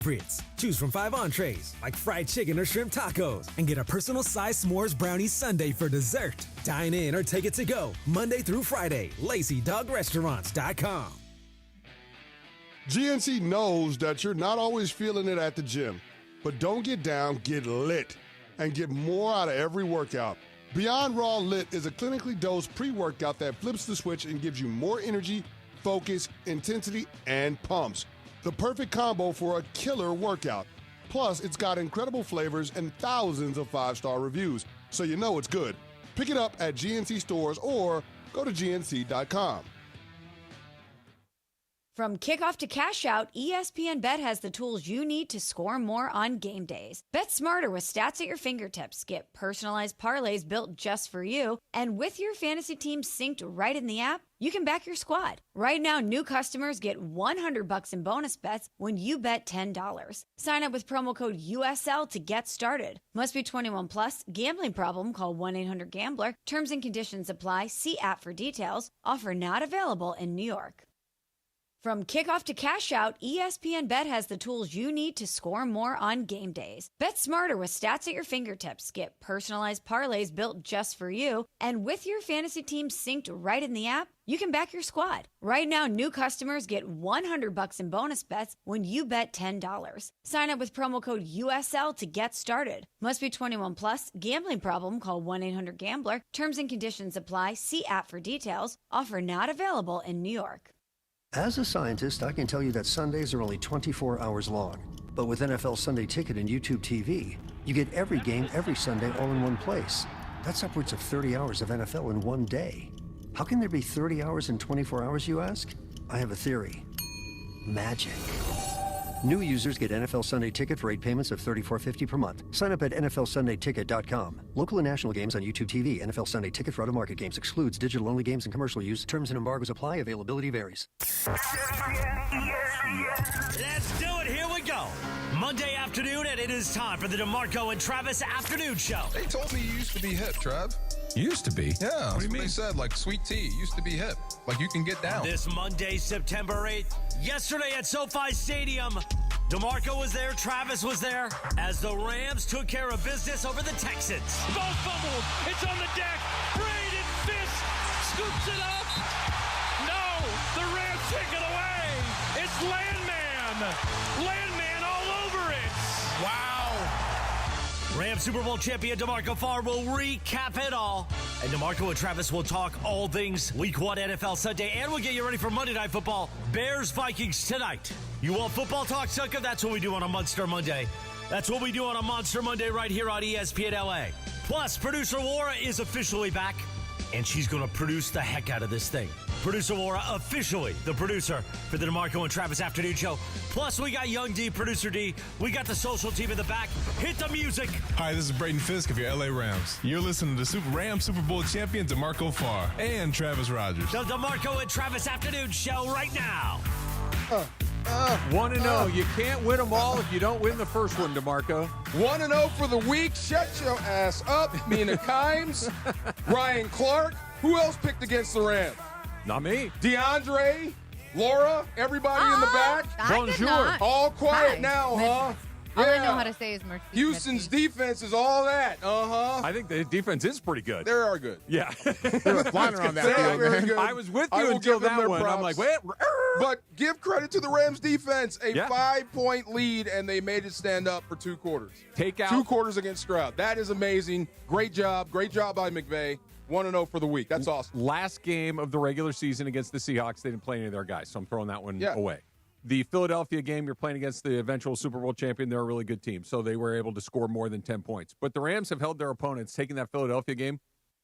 Brits. Choose from 5 entrees, like fried chicken or shrimp tacos, and get a personal-sized s'mores brownie sundae for dessert. Dine in or take it to go, Monday through Friday. LazyDogRestaurants.com. GNC knows that you're not always feeling it at the gym, but don't get down, get lit, and get more out of every workout. Beyond Raw Lit is a clinically dosed pre-workout that flips the switch and gives you more energy, focus, intensity, and pumps. The perfect combo for a killer workout. Plus, it's got incredible flavors and thousands of 5-star reviews, so you know it's good. Pick it up at GNC stores or go to GNC.com. From kickoff to cash out, ESPN Bet has the tools you need to score more on game days. Bet smarter with stats at your fingertips. Get personalized parlays built just for you. And with your fantasy team synced right in the app, you can back your squad. Right now, new customers get $100 in bonus bets when you bet $10. Sign up with promo code USL to get started. Must be 21 plus. Gambling problem? Call 1-800-GAMBLER. Terms and conditions apply. See app for details. Offer not available in New York. From kickoff to cash out, ESPN Bet has the tools you need to score more on game days. Bet smarter with stats at your fingertips. Get personalized parlays built just for you. And with your fantasy team synced right in the app, you can back your squad. Right now, new customers get $100 in bonus bets when you bet $10. Sign up with promo code USL to get started. Must be 21 plus. Gambling problem? Call 1-800-GAMBLER. Terms and conditions apply. See app for details. Offer not available in New York. As a scientist, I can tell you that Sundays are only 24 hours long. But with NFL Sunday Ticket and YouTube TV, you get every game every Sunday all in one place. That's upwards of 30 hours of NFL in one day. How can there be 30 hours in 24 hours, you ask? I have a theory. Magic. New users get NFL Sunday Ticket for 8 payments of $34.50 per month. Sign up at NFLSundayTicket.com. Local and national games on YouTube TV. NFL Sunday Ticket for out-of-market games excludes digital-only games and commercial use. Terms and embargoes apply. Availability varies. Let's do it. Here we go. Monday afternoon, and it is time for the Demarco and Travis Afternoon Show. They told me you used to be hip, Trav. Used to be? Yeah, what do you mean? They said, like, sweet tea used to be hip. Like, you can get down. This Monday, September 8th, yesterday at SoFi Stadium, Demarco was there, Travis was there, as the Rams took care of business over the Texans. Ball fumbled. It's on the deck. Braden Fisk scoops it up. No, the Rams take it away. It's Landman. Landman all over it. Wow. Rams Super Bowl champion Demarco Farr will recap it all. And Demarco and Travis will talk all things Week 1 NFL Sunday, and we'll get you ready for Monday Night Football. Bears-Vikings tonight. You want football talk, sucker? That's what we do on a Monster Monday. That's what we do on a Monster Monday right here on ESPN LA. Plus, producer Laura is officially back, and she's going to produce the heck out of this thing. Producer Laura, officially the producer for the Demarco and Travis Afternoon Show. Plus, we got Young D, Producer D. We got the social team in the back. Hit the music. Hi, this is Braden Fisk of your LA Rams. You're listening to Rams Super Bowl champion Demarco Farr and Travis Rogers. The Demarco and Travis Afternoon Show right now. 1-0. You can't win them all if you don't win the first one, Demarco. 1-0 for the week. Shut your ass up. Mina Kimes, Ryan Clark. Who else picked against the Rams? Not me. DeAndre, Laura, everybody in the back. Bonjour. All quiet Hi. now, huh? All I know how to say is Mercy. Houston's defense is all that. I think the defense is pretty good. They are good. Yeah. They were flying around that field, very man. good. I was with I you will until give them that their one. props. I'm like, wait. But give credit to the Rams defense. A Yeah. 5-point lead, and they made it stand up for 2 quarters. Take out 2 quarters against Stroud. That is amazing. Great job. Great job by McVay. 1-0 for the week. That's awesome. Last game of the regular season against the Seahawks, they didn't play any of their guys, so I'm throwing that one Yeah. away. The Philadelphia game, you're playing against the eventual Super Bowl champion. They're a really good team, so they were able to score more than 10 points. But the Rams have held their opponents, taking that Philadelphia game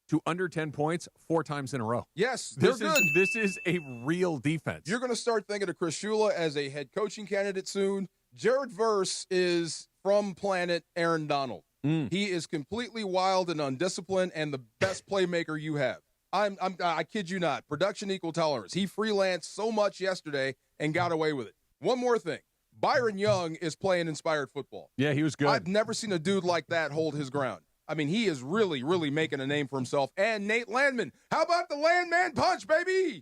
to under 10 points 4 times in a row. Yes, they're good. This is a real defense. You're going to start thinking of Chris Shula as a head coaching candidate soon. Jared Verse is from planet Aaron Donald. He is completely wild and undisciplined and the best playmaker you have. I kid you not. Production equal tolerance. He freelanced so much yesterday and got away with it. One more thing. Byron Young is playing inspired football. Yeah, he was good. I've never seen a dude like that hold his ground. I mean, he is really, really making a name for himself. And Nate Landman. How about the Landman punch, baby?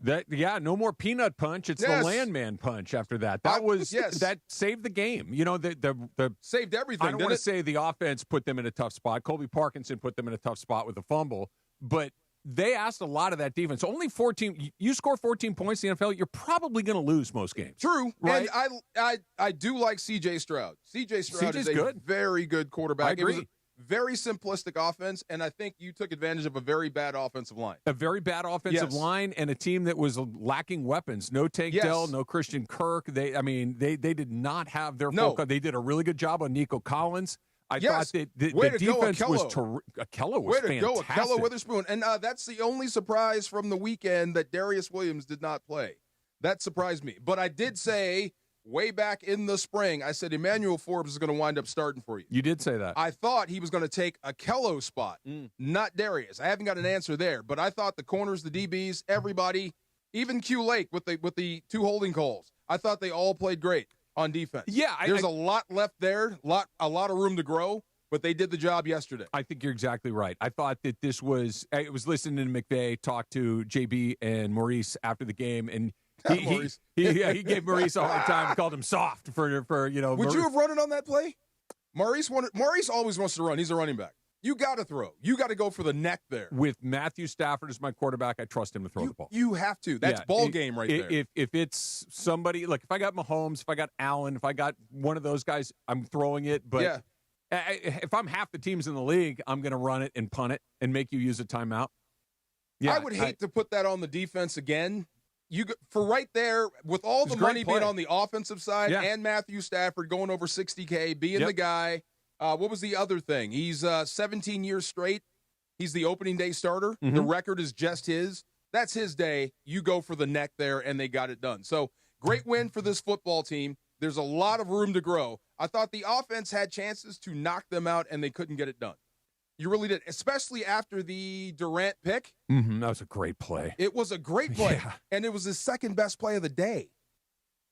No more peanut punch. It's the Landman punch after that. That saved the game. You know, the saved everything. I don't want to say the offense put them in a tough spot. Colby Parkinson put them in a tough spot with a fumble, but they asked a lot of that defense. Only 14. You score 14 points in the NFL, you're probably going to lose most games. True, right? And I do like C.J. Stroud. C.J. Stroud is a very good quarterback. I agree. It was a very simplistic offense, and I think you took advantage of a very bad offensive line. A very bad offensive line and a team that was lacking weapons. No Tank Dell, no Christian Kirk. They did not have their focus. They did a really good job on Nico Collins. I thought that the defense was Akello was fantastic. Way to go, Akello Witherspoon. And that's the only surprise from the weekend that Darius Williams did not play. That surprised me. But I did say way back in the spring, I said Emmanuel Forbes is going to wind up starting for you. You did say that. I thought he was going to take Akello's spot, not Darius. I haven't got an answer there. But I thought the corners, the DBs, everybody, even Q Lake with the two holding calls, I thought they all played great on defense. Yeah, there's a lot left there, a lot of room to grow, but they did the job yesterday. I think you're exactly right. I thought that I was listening to McVay talk to JB and Maurice after the game, and he gave Maurice a hard time, called him soft for Would you have run it on that play? Maurice always wants to run. He's a running back. You got to throw. You got to go for the neck there. With Matthew Stafford as my quarterback, I trust him to throw the ball. You have to. That's ball game right there. If it's somebody, like if I got Mahomes, if I got Allen, if I got one of those guys, I'm throwing it. But if I'm half the teams in the league, I'm going to run it and punt it and make you use a timeout. Yeah, I would hate to put that on the defense again. For right there, with all the money being on the offensive side and Matthew Stafford going over 60K, being the guy. What was the other thing? He's 17 years straight. He's the opening day starter. Mm-hmm. The record is just his. That's his day. You go for the neck there, and they got it done. So great win for this football team. There's a lot of room to grow. I thought the offense had chances to knock them out, and they couldn't get it done. You really did, especially after the Durant pick. Mm-hmm. That was a great play. It was a great play, and it was his second best play of the day.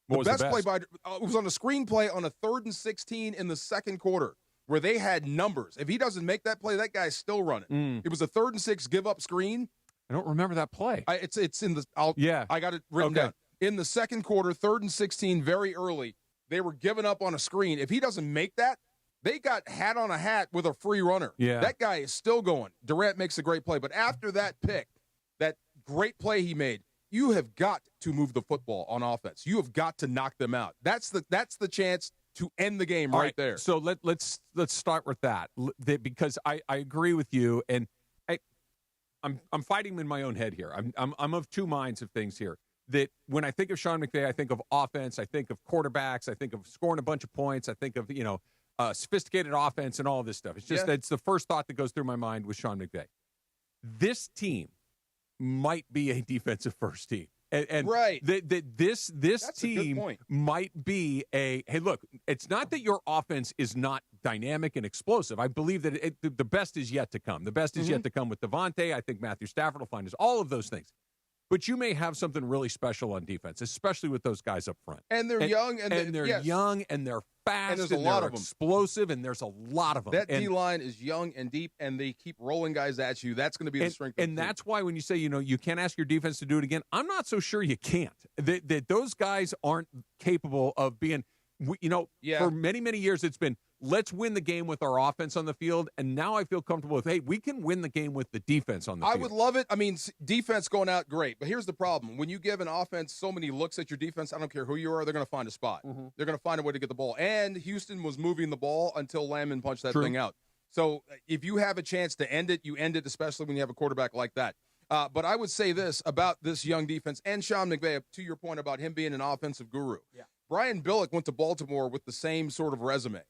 What was the best play it was on a screenplay on a 3rd and 16 in the second quarter, where they had numbers. If he doesn't make that play, that guy's still running. It was a 3rd and 6 give-up screen. I don't remember that play. It's in the I got it written down. In the second quarter, 3rd and 16, very early, they were giving up on a screen. If he doesn't make that, they got hat on a hat with a free runner. Yeah. That guy is still going. Durant makes a great play. But after that pick, that great play he made, you have got to move the football on offense. You have got to knock them out. That's the chance to end the game right there. So let's start with that, because I agree with you, and I'm fighting in my own head here. I'm of two minds of things here. That when I think of Sean McVay, I think of offense, I think of quarterbacks, I think of scoring a bunch of points, I think of sophisticated offense and all of this stuff. It's just that's the first thought that goes through my mind with Sean McVay. This team might be a defensive first team. And this team might be hey, look, it's not that your offense is not dynamic and explosive. I believe that the best is yet to come. The best is yet to come with Devontae. I think Matthew Stafford will find us, all of those things. But you may have something really special on defense, especially with those guys up front. And they're young. And they're young, and they're fast, and there's a lot of them. Explosive, and there's a lot of them. That D-line is young and deep, and they keep rolling guys at you. That's going to be the strength of the team. And that's why when you say, you can't ask your defense to do it again, I'm not so sure you can't. That those guys aren't capable of being, for many, many years it's been, let's win the game with our offense on the field, and now I feel comfortable with, hey, we can win the game with the defense on the field. I would love it. I mean, defense going out, great. But here's the problem. When you give an offense so many looks at your defense, I don't care who you are, they're going to find a spot. Mm-hmm. They're going to find a way to get the ball. And Houston was moving the ball until Landman punched that thing out. So if you have a chance to end it, you end it, especially when you have a quarterback like that. But I would say this about this young defense and Sean McVay, to your point about him being an offensive guru. Yeah. Brian Billick went to Baltimore with the same sort of resume.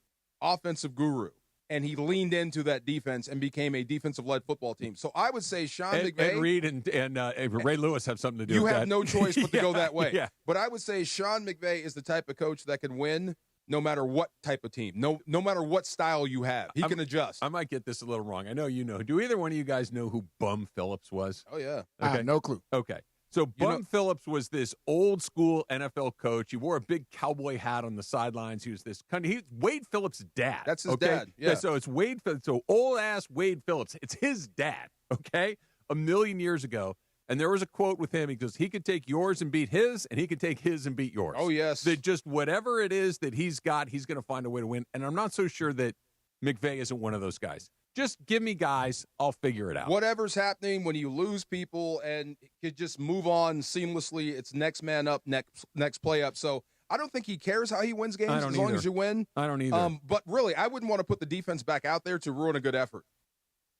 Offensive guru, and he leaned into that defense and became a defensive-led football team. So I would say Sean McVay. Ed Reed and Ray Lewis have something to do with that. You have no choice but to go that way. Yeah. But I would say Sean McVay is the type of coach that can win no matter what type of team, no matter what style you have. He can adjust. I might get this a little wrong. I know you know. Do either one of you guys know who Bum Phillips was? Oh, yeah. Okay. No clue. Okay. So Bum Phillips was this old school NFL coach. He wore a big cowboy hat on the sidelines. He was this he's Wade Phillips' dad. That's his dad. Yeah. So it's Wade Phillips. So old ass Wade Phillips. It's his dad. Okay. 1,000,000 years ago. And there was a quote with him. He goes, he could take yours and beat his, and he could take his and beat yours. Oh, yes. That just whatever it is that he's got, he's going to find a way to win. And I'm not so sure that McVay isn't one of those guys. Just give me guys. I'll figure it out. Whatever's happening when you lose people and you just move on seamlessly, it's next man up, next play up. So I don't think he cares how he wins games as long as you win. I don't either. But really, I wouldn't want to put the defense back out there to ruin a good effort.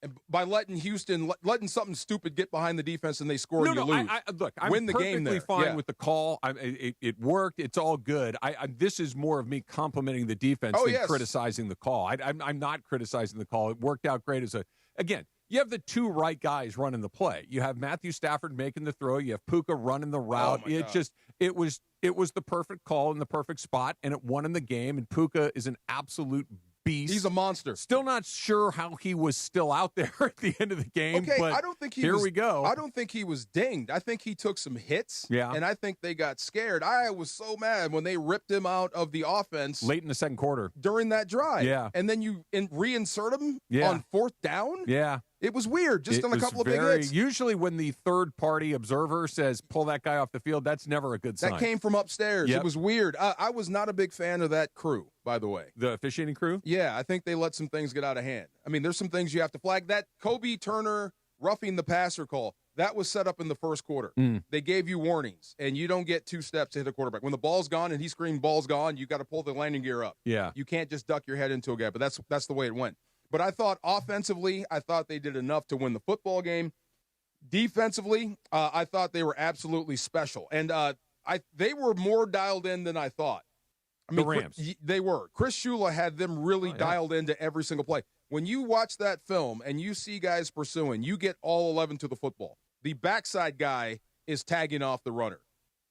And by letting Houston, letting something stupid get behind the defense and they score and you lose. Look, I'm win the perfectly game there. fine with the call. It worked. It's all good. This is more of me complimenting the defense than criticizing the call. I'm not criticizing the call. It worked out great. Again, you have the two right guys running the play. You have Matthew Stafford making the throw. You have Puka running the route. It was the perfect call in the perfect spot, and it won in the game. And Puka is an absolute beast. He's a monster. Still not sure how he was still out there at the end of the game. Okay, but I don't think we go. I don't think he was dinged. I think he took some hits. Yeah. And I think they got scared. I was so mad when they ripped him out of the offense late in the second quarter during that drive. Yeah. And then you reinsert him on fourth down. Yeah. It was weird, just on a couple of big hits. Usually when the third-party observer says, pull that guy off the field, that's never a good sign. That came from upstairs. Yep. It was weird. I was not a big fan of that crew, by the way. The officiating crew? Yeah, I think they let some things get out of hand. I mean, there's some things you have to flag. That Kobe Turner roughing the passer call, that was set up in the first quarter. They gave you warnings, and you don't get 2 steps to hit a quarterback. When the ball's gone and he screamed, ball's gone, you got to pull the landing gear up. Yeah. You can't just duck your head into a guy, but that's the way it went. But I thought offensively, they did enough to win the football game. Defensively, I thought they were absolutely special. And they were more dialed in than I thought. I mean, the Rams. They were. Chris Shula had them really dialed into every single play. When you watch that film and you see guys pursuing, you get all 11 to the football. The backside guy is tagging off the runner.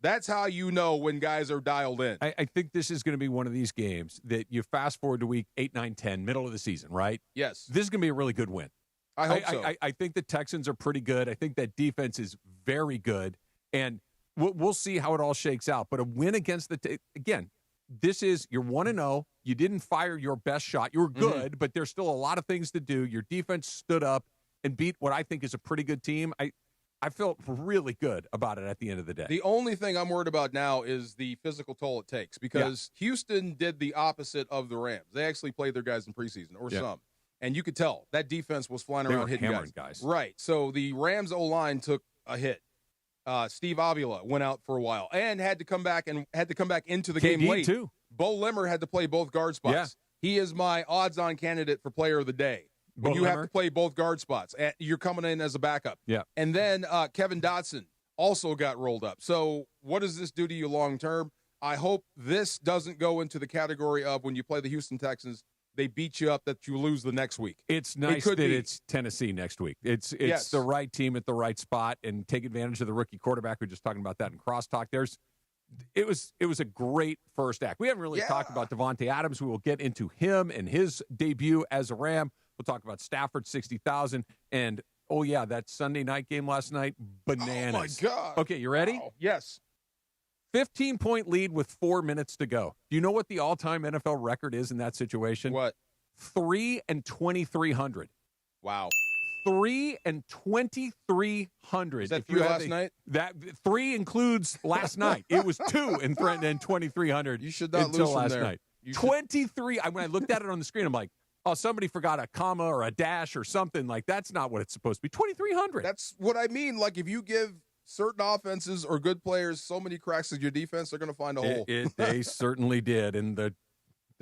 That's how you know when guys are dialed in. I think this is going to be one of these games that you fast forward to week 8, 9, 10, middle of the season, right? Yes. This is going to be a really good win. I hope so. I think the Texans are pretty good. I think that defense is very good. And we'll see how it all shakes out. But a win against again, this is, you're 1-0. You didn't fire your best shot. You were good, but there's still a lot of things to do. Your defense stood up and beat what I think is a pretty good team. I felt really good about it at the end of the day. The only thing I'm worried about now is the physical toll it takes because Houston did the opposite of the Rams. They actually played their guys in preseason or some. And you could tell that defense was flying around hitting guys. Right. So the Rams O-line took a hit. Steve Avila went out for a while and had to come back into the game late. Too. Bo Limmer had to play both guard spots. Yeah. He is my odds-on candidate for player of the day. When you have to play both guard spots, you're coming in as a backup. Yeah. And then Kevin Dotson also got rolled up. So what does this do to you long term? I hope this doesn't go into the category of when you play the Houston Texans, they beat you up that you lose the next week. It's nice that it's Tennessee next week. It's the right team at the right spot and take advantage of the rookie quarterback. We're just talking about that in crosstalk. It was a great first act. We haven't really talked about Devontae Adams. We will get into him and his debut as a Ram. We'll talk about Stafford, 60,000. And, that Sunday night game last night, bananas. Oh, my God. Okay, you ready? Wow. Yes. 15-point lead with 4 minutes to go. Do you know what the all-time NFL record is in that situation? What? 3 and 2,300. Wow. 3 and 2,300. Is that 3 last night? That 3 includes last night. It was 2 and 2,300. You should not until lose from last there. night. 23. When I looked at it on the screen, I'm like, oh, somebody forgot a comma or a dash or something. Like, that's not what it's supposed to be. 2,300. That's what I mean. Like, if you give certain offenses or good players so many cracks in your defense, they're going to find a hole. They certainly did. And the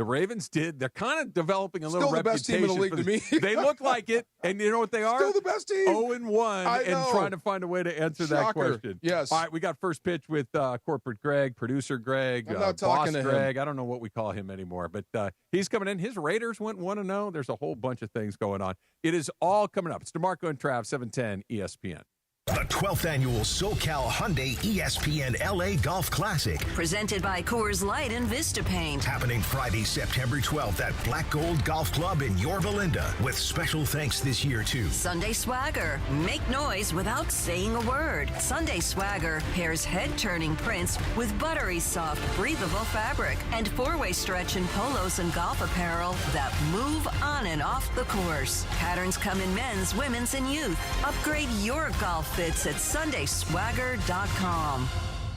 Ravens did. They're kind of developing a little Still the best team in the league to me. They look like it. And you know what they are? Still the best team. 0-1 and trying to find a way to answer that question. Yes. All right, we got first pitch with corporate Greg, producer Greg, I'm not boss talking to Greg. him. I don't know what we call him anymore, but he's coming in. His Raiders went 1-0. There's a whole bunch of things going on. It is all coming up. It's Demarco and Trav, 710 ESPN. The 12th Annual SoCal Hyundai ESPN LA Golf Classic. Presented by Coors Light and Vista Paint. Happening Friday, September 12th at Black Gold Golf Club in Yorba Linda, with special thanks this year to Sunday Swagger. Make noise without saying a word. Sunday Swagger pairs head-turning prints with buttery soft, breathable fabric and four-way stretch in polos and golf apparel that move on and off the course. Patterns come in men's, women's, and youth. Upgrade your golf fits at sundayswagger.com.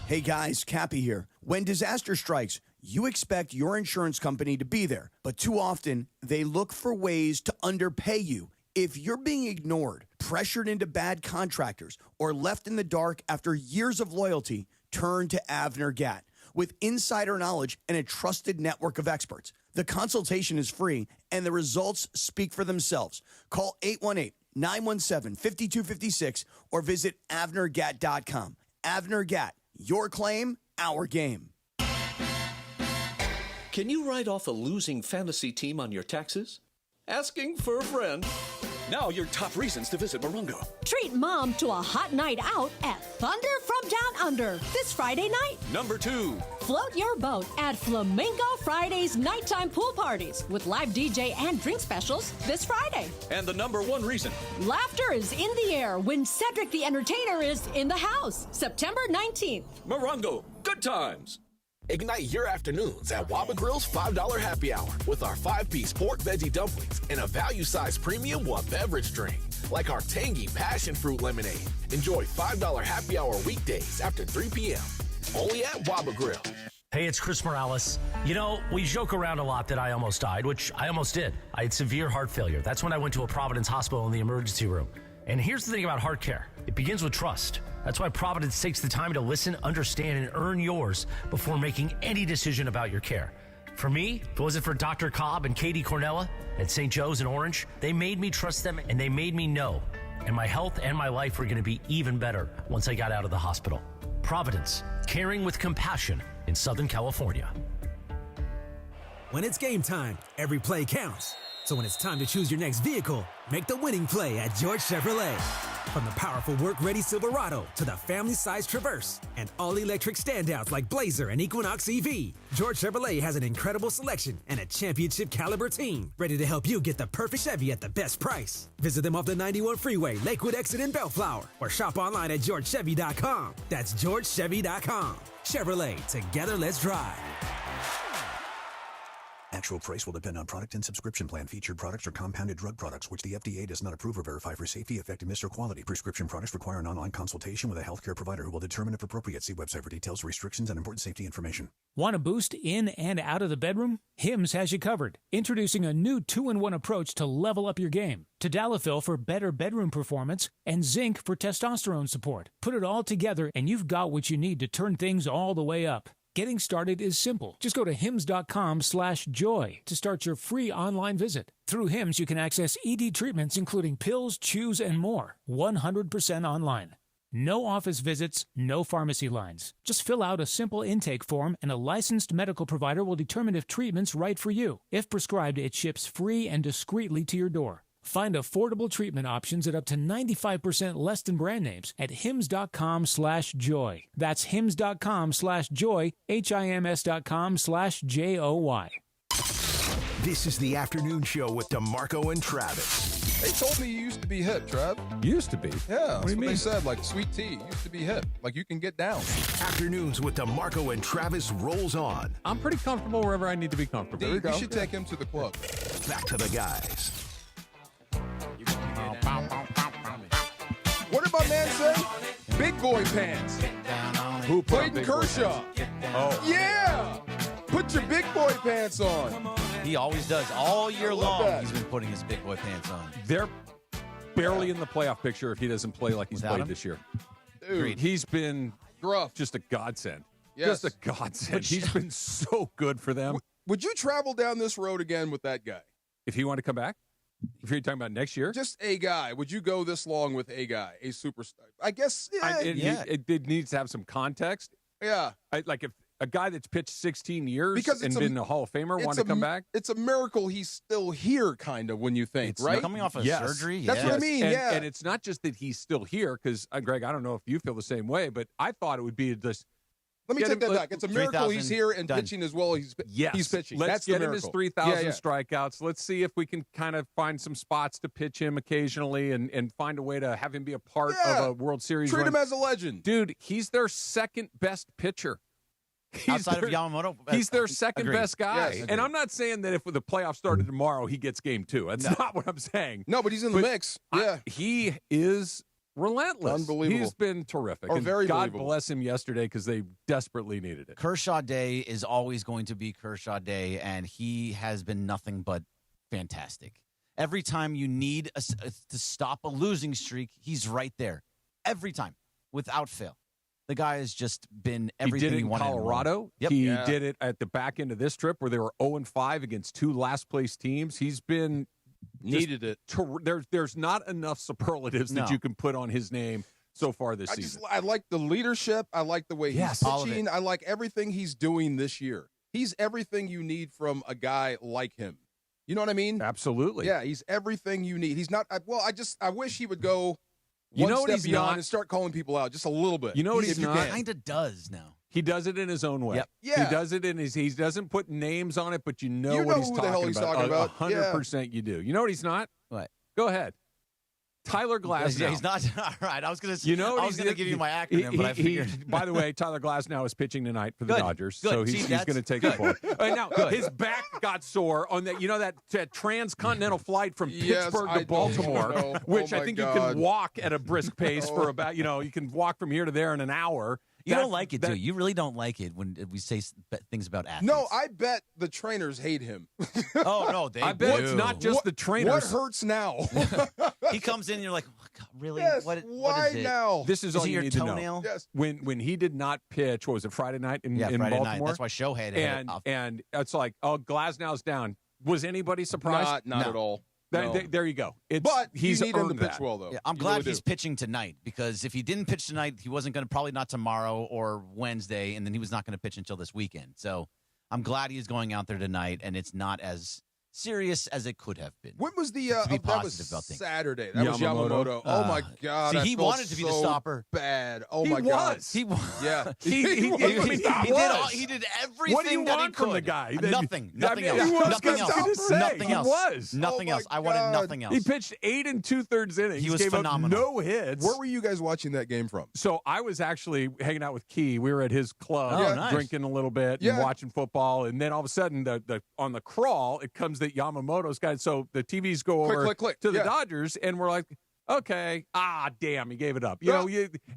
Hey guys, Cappy here. When disaster strikes, you expect your insurance company to be there, but too often they look for ways to underpay you. If you're being ignored, pressured into bad contractors, or left in the dark after years of loyalty, turn to Avner Gatt. With insider knowledge and a trusted network of experts. The consultation is free, and the results speak for themselves. Call 818-917-5256 or visit AvnerGatt.com. Avner Gatt, your claim, our game. Can you write off a losing fantasy team on your taxes? Asking for a friend. Now your top reasons to visit Morongo. Treat Mom to a hot night out at Thunder from Down Under this Friday night. Number 2. Float your boat at Flamingo Friday's nighttime pool parties with live DJ and drink specials this Friday. And the number 1 reason. Laughter is in the air when Cedric the Entertainer is in the house, September 19th. Morongo, good times. Ignite your afternoons at Waba Grill's $5 happy hour with our 5-piece pork veggie dumplings and a value-sized premium one beverage drink, like our tangy passion fruit lemonade. Enjoy $5 happy hour weekdays after 3 p.m. Only at Waba Grill. Hey, it's Chris Morales. You know, we joke around a lot that I almost died, which I almost did. I had severe heart failure. That's when I went to a Providence hospital in the emergency room. And here's the thing about heart care. It begins with trust. That's why Providence takes the time to listen, understand, and earn yours before making any decision about your care. For me, if it wasn't for Dr. Cobb and Katie Cornella at St. Joe's in Orange, they made me trust them and they made me know. And my health and my life were going to be even better once I got out of the hospital. Providence, caring with compassion in Southern California. When it's game time, every play counts. So when it's time to choose your next vehicle, make the winning play at George Chevrolet. From the powerful work-ready Silverado to the family-sized Traverse and all-electric standouts like Blazer and Equinox EV, George Chevrolet has an incredible selection and a championship-caliber team ready to help you get the perfect Chevy at the best price. Visit them off the 91 Freeway, Lakewood Exit in Bellflower, or shop online at georgechevy.com. That's georgechevy.com. Chevrolet, together let's drive. Actual price will depend on product and subscription plan. Featured products are compounded drug products, which the FDA does not approve or verify for safety, effectiveness, or quality. Prescription products require an online consultation with a healthcare provider who will determine if appropriate. See website for details, restrictions, and important safety information. Want a boost in and out of the bedroom? Hims has you covered. Introducing a new 2-in-1 approach to level up your game. Tadalafil for better bedroom performance and zinc for testosterone support. Put it all together and you've got what you need to turn things all the way up. Getting started is simple. Just go to hims.com/joy to start your free online visit. Through Hims, you can access ED treatments including pills, chews, and more. 100% online. No office visits, no pharmacy lines. Just fill out a simple intake form and a licensed medical provider will determine if treatment's right for you. If prescribed, it ships free and discreetly to your door. Find affordable treatment options at up to 95% less than brand names at hims.com/joy. That's hims.com/joy, HIMS.com/JOY. This is the afternoon show with Demarco and Travis. They told me you used to be hip, Trav. Used to be? Yeah, What do you mean? They said, like sweet tea used to be hip. Like you can get down. Afternoons with Demarco and Travis rolls on. I'm pretty comfortable wherever I need to be comfortable. Dave, you should take him to the club. Back to the guys. What did my man say? Big boy pants. Who put Clayton Kershaw. Oh. Yeah. Put your big boy pants on. He always does. All year long, that. he's been putting his big boy pants on. They're barely in the playoff picture if he doesn't play like he's Without played him? this year. Dude. He's been Gruff. just a godsend. Yes. Just a godsend. He's been so good for them. Would you travel down this road again with that guy? If he wanted to come back? If you're talking about next year? Just a guy. Would you go this long with a guy, a superstar? I guess, It needs to have some context. Yeah. a guy that's pitched 16 years Because and been a Hall of Famer want to come back? It's a miracle he's still here, kind of, when you think, right? Coming off of surgery. That's what I mean, and it's not just that he's still here, because, Greg, I don't know if you feel the same way, but I thought it would be this. Let me take that back. It's a miracle he's here and done. pitching as well as he's pitching. Let's That's get the him his miracle. 3,000 strikeouts. Let's see if we can kind of find some spots to pitch him occasionally and find a way to have him be a part of a World Series Treat run. him as a legend. Dude, he's their second best pitcher. Outside of Yamamoto? He's their second best guy. Yes, and I'm not saying that if the playoffs started tomorrow, he gets game 2. That's not what I'm saying. No, but he's in the mix. Yeah. He is relentless. Unbelievable. He's been terrific. Oh, and very God believable. bless him yesterday, because they desperately needed it. Kershaw Day is always going to be Kershaw Day, and he has been nothing but fantastic. Every time you need to stop a losing streak, he's right there. Every time, without fail. The guy has just been everything he did it he in wanted. Colorado. Yep. He did it at the back end of this trip where they were 0-5 against 2 last-place teams. He's been needed it. There's not enough superlatives that you can put on his name so far this season. I like the leadership. I like the way he's all of pitching. it. I like everything he's doing this year. He's everything you need from a guy like him. You know what I mean? Absolutely. Yeah, he's everything you need. He's not. I wish he would go. You One know what step he's beyond not? and start calling people out just a little bit. You know what he's not? Kind of does now. He does it in his own way. Yep. Yeah. He does it in his. He doesn't put names on it, but you know You what know he's who talking the hell he's about. talking about. 100% you do. You know what he's not? What? Go ahead. Tyler Glasnow. Yeah, he's not. All right, I was going to. You know what I was going to give you my acronym, but I figured. By the way, Tyler Glasnow is pitching tonight for the Dodgers, Good. so See, he's that's going to take good. the ball. Now his back got sore on that. You know that transcontinental flight from Pittsburgh to Baltimore, which I think you can walk at a brisk pace for about. You can walk from here to there in an hour. You don't like it, do you? You really don't like it when we say things about athletes. No, I bet the trainers hate him. Oh, no, they I bet do. it's not just the trainers. What hurts now? He comes in and you're like, oh, God, really? Yes, what why is it? now? This is all it you your need toenail? to know. Yes. When he did not pitch, what was it, Friday night in Friday Baltimore? night. That's why Shohei had it off. And it's like, oh, Glasnow's down. Was anybody surprised? Not at all. There you go. But he's you need him to earned pitch that. well, though. Yeah, I'm glad he's pitching tonight, because if he didn't pitch tonight, he wasn't going to, probably not tomorrow or Wednesday, and then he was not going to pitch until this weekend. So I'm glad he's going out there tonight, and it's not as serious as it could have been. When was the To be that positive was about things. Saturday? That was Yamamoto. Oh my God! See, I he felt wanted to be the so stopper. Bad. Oh He my God! was. He was. Yeah. He did everything What do you that want he from could. the guy? Nothing I else. mean, he was Nothing gonna else. say. Nothing He else. was. Nothing Oh my else. I wanted God. nothing else. He pitched 8 2/3 innings. He was gave phenomenal. up no hits. Where were you guys watching that game from? So I was actually hanging out with Key. We were at his club, Oh, nice. drinking a little bit and watching football. And then all of a sudden, the on the crawl, it comes that Yamamoto's guy. So the TVs go over click. to the Yeah. Dodgers, and we're like, okay, damn, he gave it up. You know,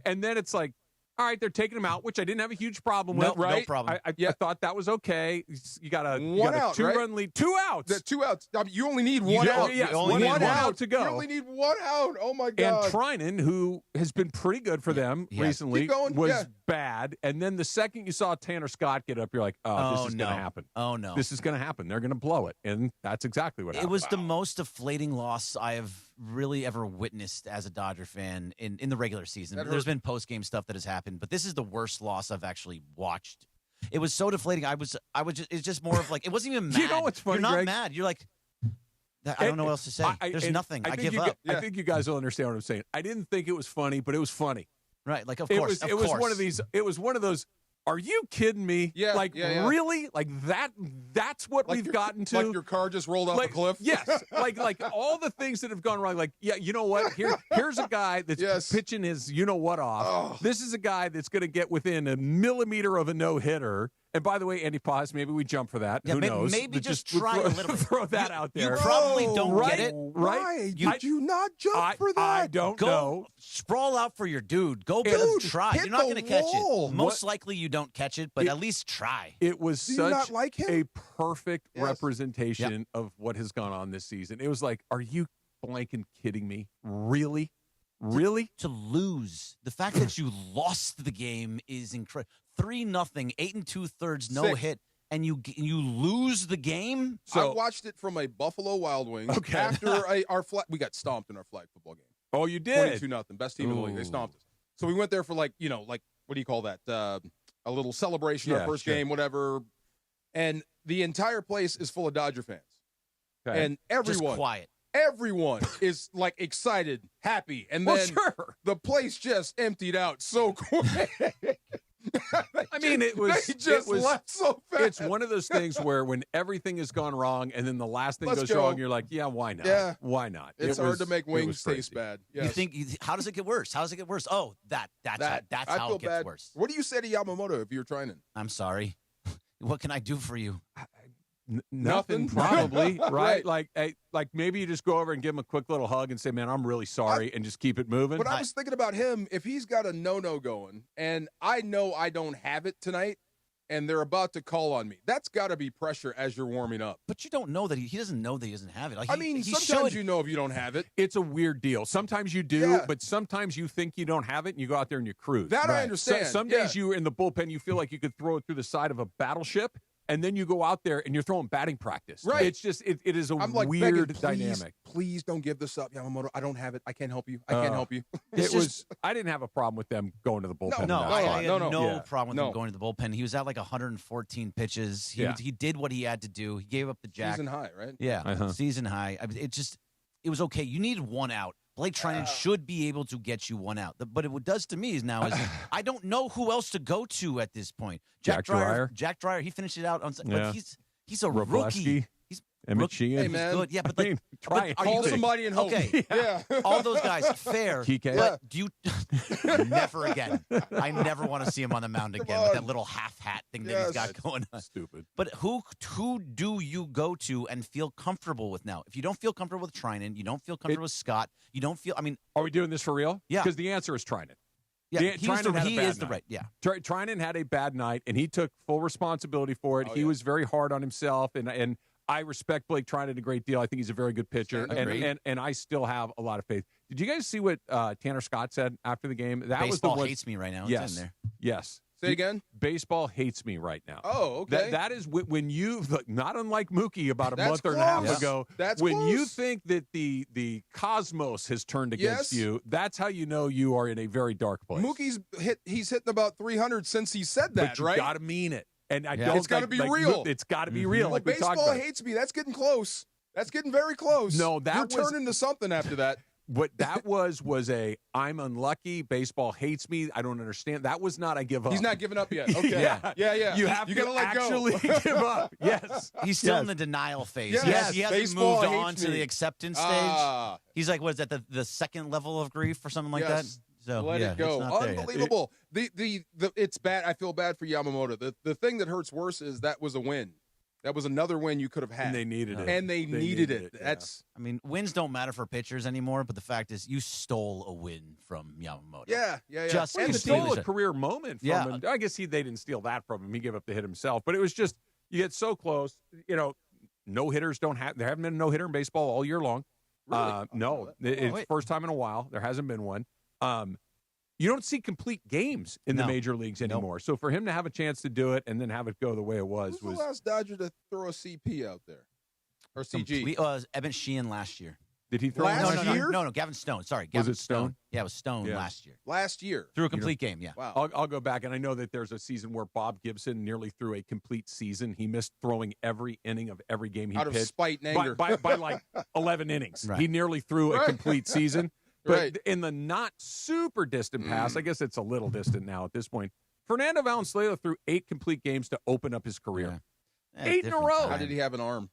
and then it's like, all right, they're taking him out, which I didn't have a huge problem with, right? No problem. I thought that was okay. You got a out, 2-run lead, 2 outs. The 2 outs. I mean, you only need one out. Yes, You only need one out to go. You only need 1 out. Oh my And God! Trinan, who has been pretty good for them recently, Keep going. was Yeah. bad. And then the second you saw Tanner Scott get up, you're like, this is going to happen. Oh, no. This is going to happen. They're going to blow it. And that's exactly what happened. It was the most deflating loss I have really ever witnessed as a Dodger fan in the regular season. There's been post-game stuff that has happened, but this is the worst loss I've actually watched. It was so deflating. It's just more of like, it wasn't even mad. You know what's funny, You're not Greg? mad. You're like, I don't know what else to say. There's nothing. I give up. I think you guys will understand what I'm saying. I didn't think it was funny, but it was funny. Right, like, of course. It was one of these, it was one of those, are you kidding me? Yeah, like, yeah. really? Like, that's what we've gotten to? Like your car just rolled off a cliff? Yes. like all the things that have gone wrong. Like, yeah, you know what? Here's a guy that's pitching his you-know-what off. Oh. This is a guy that's going to get within a millimeter of a no-hitter. And by the way, Andy Paz, maybe we jump for that. Yeah, Who knows? maybe just try a little bit. Throw that out there. You probably don't get it. Right? Why did you not jump for that? I don't know. Sprawl out for your dude. Go try. hit You're not going to the catch wall. it. Most likely you don't catch it, but at least try. It was Do you such not like him? a perfect Yes. representation of what has gone on this season. It was like, are you blanking kidding me? Really? Really? To lose. The fact that you lost the game is incredible. 3-0, 8 2/3, no Six. hit, and you lose the game? I watched it from a Buffalo Wild Wings. Okay. After our flag, we got stomped in our flag football game. Oh, you did? 22-0, best team in the league. They stomped us. So we went there for what do you call that? a little celebration, our first game, whatever. And the entire place is full of Dodger fans. Okay. And everyone, just quiet. Everyone is like excited, happy. And then the place just emptied out so quick. I mean, it was left so fast. It's one of those things where when everything has gone wrong and then the last thing goes wrong, you're like, yeah, why not? Yeah. Why not? It's hard to make wings taste bad. Yes. You think, how does it get worse? How does it get worse? Oh, that's how it gets worse. What do you say to Yamamoto if you're trying to? I'm sorry. What can I do for you? Nothing, probably, right? Like maybe you just go over and give him a quick little hug and say, man, I'm really sorry, and just keep it moving. But I was thinking about him, if he's got a no-no going, and I know I don't have it tonight, and they're about to call on me, that's got to be pressure as you're warming up. But you don't know that he doesn't know that he doesn't have it. Like, he sometimes you know if you don't have it. It's a weird deal. Sometimes you do, but sometimes you think you don't have it, and you go out there and you cruise. That I understand. Some days you in the bullpen, you feel like you could throw it through the side of a battleship. And then you go out there and you're throwing batting practice. Right. It's just, it is a like weird begging, dynamic. Please don't give this up, Yamamoto. I don't have it. I can't help you. I can't help you. I didn't have a problem with them going to the bullpen. No, I had no problem with him going to the bullpen. He was at like 114 pitches. He did what he had to do. He gave up the jack. Season high, right? Yeah, season high. I mean, it was okay. You needed one out. Blake Treinen should be able to get you one out. But what it does to me is I don't know who else to go to at this point. Jack Dreyer, he finished it out on. But he's a rookie. He's Emmett Sheehan. Hey, man. good. Yeah, but call somebody and hope. Okay, all those guys, fair. But do you never again? I never want to see him on the mound again with that little half hat thing that he's got going on. Stupid. But who do you go to and feel comfortable with now? If you don't feel comfortable with Treinen, you don't feel comfortable with Scott. You don't feel. I mean, are we doing this for real? Yeah. Because the answer is Treinen. Yeah, he is the right. Yeah, Treinen had a bad night, and he took full responsibility for it. He was very hard on himself, and I respect Blake Treinen a great deal. I think he's a very good pitcher, and I still have a lot of faith. Did you guys see what Tanner Scott said after the game? Baseball hates me right now. Yes, it's in there. Yes. Say again? Baseball hates me right now. Oh, okay. That is when you, not unlike Mookie about a month and a half ago, when you think that the cosmos has turned against you, that's how you know you are in a very dark place. Mookie's he's hitting about 300 since he said that, but you got to mean it. And I don't. It's got to be real. It's got to be real. Like baseball hates me. That's getting close. That's getting very close. No, you're turning to something after that. What that was a I'm unlucky. Baseball hates me. I don't understand. That was not I give up. He's not giving up yet. Okay. yeah. You have to actually give up. Yes. He's still in the denial phase. Yes. He hasn't Baseball moved on hates to me. the acceptance stage. He's like, what is that? The second level of grief or something like that. So let it go. Unbelievable. It's bad. I feel bad for Yamamoto. The thing that hurts worse is that was a win. That was another win you could have had. And they needed it. And they needed it. Yeah. That's. I mean, wins don't matter for pitchers anymore, but the fact is you stole a win from Yamamoto. Yeah. Just and stole a career moment from him. I guess they didn't steal that from him. He gave up the hit himself. But it was just, you get so close. No hitters there haven't been a no hitter in baseball all year long. Really? No. It's first time in a while. There hasn't been one. You don't see complete games in the major leagues anymore. So for him to have a chance to do it and then have it go the way it was the last Dodger to throw a CP out there? Or CG? Emmett Sheehan last year. Did he throw last year? No, Gavin Stone. Sorry. Was it Stone? Yeah, it was Stone last year. Last year. Through a complete game, yeah. Wow. I'll go back, and I know that there's a season where Bob Gibson nearly threw a complete season. He missed throwing every inning of every game he pitched. Out of spite and anger. By like 11 innings. Right. He nearly threw a complete season. But Right. in the not super distant past, I guess it's a little distant now at this point, Fernando Valenzuela threw 8 complete games to open up his career. Yeah. 8 in a row. How did he have an arm?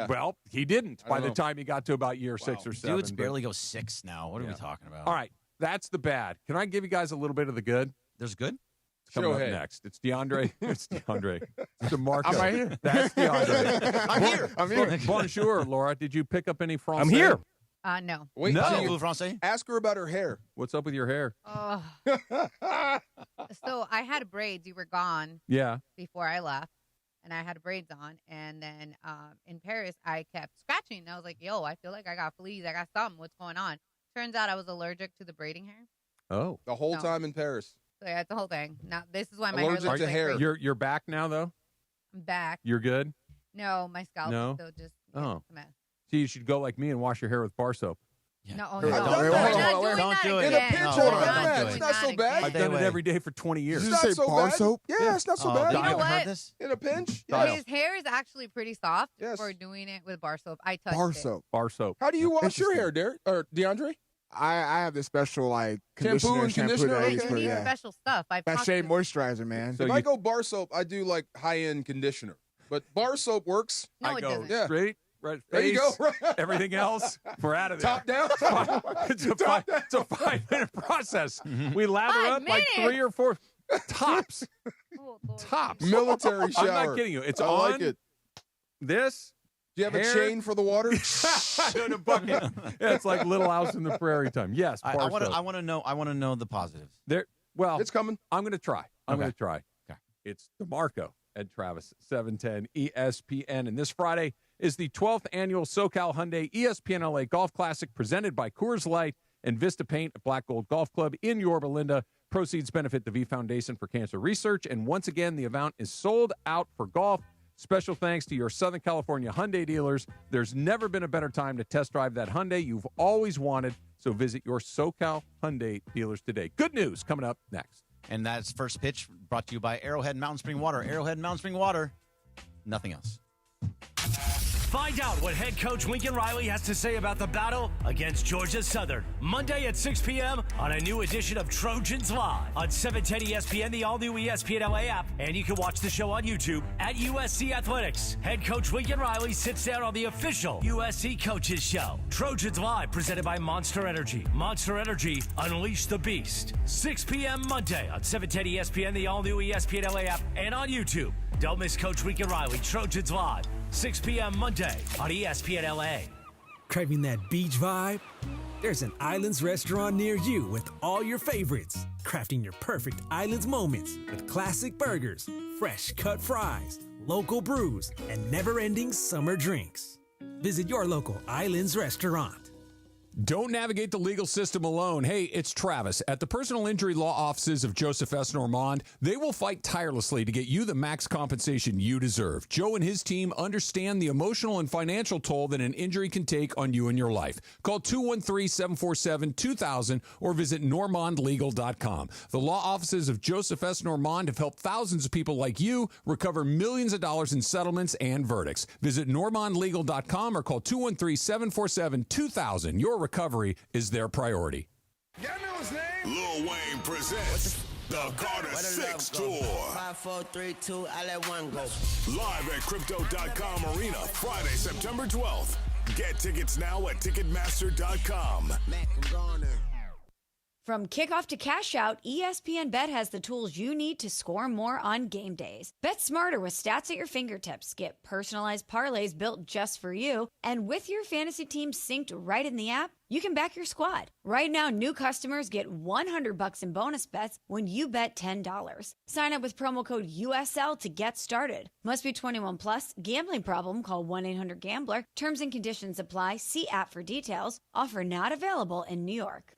Well, he didn't by the time he got to about year 6 or 7. Dude's barely go 6 now. What are we talking about? All right, that's the bad. Can I give you guys a little bit of the good? There's good? It's coming up next. It's DeAndre. It's DeMarco. I'm right here. That's DeAndre. I'm here. Bonjour, Laura. Did you pick up any Francais? I'm here. No. Wait, Français? Ask her about her hair. What's up with your hair? So I had braids. You were gone Yeah. before I left, and I had braids on. And then in Paris, I kept scratching. I was like, yo, I feel like I got fleas. I got something. What's going on? Turns out I was allergic to the braiding hair. Oh. The whole time in Paris. So yeah, it's the whole thing. Now, this is why my Allergic hair looks to like hair. braids. You're back now, though? I'm back. You're good? No, my scalp No? is still just Oh. a mess. So you should go like me and wash your hair with bar soap. No, Don't do it. In a pinch, No, hold on. don't do It's it. not so bad. I've done it every day for 20 years. It's not so bad. Yeah, it's not so bad. You know what? In a pinch? His hair is actually pretty soft Yes. for doing it with bar soap. I touched Bar it. soap. Bar soap. How do you wash your hair, Derek or DeAndre? I have this special like Shampoo and conditioner? that I use Okay. for You need special stuff. I've that talked shea to- moisturizer, man. If I go bar soap, I do like high-end conditioner. But bar soap works. No, I it go doesn't. Yeah. straight, right There you go. face, everything else, we're out of there. Top down. It's a 5-minute process. We lather 5 up like minutes? 3 or 4 tops. Oh, Lord. Tops. Military shower. I'm not kidding you. It's I on like it. this. Do you have hair. a chain for the water? In a bucket. Yeah, it's like Little House in the Prairie time. Yes, I bar want soap. to know the positives. There. Well, It's coming. I'm going to try. I'm Okay. going to try. Okay. It's Demarco and Travis, 710 ESPN. And this Friday is the 12th annual SoCal Hyundai ESPN LA Golf Classic presented by Coors Light and Vista Paint at Black Gold Golf Club in Yorba Linda. Proceeds benefit the V Foundation for Cancer Research. And once again, the event is sold out for golf. Special thanks to your Southern California Hyundai dealers. There's never been a better time to test drive that Hyundai you've always wanted. So visit your SoCal Hyundai dealers today. Good news coming up next. And that's First Pitch brought to you by Arrowhead Mountain Spring Water. Arrowhead Mountain Spring Water, nothing else. Find out what head coach Lincoln Riley has to say about the battle against Georgia Southern. Monday at 6 p.m. on a new edition of Trojans Live on 710 ESPN, the all-new ESPN LA app. And you can watch the show on YouTube at USC Athletics. Head coach Lincoln Riley sits down on the official USC Coaches Show. Trojans Live presented by Monster Energy. Monster Energy, unleash the beast. 6 p.m. Monday on 710 ESPN, the all-new ESPN LA app, and on YouTube. Don't miss Coach Lincoln Riley, Trojans Live. 6 p.m. Monday on ESPN LA. Craving that beach vibe? There's an Islands restaurant near you with all your favorites. Crafting your perfect Islands moments with classic burgers, fresh cut fries, local brews, and never-ending summer drinks. Visit your local Islands restaurant. Don't navigate the legal system alone. Hey, it's Travis. At the personal injury law offices of Joseph S. Normand, they will fight tirelessly to get you the max compensation you deserve. Joe and his team understand the emotional and financial toll that an injury can take on you and your life. Call 213-747-2000 or visit normandlegal.com. The law offices of Joseph S. Normand have helped thousands of people like you recover millions of dollars in settlements and verdicts. Visit normandlegal.com or call 213-747-2000. Your recovery is their priority. Lil Wayne presents the Carter 6 Tour. 5, 4, 3, 2, I let one go. Live at Crypto.com Arena, Friday, September 12th. Get tickets now at Ticketmaster.com. From kickoff to cash out, ESPN Bet has the tools you need to score more on game days. Bet smarter with stats at your fingertips. Get personalized parlays built just for you. And with your fantasy team synced right in the app, you can back your squad. Right now, new customers get $100 in bonus bets when you bet $10. Sign up with promo code USL to get started. Must be 21 plus. Gambling problem? Call 1-800-GAMBLER. Terms and conditions apply. See app for details. Offer not available in New York.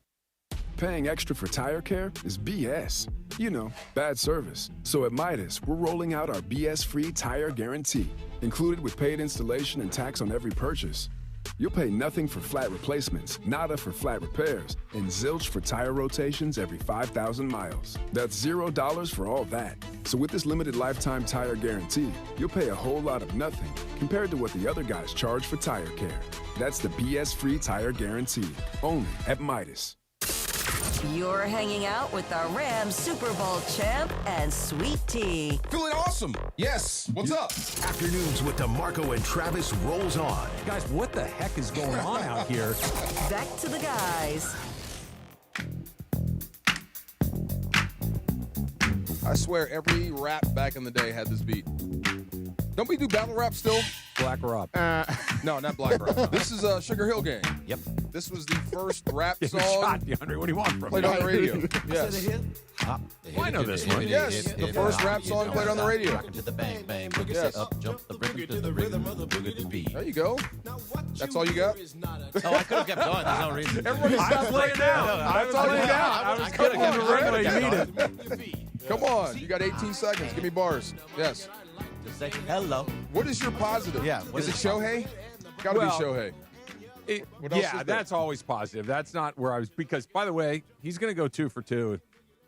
Paying extra for tire care is BS. You know, bad service. So at Midas, we're rolling out our BS-free tire guarantee, included with paid installation and tax on every purchase. You'll pay nothing for flat replacements, nada for flat repairs, and zilch for tire rotations every 5,000 miles. That's $0 for all that. So with this limited lifetime tire guarantee, you'll pay a whole lot of nothing compared to what the other guys charge for tire care. That's the BS-free tire guarantee, only at Midas. You're hanging out with the Rams Super Bowl champ and Sweet Tea. Feeling awesome. Yes. What's up? Afternoons with Demarco and Travis rolls on. Guys, what the heck is going on out here? Back to the guys. I swear every rap back in the day had this beat. Don't we do battle rap still? Black Rob. No, not Black Rob. This is Sugar Hill Gang. Yep. This was the first rap Give song it a shot, DeAndre. What do you want from played me? on the radio. Yes. I know this one. Yes, the first rap song played on the radio. To the bang bang, boogie, Yes. say up, jump the rhythm to the rhythm of the boogie beat. There you go. That's all you got? Oh, I could have kept going. There's no reason. Everybody stop laying down. That's all you got. I was cooking the right way you need it. Come on. You got 18 seconds. Give me bars. Yes. Just say hello. What is your positive? Yeah, what Is it is Shohei? Gotta Well, be Shohei. That's always positive. That's not where I was, because, by the way, he's going to go 2 for 2.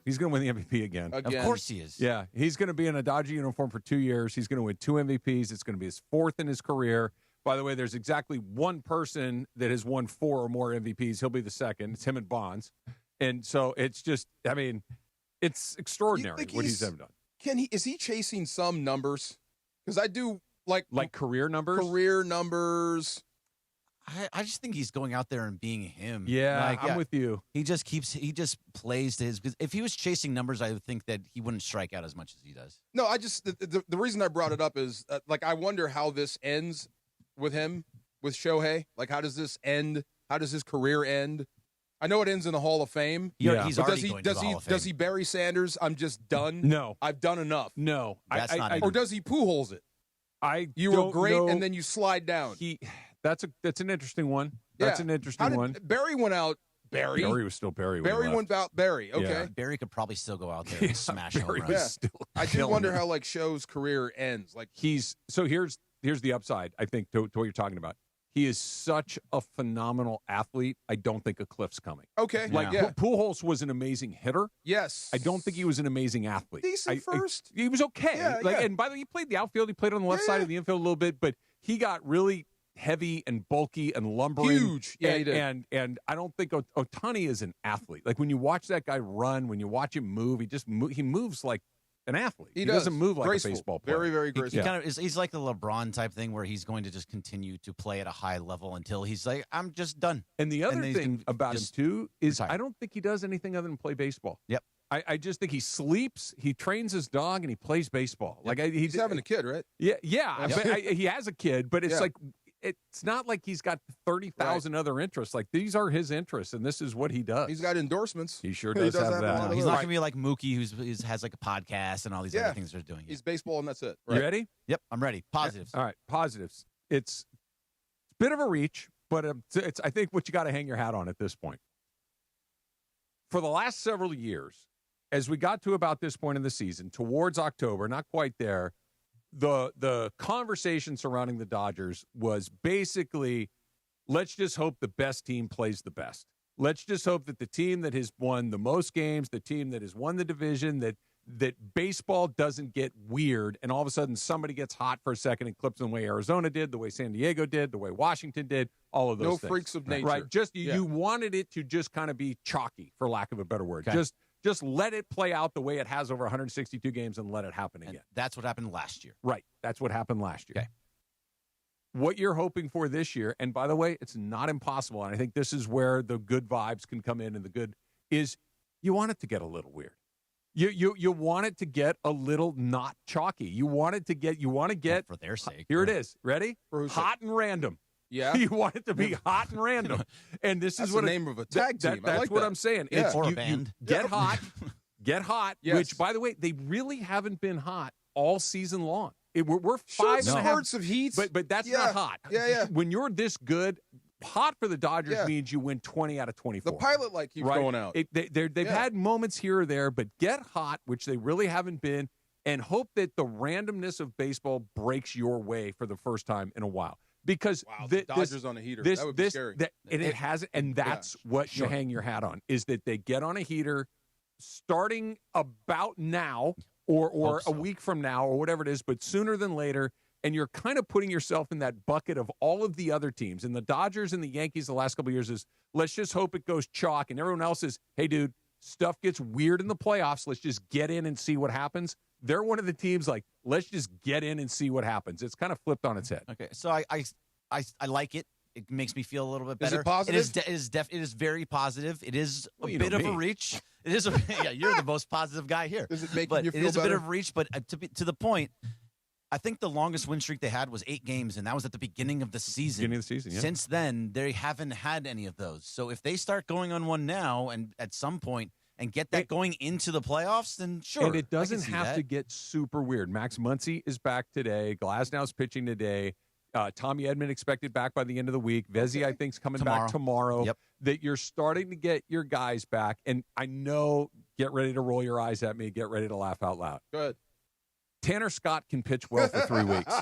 He's going to win the MVP again. Of course he is. Yeah, he's going to be in a Dodger uniform for 2 years. He's going to win 2 MVPs. It's going to be his 4th in his career. By the way, there's exactly one person that has won 4 or more MVPs. He'll be the second. It's him and Bonds. And so it's just, I mean, it's extraordinary what he's ever done. Is he chasing some numbers? Because I do like career numbers. Career numbers. I just think he's going out there and being him. Yeah, I'm with you. He just plays to his. If he was chasing numbers, I would think that he wouldn't strike out as much as he does. No, I just the reason I brought it up is I wonder how this ends with him, with Shohei. Like, how does this end? How does his career end? I know it ends in the Hall of Fame. Yeah, he's but already going to the Hall of Fame. Does he Barry Sanders? I'm just done. No, I've done enough. No, or does he Pujols it? You were great, and then you slide down. That's an interesting one. That's an interesting one. Barry went out. Barry was still Barry. Barry went out. Barry. Okay. Yeah. Barry could probably still go out there and smash home runs. Yeah. Still I do wonder how Sho's career ends. Here's the upside, I think, to what you're talking about. He is such a phenomenal athlete. I don't think a cliff's coming. Okay. Pujols was an amazing hitter. Yes. I don't think he was an amazing athlete. Decent first. He was okay. And by the way, he played the outfield. He played on the left side of the infield a little bit, but he got really heavy and bulky and lumbering. Huge. Yeah, he did. And I don't think Ohtani is an athlete. Like, when you watch that guy run, when you watch him move, he moves like an athlete. He does. doesn't move like graceful. A baseball player. Very, very graceful. He's like the LeBron type thing, where he's going to just continue to play at a high level until he's like, I'm just done. And the other thing about him, too, is I don't think he does anything other than play baseball. Yep. I just think he sleeps, he trains his dog, and he plays baseball. Yep. He's having a kid, right? Yeah. But he has a kid, but it's it's not like he's got 30,000 other interests. Like, these are his interests, and this is what he does. He's got endorsements. He sure does have that. He's not going to be like Mookie, who has like a podcast and all these other things they're doing. He's baseball, and that's it. Right? You ready? Yep, I'm ready. Positives. All right, positives. It's a bit of a reach, but it's I think what you got to hang your hat on at this point. For the last several years, as we got to about this point in the season, towards October, not quite there, the conversation surrounding the Dodgers was basically, let's just hope the best team plays the best. Let's just hope that the team that has won the most games, the team that has won the division, that baseball doesn't get weird and all of a sudden somebody gets hot for a second and clips them the way Arizona did, the way San Diego did, the way Washington did, all of those things. No freaks of nature. Right. Just you wanted it to just kind of be chalky, for lack of a better word. Okay. Just let it play out the way it has over 162 games and let it happen again. That's what happened last year. Right. That's what happened last year. Okay. What you're hoping for this year, and by the way, it's not impossible, and I think this is where the good vibes can come in, and the good is you want it to get a little weird. You want it to get a little not chalky. You want to get for their sake. Here it is. Ready? Hot and random. Yeah. You want it to be hot and random. And this That's is what the name of a tag team. That's what I'm saying. Yeah. It's, or a band. Get hot. Get hot. Yes. Which, by the way, they really haven't been hot all season long. We're Short 5.5 spurts of heat. But that's not hot. Yeah. When you're this good, hot for the Dodgers means you win 20 out of 24. The pilot light keeps going out. They've had moments here or there, but get hot, which they really haven't been, and hope that the randomness of baseball breaks your way for the first time in a while. Because the Dodgers on a heater, that would be scary. It hasn't, and that's what you hang your hat on, is that they get on a heater starting about now or a week from now or whatever it is, but sooner than later, and you're kind of putting yourself in that bucket of all of the other teams. And the Dodgers and the Yankees the last couple of years is, let's just hope it goes chalk, and everyone else is, hey, dude, stuff gets weird in the playoffs. Let's just get in and see what happens. They're one of the teams like, let's just get in and see what happens. It's kind of flipped on its head. Okay, so I like it. It makes me feel a little bit better. Is it positive? It is very positive. It is a bit of a reach. It is. You're the most positive guy here. Is it making but you feel it is better? a bit of a reach, but to the point, I think the longest win streak they had was 8 games, and that was at the beginning of the season. Yeah. Since then, they haven't had any of those. So if they start going on one now, and at some point, and get that going into the playoffs, then sure. And it doesn't have to get super weird. Max Muncy is back today. Glasnow's pitching today. Tommy Edman expected back by the end of the week. Vezzi, I think, is coming back tomorrow. Yep. That you're starting to get your guys back. And I know, get ready to roll your eyes at me. Get ready to laugh out loud. Good. Tanner Scott can pitch well for 3 weeks.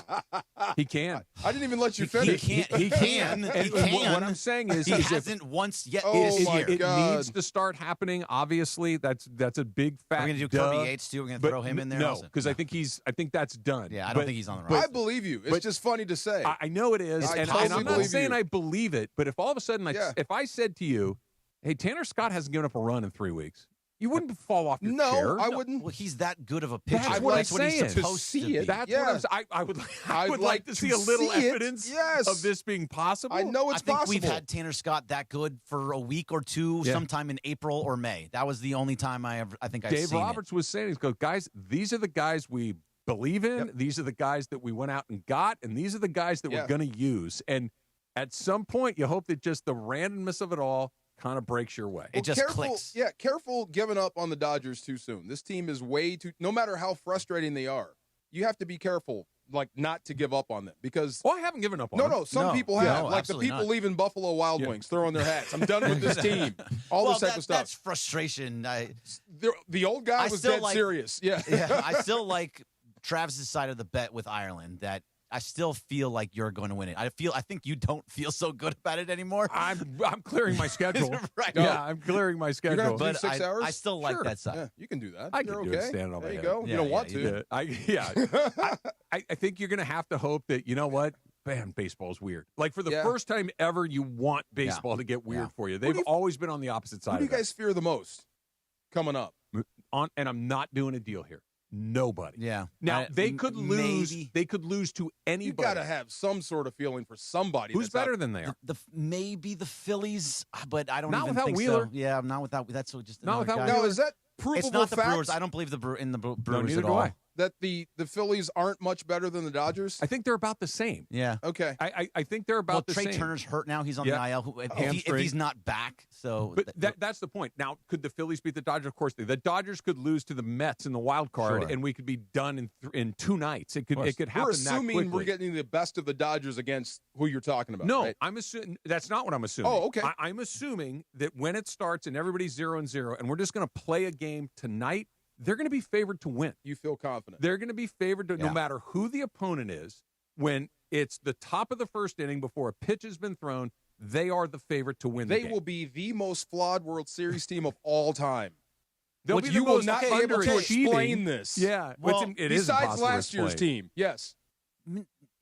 He can. I didn't even let you finish. He can. What I'm saying is, he hasn't once yet Oh this my year. it God. needs to start happening. Obviously, that's a big fact. Are we going to do Kirby Yates too? We're going to throw him in there? No, also? because I think that's done. Yeah, I don't think he's on the roster. I believe you. It's just funny to say. I know it is, and I'm not saying I believe it, but if all of a sudden, if I said to you, "Hey, Tanner Scott hasn't given up a run in 3 weeks," you wouldn't fall off your chair. No, I wouldn't. Well, he's that good of a pitcher. That's what I'm what he's saying. supposed to be. That's what I'm saying. I would like to see a little evidence of this being possible. I know it's I think possible. we've had Tanner Scott that good for a week or two, sometime in April or May. That was the only time I think I've seen Dave Roberts was saying, he goes, guys, these are the guys we believe in. Yep. These are the guys that we went out and got, and these are the guys that we're going to use. And at some point, you hope that just the randomness of it all kind of breaks your way. It just clicks. Yeah, careful giving up on the Dodgers too soon. This team is way too. No matter how frustrating they are, you have to be careful, like not to give up on them because. I haven't given up on them. No, some people have, like the people not. leaving Buffalo Wild Wings, throwing their hats. I'm done with this team. All this type of stuff. That's frustration. The old guy was dead serious. Yeah, I still like Travis's side of the bet with Ireland. That I still feel like you're going to win it. I think you don't feel so good about it anymore. I'm clearing my schedule. Right. Yeah, I'm clearing my schedule. You're gonna have to do 6 hours? I still like that side. Yeah, you can do that. I can do it standing on there my you head. go. You don't want to. I think you're going to have to hope that, you know what? Man, baseball's weird. Like, for the first time ever, you want baseball to get weird for you. They've always been on the opposite side Who do of you guys fear the most coming up? And I'm not doing a deal here. Nobody. Yeah. Now, they could lose. Maybe. They could lose to anybody. You got to have some sort of feeling for somebody. Who's better than they are? Maybe the Phillies, but I don't Not even without think Wheeler. so. Yeah, not without. That's just Not without guy. Wheeler. Now, is that provable It's not the fact Brewers. I don't believe in the Brewers neither at do all. I. that the Phillies aren't much better than the Dodgers? I think they're about the same. Yeah. Okay. I think they're about the Trey same. Turner's hurt now. He's on the IL. If he's not back, so. But that's the point. Now, could the Phillies beat the Dodgers? Of course, the Dodgers could lose to the Mets in the wild card, and we could be done in 2 nights. It could happen We're assuming that quickly. we're getting the best of the Dodgers against who you're talking about. No, right? I'm assuming that's not what I'm assuming. Oh, okay. I'm assuming that when it starts and everybody's 0-0, and we're just going to play a game tonight, they're going to be favored to win. You feel confident. They're going to be favored to, no matter who the opponent is, when it's the top of the first inning before a pitch has been thrown, they are the favorite to win the game. They will be the most flawed World Series team of all time. They'll be you the will most not be able to underachieving. explain this. Yeah. Well, it is besides impossible to last year's explain. team, yes.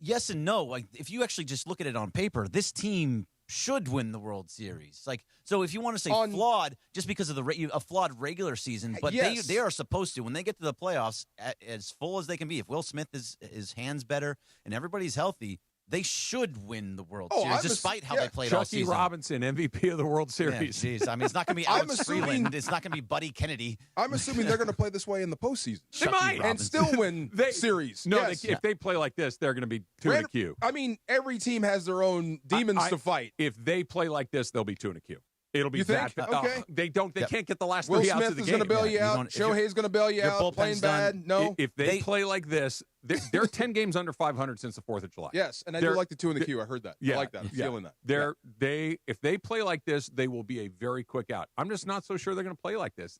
Yes and no. Like, if you actually just look at it on paper, this team should win the World Series. Like, so if you want to say flawed, just because of a flawed regular season, but they are supposed to, when they get to the playoffs, as full as they can be. If Will Smith is his hands better and everybody's healthy, they should win the World Series, despite how they played all season. Chucky Robinson, MVP of the World Series. Yeah, geez. I mean, it's not going to be Alex Freeland. It's not going to be Buddy Kennedy. I'm assuming they're going to play this way in the postseason. They might. And still win series. No, yes. if they play like this, they're going to be 2-2. I mean, every team has their own demons to fight. If they play like this, they'll be 2-2. It'll be You think? that. Okay. They can't get the last Will 3 outs Smith of the is game. going to bail you out. Shohei's going to bail you out. Playing bad. No. If they play like this, they're 10 games under 500 since the 4th of July. Yes, and I do like the 2 in the queue. I heard that. Yeah, I like that. I'm feeling that. If they play like this, they will be a very quick out. I'm just not so sure they're going to play like this.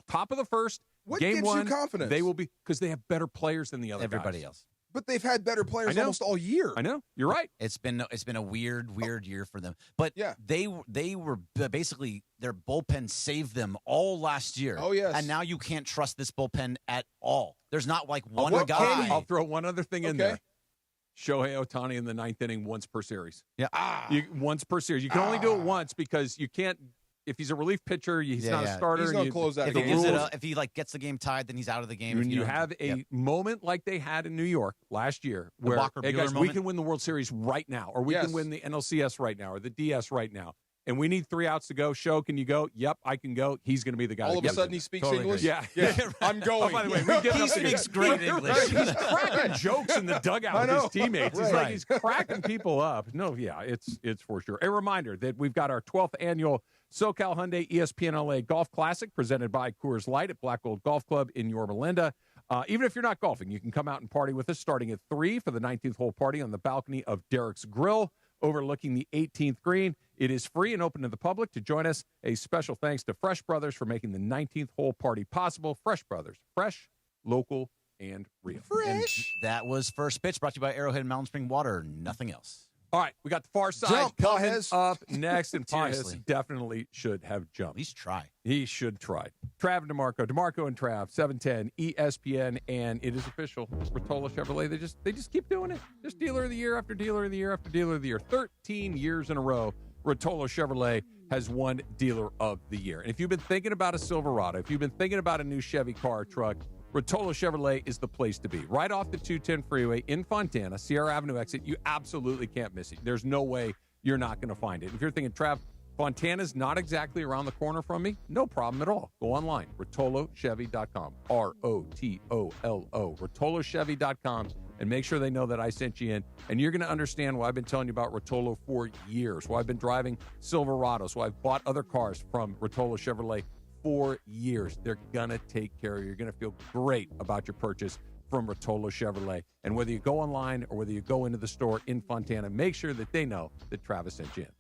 Top of the first, What game gives one, you confidence? they will be because they have better players than the other Everybody guys. else. But they've had better players almost all year. I know. You're right. It's been a weird year for them. But they were basically, their bullpen saved them all last year. Oh, yes. And now you can't trust this bullpen at all. There's not like one guy. I'll throw one other thing in there. Shohei Ohtani in the 9th inning once per series. Yeah. Once per series. You can only do it once because you can't. If he's a relief pitcher, he's not a starter. He's going to close that if game. if he gets the game tied, then he's out of the game. When you have a moment like they had in New York last year, where hey guys, we can win the World Series right now, or we can win the NLCS right now, or the DS right now, and we need 3 outs to go. Show, can you go? Yep, I can go. He's going to be the guy. All of a sudden, he speaks English. Yeah. I'm going. Oh, by the way, he speaks great English. He's cracking jokes in the dugout with his teammates. It's like he's cracking people up. No, it's for sure. A reminder that we've got our 12th annual SoCal Hyundai ESPN LA Golf Classic presented by Coors Light at Black Gold Golf Club in Yorba Linda. Even if you're not golfing, you can come out and party with us starting at 3 for the 19th hole party on the balcony of Derek's Grill overlooking the 18th green. It is free and open to the public to join us. A special thanks to Fresh Brothers for making the 19th hole party possible. Fresh Brothers, fresh, local, and real. And that was First Pitch, brought to you by Arrowhead Mountain Spring Water. Nothing else. All right, we got the far side Jump, coming Pajes. up next, and Pajes Seriously. definitely should have jumped. At least try. He should try. Trav and DeMarco and Trav, 710 ESPN, and it is official. Rotolo Chevrolet, they just keep doing it. Just dealer of the year after dealer of the year after dealer of the year. 13 years in a row, Rotolo Chevrolet has won dealer of the year. And if you've been thinking about a Silverado, if you've been thinking about a new Chevy car or truck, Rotolo Chevrolet is the place to be. Right off the 210 freeway in Fontana, Sierra Avenue exit, you absolutely can't miss it. There's no way you're not going to find it. If you're thinking, Trav, Fontana's not exactly around the corner from me, no problem at all. Go online, RotoloChevy.com, ROTOLO, RotoloChevy.com, and make sure they know that I sent you in. And you're going to understand why I've been telling you about Rotolo for years, why I've been driving Silverados, why I've bought other cars from Rotolo Chevrolet for years. They're going to take care of you. You're going to feel great about your purchase from Rotolo Chevrolet. And whether you go online or whether you go into the store in Fontana, make sure that they know that Travis sent you in.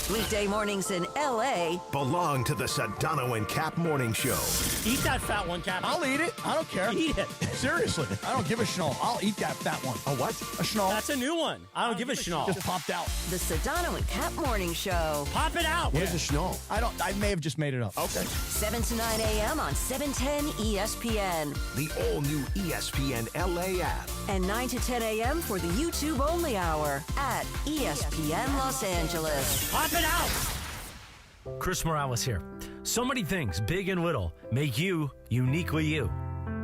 Weekday mornings in L.A. belong to the Sedano and Cap Morning Show. Eat that fat one, Cap. I'll eat it. I don't care. Eat it. Seriously. I don't give a schnoll. I'll eat that fat one. A what? A schnoll. That's a new one. I don't give a schnoll. Just popped out. The Sedano and Cap Morning Show. Pop it out. What is a schnoll? I may have just made it up. Okay. 7 to 9 a.m. on 710 ESPN. The all-new ESPN LA app. And 9 to 10 a.m. for the YouTube-only hour at ESPN Los Angeles. Pop it out. Chris Morales here. So many things, big and little, make you uniquely you.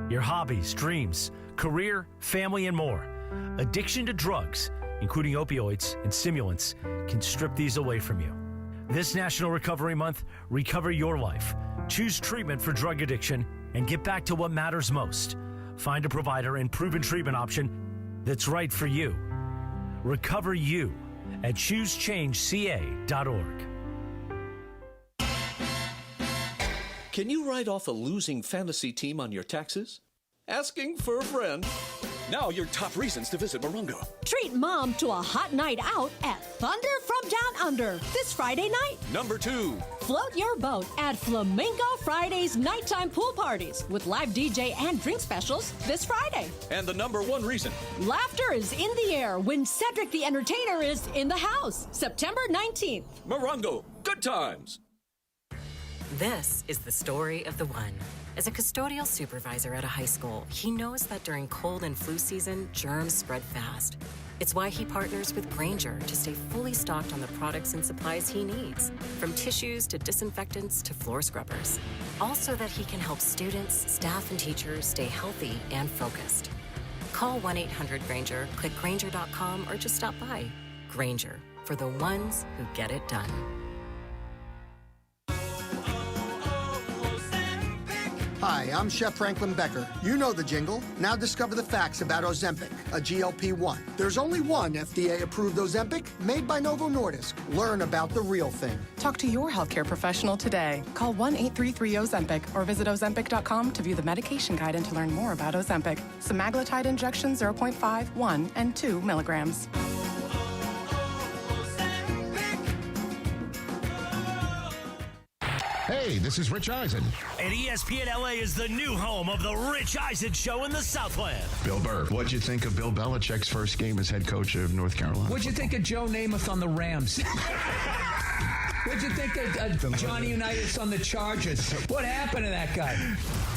Your hobbies, dreams, career, family, and more. Addiction to drugs, including opioids and stimulants, can strip these away from you. This National Recovery Month, recover your life. Choose treatment for drug addiction and get back to what matters most. Find a provider and proven treatment option that's right for you. Recover you at choosechangeca.org. Can you write off a losing fantasy team on your taxes? Asking for a friend. Now your top reasons to visit Morongo. Treat mom to a hot night out at Thunder from Down Under this Friday night. Number 2. Float your boat at Flamingo Friday's nighttime pool parties with live DJ and drink specials this Friday. And the number 1 reason. Laughter is in the air when Cedric the Entertainer is in the house, September 19th. Morongo, good times. This is the story of the one. As a custodial supervisor at a high school, he knows that during cold and flu season, germs spread fast. It's why he partners with Grainger to stay fully stocked on the products and supplies he needs, from tissues to disinfectants to floor scrubbers. All so that he can help students, staff, and teachers stay healthy and focused. Call 1-800-GRAINGER, click Grainger.com, or just stop by. Grainger, for the ones who get it done. Hi, I'm Chef Franklin Becker. You know the jingle. Now discover the facts about Ozempic, a GLP-1. There's only one FDA-approved Ozempic made by Novo Nordisk. Learn about the real thing. Talk to your healthcare professional today. Call 1-833-OZEMPIC or visit Ozempic.com to view the medication guide and to learn more about Ozempic. Semaglutide injection 0.5, 1, and 2 milligrams. Hey, this is Rich Eisen. And ESPN LA is the new home of the Rich Eisen Show in the Southland. Bill Burr, what'd you think of Bill Belichick's first game as head coach of North Carolina? What'd you think of Joe Namath on the Rams? What'd you think of Johnny Unitas on the Chargers? What happened to that guy?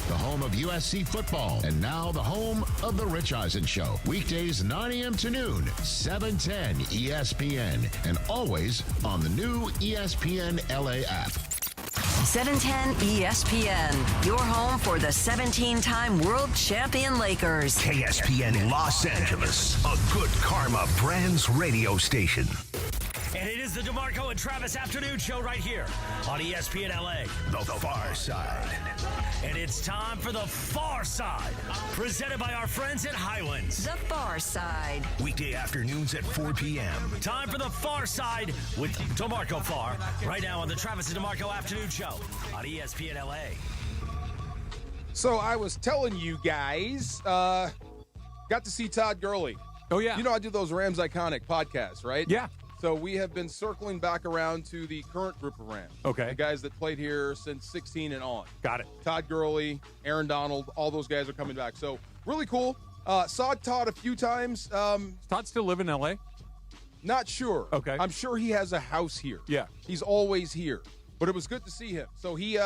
The home of USC football, and now the home of the Rich Eisen Show. Weekdays 9 a.m. to noon, 710 ESPN, and always on the new ESPN LA app. 710 ESPN, your home for the 17-time world champion Lakers. KSPN Los Angeles, a good karma brands radio station. And it is the Demarco and Travis afternoon show right here on ESPN LA. The Far Side. And it's time for the Far Side, presented by our friends at Highlands. The Far Side. Weekday afternoons at 4 p.m. Time for the Far Side with Demarco Farr, right now on the Travis and Demarco afternoon show on ESPN LA. So I was telling you guys, got to see Todd Gurley. Oh, yeah. You know I do those Rams Iconic podcasts, right? Yeah. So we have been circling back around to the current group of Rams. Okay. The guys that played here since 16 and on. Got it. Todd Gurley, Aaron Donald, all those guys are coming back. So really cool. Saw Todd a few times. Todd still live in L.A.? Not sure. Okay. I'm sure he has a house here. Yeah. He's always here. But it was good to see him. So he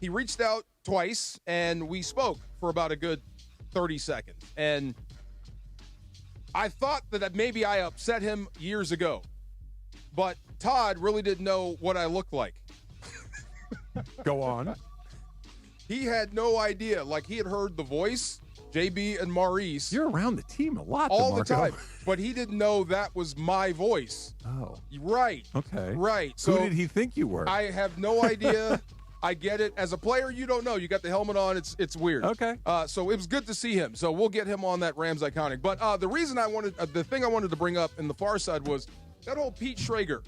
reached out twice, and we spoke for about a good 30 seconds. And I thought that maybe I upset him years ago. But Todd really didn't know what I looked like. Go on. He had no idea. Like, he had heard the voice, JB and Maurice. You're around the team a lot, all DeMarco. the time. But he didn't know that was my voice. Oh. Right. Okay. Right. So who did he think you were? I have no idea. I get it. As a player, you don't know. You got the helmet on. It's weird. Okay. So it was good to see him. So we'll get him on that Rams Iconic. But the reason the thing I wanted to bring up in the far side was that whole Pete Schrager,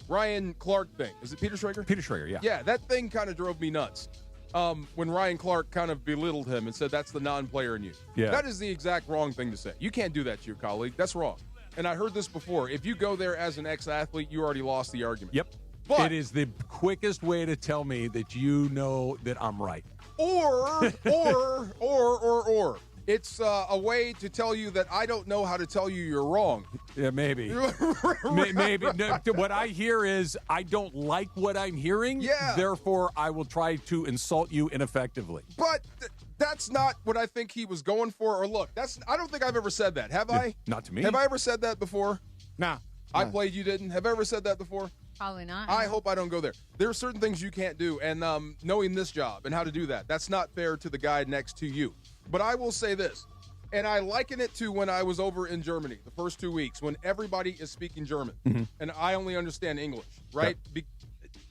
Ryan Clark thing. Is it Peter Schrager? Peter Schrager, yeah. Yeah, that thing kind of drove me nuts. When Ryan Clark kind of belittled him and said that's the non-player in you. Yeah. That is the exact wrong thing to say. You can't do that to your colleague. That's wrong. And I heard this before. If you go there as an ex-athlete, you already lost the argument. Yep. But it is the quickest way to tell me that you know that I'm right. Or. It's a way to tell you that I don't know how to tell you you're wrong. Yeah, maybe. Maybe. No, what I hear is I don't like what I'm hearing. Yeah. Therefore, I will try to insult you ineffectively. But that's not what I think he was going for. Or look, I don't think I've ever said that. Have I? Not to me. Have I ever said that before? Nah. I played, you didn't. Have I ever said that before? Probably not. I hope I don't go there. There are certain things you can't do, and knowing this job and how to do that's not fair to the guy next to you. But I will say this, and I liken it to when I was over in Germany the first 2 weeks when everybody is speaking German, and I only understand English, right? Yeah.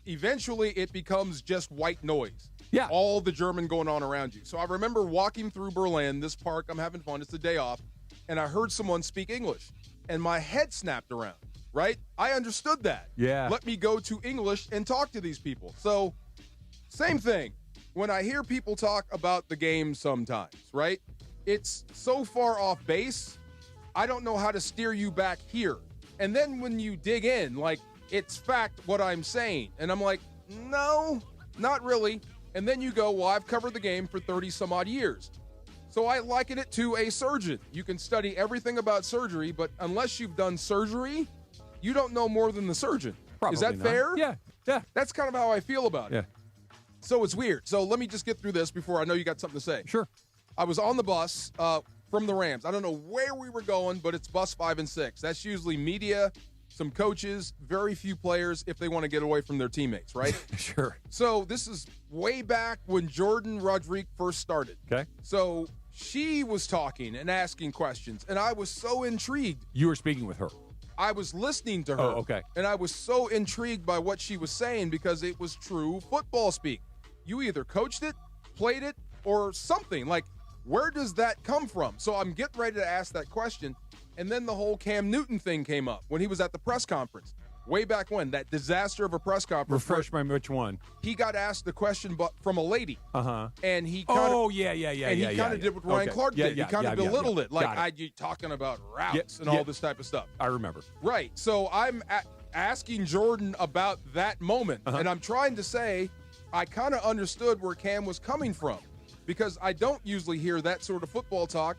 Eventually, it becomes just white noise. Yeah. All the German going on around you. So I remember walking through Berlin, this park, I'm having fun, it's the day off, and I heard someone speak English, and my head snapped around. Right? I understood that. Yeah. Let me go to English and talk to these people. So, same thing. When I hear people talk about the game sometimes, right? It's so far off base, I don't know how to steer you back here. And then when you dig in, like, it's fact what I'm saying. And I'm like, no, not really. And then you go, well, I've covered the game for 30 some odd years. So I liken it to a surgeon. You can study everything about surgery, but unless you've done surgery, you don't know more than the surgeon. Probably Is that not. fair? Yeah. That's kind of how I feel about it. Yeah. So it's weird. So let me just get through this before I know you got something to say. Sure. I was on the bus from the Rams. I don't know where we were going, but it's bus 5 and 6. That's usually media, some coaches, very few players if they want to get away from their teammates, right? Sure. So this is way back when Jordan Rodriguez first started. Okay. So she was talking and asking questions, and I was so intrigued. You were speaking with her. I was listening to her. Oh, okay. And I was so intrigued by what she was saying because it was true football speak. You either coached it, played it, or something. Like, where does that come from? So I'm getting ready to ask that question. And then the whole Cam Newton thing came up when he was at the press conference. Way back when, that disaster of a press conference. Refresh my which one? He got asked the question from a lady. Uh-huh. And he kind of yeah. And he kind of did what Ryan Clark did. He kind of belittled it. Like, you talking about routes and all this type of stuff. I remember. Right. So I'm asking Jordan about that moment. And I'm trying to say I kind of understood where Cam was coming from because I don't usually hear that sort of football talk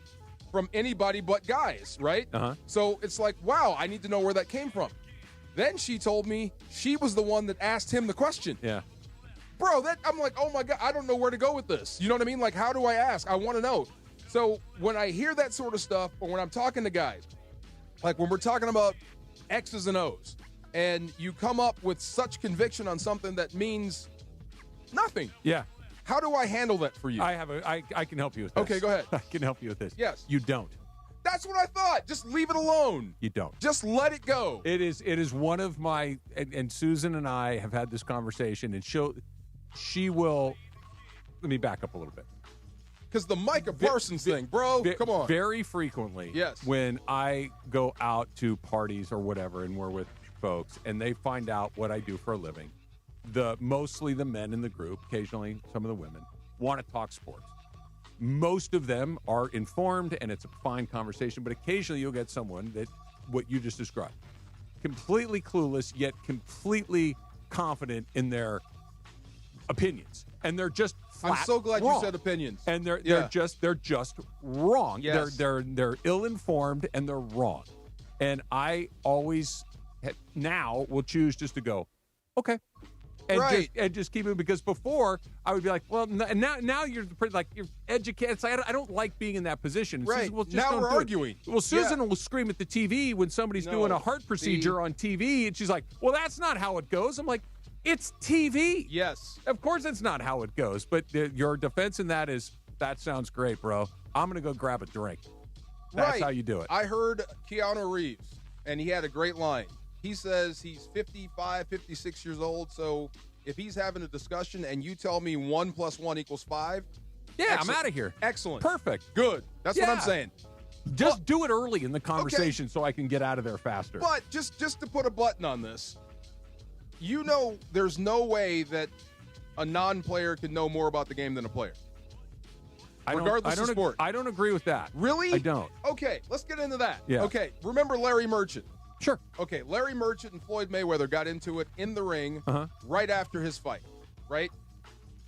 from anybody but guys, right? So it's like, wow, I need to know where that came from. Then she told me she was the one that asked him the question. Yeah. Bro, I'm like, oh my God, I don't know where to go with this. You know what I mean? Like, how do I ask? I want to know. So when I hear that sort of stuff, or when I'm talking to guys, like when we're talking about X's and O's, and you come up with such conviction on something that means nothing. Yeah. How do I handle that for you? I can help you with this. Okay, go ahead. I can help you with this. Yes. You don't. That's what I thought. Just leave it alone. You don't. Just let it go. It is one of my and Susan and I have had this conversation, and she will. Let me back up a little bit. Because the Micah Parsons thing, bro, come on. Very frequently, yes, when I go out to parties or whatever, and we're with folks, and they find out what I do for a living, mostly the men in the group, occasionally some of the women, want to talk sports. Most of them are informed, and it's a fine conversation, but occasionally you'll get someone that what you just described. completely clueless yet completely confident in their opinions, and they're just flat I'm so glad wrong. you said opinions. And they're Yeah. just wrong. Yes. They're ill-informed and they're wrong. And I always now will choose just to go, okay. And just keep it, because before I would be like, well, now you're pretty like you're educated. It's like, I don't like being in that position. Right. Susan, well, just Now don't we're do it. arguing. Well, Susan will scream at the TV when somebody's doing a heart procedure on TV, and she's like, well, that's not how it goes. I'm like, it's TV. Yes. Of course it's not how it goes. But your defense in that is, that sounds great, bro. I'm going to go grab a drink. That's how you do it. I heard Keanu Reeves, and he had a great line. He says he's 55, 56 years old, so if he's having a discussion and you tell me 1 + 1 = 5, yeah, excellent. I'm out of here. Excellent. Perfect. Good. That's what I'm saying. Just do it early in the conversation so I can get out of there faster. But just to put a button on this, there's no way that a non-player can know more about the game than a player. Regardless of sport. I don't agree with that. Really? I don't. Okay, let's get into that. Yeah. Okay, remember Larry Merchant? Sure. Okay, Larry Merchant and Floyd Mayweather got into it in the ring right after his fight, right?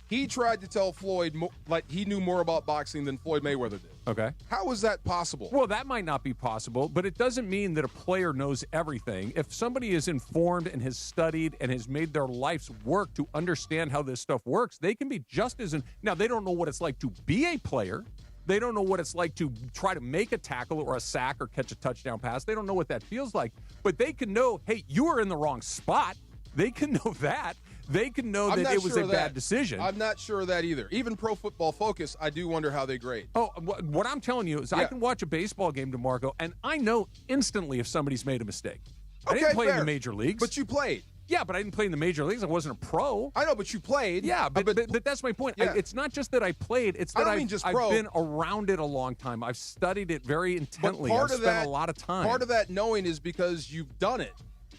He tried to tell Floyd like he knew more about boxing than Floyd Mayweather did. Okay. How is that possible? Well, that might not be possible, but it doesn't mean that a player knows everything. If somebody is informed and has studied and has made their life's work to understand how this stuff works, they can be just as now, they don't know what it's like to be a player. They don't know what it's like to try to make a tackle or a sack or catch a touchdown pass. They don't know what that feels like. But they can know, hey, you were in the wrong spot. They can know that. They can know that it was a bad decision. I'm not sure of that either. Even Pro Football Focus, I do wonder how they grade. Oh, what I'm telling you is I can watch a baseball game, DeMarco, and I know instantly if somebody's made a mistake. I didn't play in the major leagues. But you played. Yeah, but I didn't play in the major leagues. I wasn't a pro. I know, but you played. Yeah, but that's my point. Yeah. It's not just that I played. It's that I've been around it a long time. I've studied it very intently. I've spent a lot of time. Part of that knowing is because you've done it.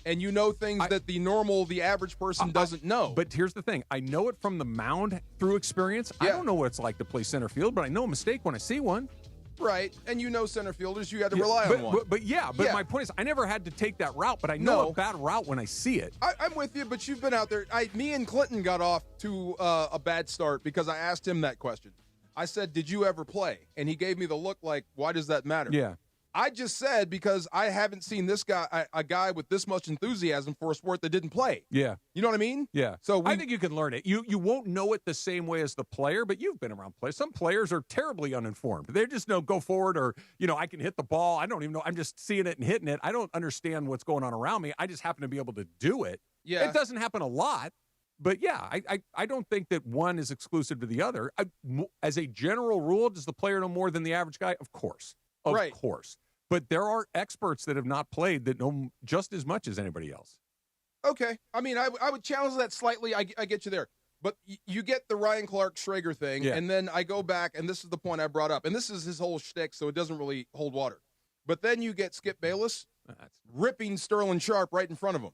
And you know things that the average person doesn't know. But here's the thing. I know it from the mound through experience. I don't know what it's like to play center field, but I know a mistake when I see one. Right. And you know center fielders, you had to rely on one. But my point is I never had to take that route, but I know a bad route when I see it. I'm with you, but you've been out there. Me and Clinton got off to a bad start because I asked him that question. I said, did you ever play? And he gave me the look like, why does that matter? Yeah. I just said because I haven't seen this guy, a guy with this much enthusiasm for a sport that didn't play. Yeah. You know what I mean? Yeah. So I think you can learn it. You won't know it the same way as the player, but you've been around players. Some players are terribly uninformed. They just know go forward or, I can hit the ball. I don't even know. I'm just seeing it and hitting it. I don't understand what's going on around me. I just happen to be able to do it. Yeah. It doesn't happen a lot. But, yeah, I don't think that one is exclusive to the other. As a general rule, does the player know more than the average guy? Of course. Of course. But there are experts that have not played that know just as much as anybody else. Okay. I mean, I would challenge that slightly. I get you there. But you get the Ryan Clark Schrager thing, and then I go back, and this is the point I brought up. And this is his whole shtick, so it doesn't really hold water. But then you get Skip Bayless ripping Sterling Sharp right in front of him.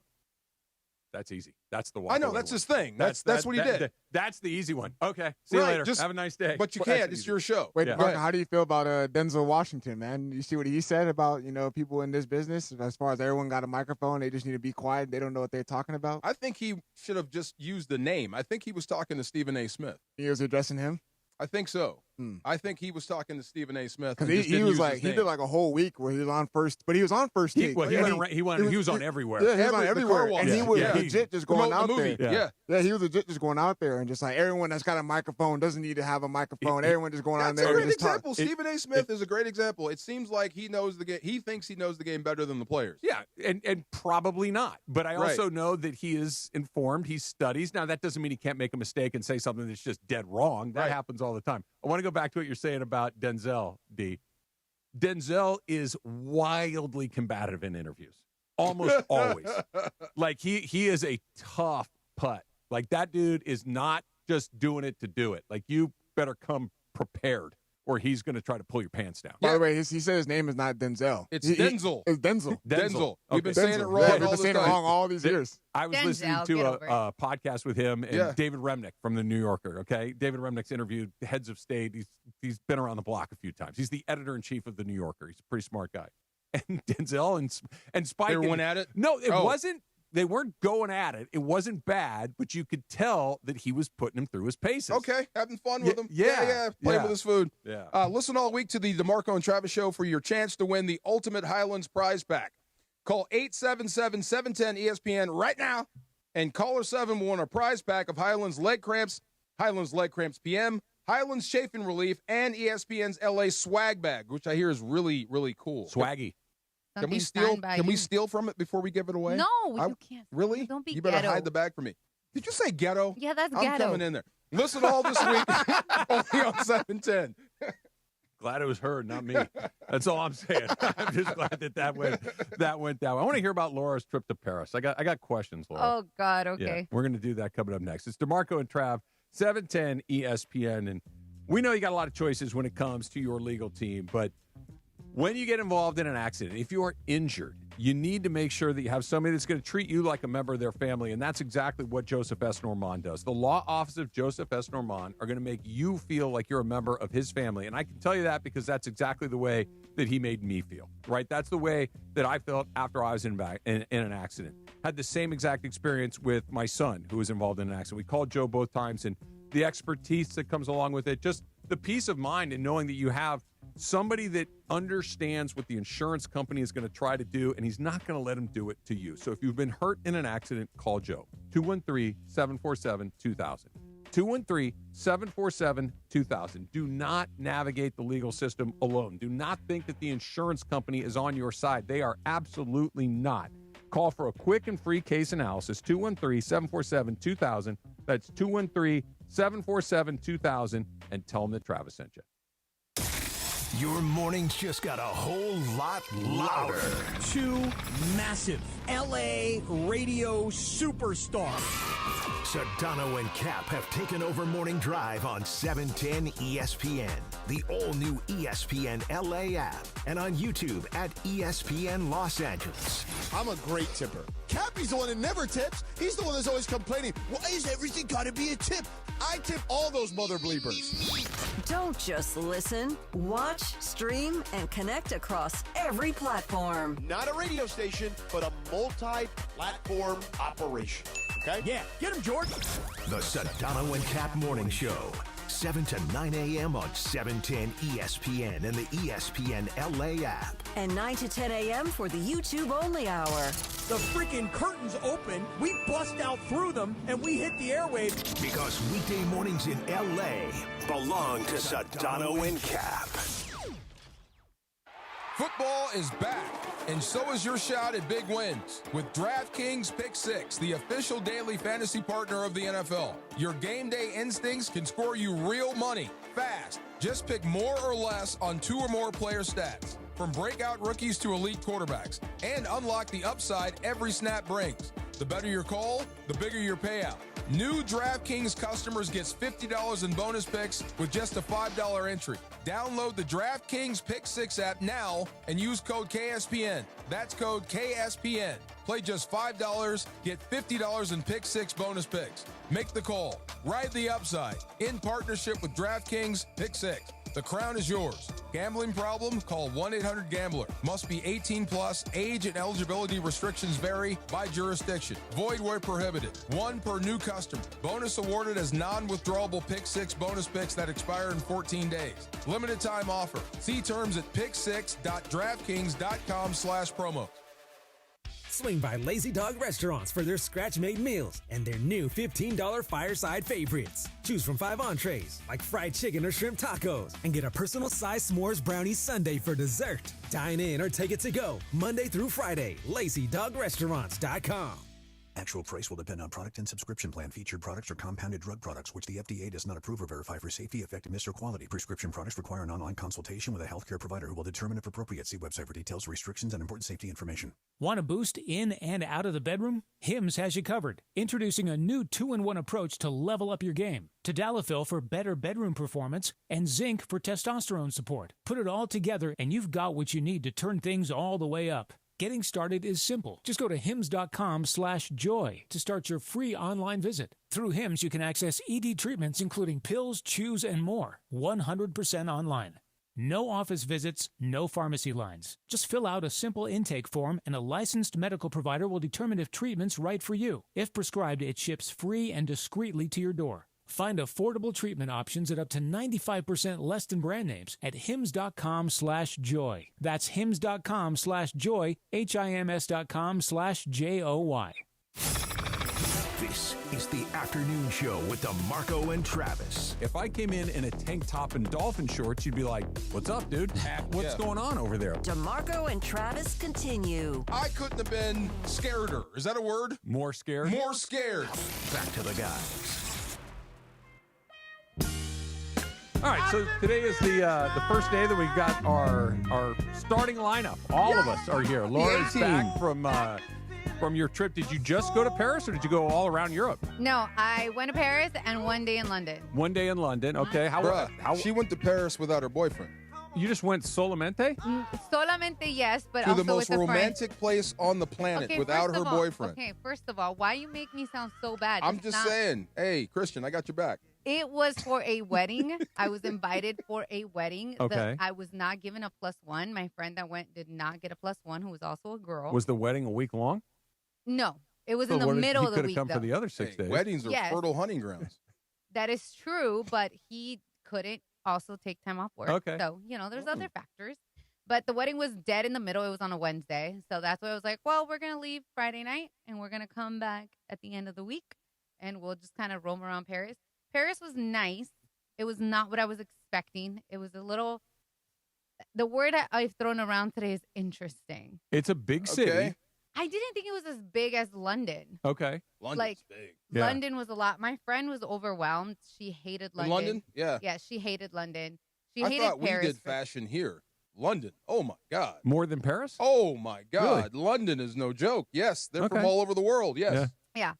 That's easy. That's the one. I know, that's his thing. That's what he did. That's the easy one. Okay. See you later. Have a nice day. But you can't. It's your show. Wait, Mark, how do you feel about Denzel Washington, man? You see what he said about, people in this business? As far as everyone got a microphone, they just need to be quiet. They don't know what they're talking about. I think he should have just used the name. I think he was talking to Stephen A. Smith. He was addressing him? I think so. I think he was talking to Stephen A. Smith. Because he was like, he did like a whole week where he was on first, but he was on First Take. He was on everywhere. Yeah, he was on everywhere. And he was legit just going out there. Yeah, he was legit just going out there and just like everyone that's got a microphone doesn't need to have a microphone. Everyone just going out there. That's a great and just example. Stephen A. Smith is a great example. It seems like he knows the game. He thinks he knows the game better than the players. Yeah, and probably not. But I also know that he is informed. He studies. Now, that doesn't mean he can't make a mistake and say something that's just dead wrong. That happens all the time. I want to go back to what you're saying about Denzel, D. Denzel is wildly combative in interviews, almost always. Like, he is a tough putt. Like, that dude is not just doing it to do it. Like, you better come prepared or he's going to try to pull your pants down. By the way, he said his name is not Denzel. It's Denzel. It's Denzel. Denzel. We've been Denzel. saying it wrong. Yeah, we've been saying it wrong all these years. I was listening to a podcast with him and David Remnick from The New Yorker, okay? David Remnick's interviewed heads of state. He's been around the block a few times. He's the editor-in-chief of The New Yorker. He's a pretty smart guy. and Denzel and Spike. They went at it? No, it wasn't. They weren't going at it. It wasn't bad, but you could tell that he was putting him through his paces. Okay, having fun with him. Playing with his food. Yeah. Listen all week to the Demarco and Travis Show for your chance to win the Ultimate Highlands prize pack. Call 877-710-ESPN right now, and caller 7 will win a prize pack of Highlands Leg Cramps PM, Highlands Chafing Relief, and ESPN's LA swag bag, which I hear is really, really cool. Swaggy. Can we steal? Can we steal from it before we give it away? No, you can't. Really? Don't be You better ghetto. hide the bag from me. Did you say ghetto? Yeah, that's I'm ghetto. coming in there. Listen all this week only on 710. Glad it was her, not me. That's all I'm saying. I'm just glad that went that way. I want to hear about Laura's trip to Paris. I got questions, Laura. Oh, God, okay. Yeah, we're going to do that coming up next. It's DeMarco and Trav, 710 ESPN. And we know you got a lot of choices when it comes to your legal team, but when you get involved in an accident, if you are injured, you need to make sure that you have somebody that's going to treat you like a member of their family, and that's exactly what Joseph S. Normand does. The law office of Joseph S. Normand are going to make you feel like you're a member of his family, and I can tell you that because that's exactly the way that he made me feel, right? That's the way that I felt after I was in an accident. Had the same exact experience with my son who was involved in an accident. We called Joe both times, and the expertise that comes along with it, just the peace of mind in knowing that you have somebody that understands what the insurance company is going to try to do, and he's not going to let him do it to you. So if you've been hurt in an accident, call Joe. 213-747-2000. 213-747-2000. Do not navigate the legal system alone. Do not think that the insurance company is on your side. They are absolutely not. Call for a quick and free case analysis, 213-747-2000. That's 213-747-2000, and tell them that Travis sent you. Your morning just got a whole lot louder. Two massive LA radio superstars. Sedano and Cap have taken over Morning Drive on 710 ESPN, the all-new ESPN LA app, and on YouTube at ESPN Los Angeles. I'm a great tipper. Cappy's the one that never tips. He's the one that's always complaining. Why is everything got to be a tip? I tip all those mother bleepers. Don't just listen. Watch, stream, and connect across every platform. Not a radio station, but a multi-platform operation. Okay? Yeah, get him, George. The Sedano and Cap Morning Show, 7 to 9 a.m. on 710 ESPN and the ESPN LA app. And 9 to 10 a.m. for the YouTube-only hour. The freaking curtains open, we bust out through them, and we hit the airwaves. Because weekday mornings in LA belong to Sedano and Cap. Football is back, and so is your shot at big wins with DraftKings Pick 6, the official daily fantasy partner of the NFL. Your game day instincts can score you real money fast. Just pick more or less on 2 or more player stats, from breakout rookies to elite quarterbacks, and unlock the upside every snap brings. The better your call, the bigger your payout. New DraftKings customers gets $50 in bonus picks with just a $5 entry. Download the DraftKings Pick 6 app now and use code KSPN. That's code KSPN. Play just $5, get $50 in Pick 6 bonus picks. Make the call. Ride the upside. In partnership with DraftKings Pick 6. The crown is yours. Gambling problem? Call 1-800-GAMBLER. Must be 18 plus. Age and eligibility restrictions vary by jurisdiction. Void where prohibited. 1 per new customer. Bonus awarded as non-withdrawable Pick 6 bonus picks that expire in 14 days. Limited time offer. See terms at pick6.draftkings.com/promo. Swing by Lazy Dog Restaurants for their scratch-made meals and their new $15 fireside favorites. Choose from 5 entrees, like fried chicken or shrimp tacos, and get a personal-sized s'mores brownie sundae for dessert. Dine in or take it to go, Monday through Friday. LazyDogRestaurants.com. Actual price will depend on product and subscription plan. Featured products are compounded drug products, which the FDA does not approve or verify for safety, effectiveness, or quality. Prescription products require an online consultation with a healthcare provider who will determine if appropriate. See website for details, restrictions, and important safety information. Want a boost in and out of the bedroom? Hims has you covered. Introducing a new 2-in-1 approach to level up your game. Tadalafil for better bedroom performance and zinc for testosterone support. Put it all together and you've got what you need to turn things all the way up. Getting started is simple. Just go to hims.com/joy to start your free online visit. Through Hims, you can access ED treatments including pills, chews, and more. 100% online. No office visits, no pharmacy lines. Just fill out a simple intake form and a licensed medical provider will determine if treatment's right for you. If prescribed, it ships free and discreetly to your door. Find affordable treatment options at up to 95% less than brand names at hims.com/joy. That's hims.com/joy, HIMS.com/JOY. This is the afternoon show with Demarco and Travis. If I came in a tank top and dolphin shorts, you'd be like, what's up, dude? What's going on over there? Demarco and Travis continue. I couldn't have been scareder. Is that a word? More scared? More scared. Back to the guys. All right, so today is the first day that we've got our starting lineup. All of us are here. Laura's back from your trip. Did you just go to Paris or did you go all around Europe? No, I went to Paris and 1 day in London. 1 day in London. Okay. How she went to Paris without her boyfriend. You just went solamente? Solamente, yes, but to also the most with a romantic place on the planet without her boyfriend. Okay, first of all, why you make me sound so bad? I'm just saying. Hey, Christian, I got your back. It was for a wedding. I was invited for a wedding. Okay. I was not given a +1. My friend that went did not get a +1, who was also a girl. Was the wedding a week long? No, it was in the middle of the week. He could have come for the other 6 days. Weddings are fertile hunting grounds. That is true, but he couldn't also take time off work. Okay. So, there's other factors. But the wedding was dead in the middle. It was on a Wednesday. So that's why I was like, well, we're going to leave Friday night, and we're going to come back at the end of the week, and we'll just kind of roam around Paris. Paris was nice. It was not what I was expecting. It was a little... The word I've thrown around today is interesting. It's a big city. I didn't think it was as big as London. Okay. London's big. Yeah. London was a lot. My friend was overwhelmed. She hated London. London? Yeah. Yeah, she hated London. She I hated thought Paris. we did fashion here. London. Oh, my God. More than Paris? Oh, my God. Really? London is no joke. Yes, they're Okay. from all over the world. Yes. Yeah.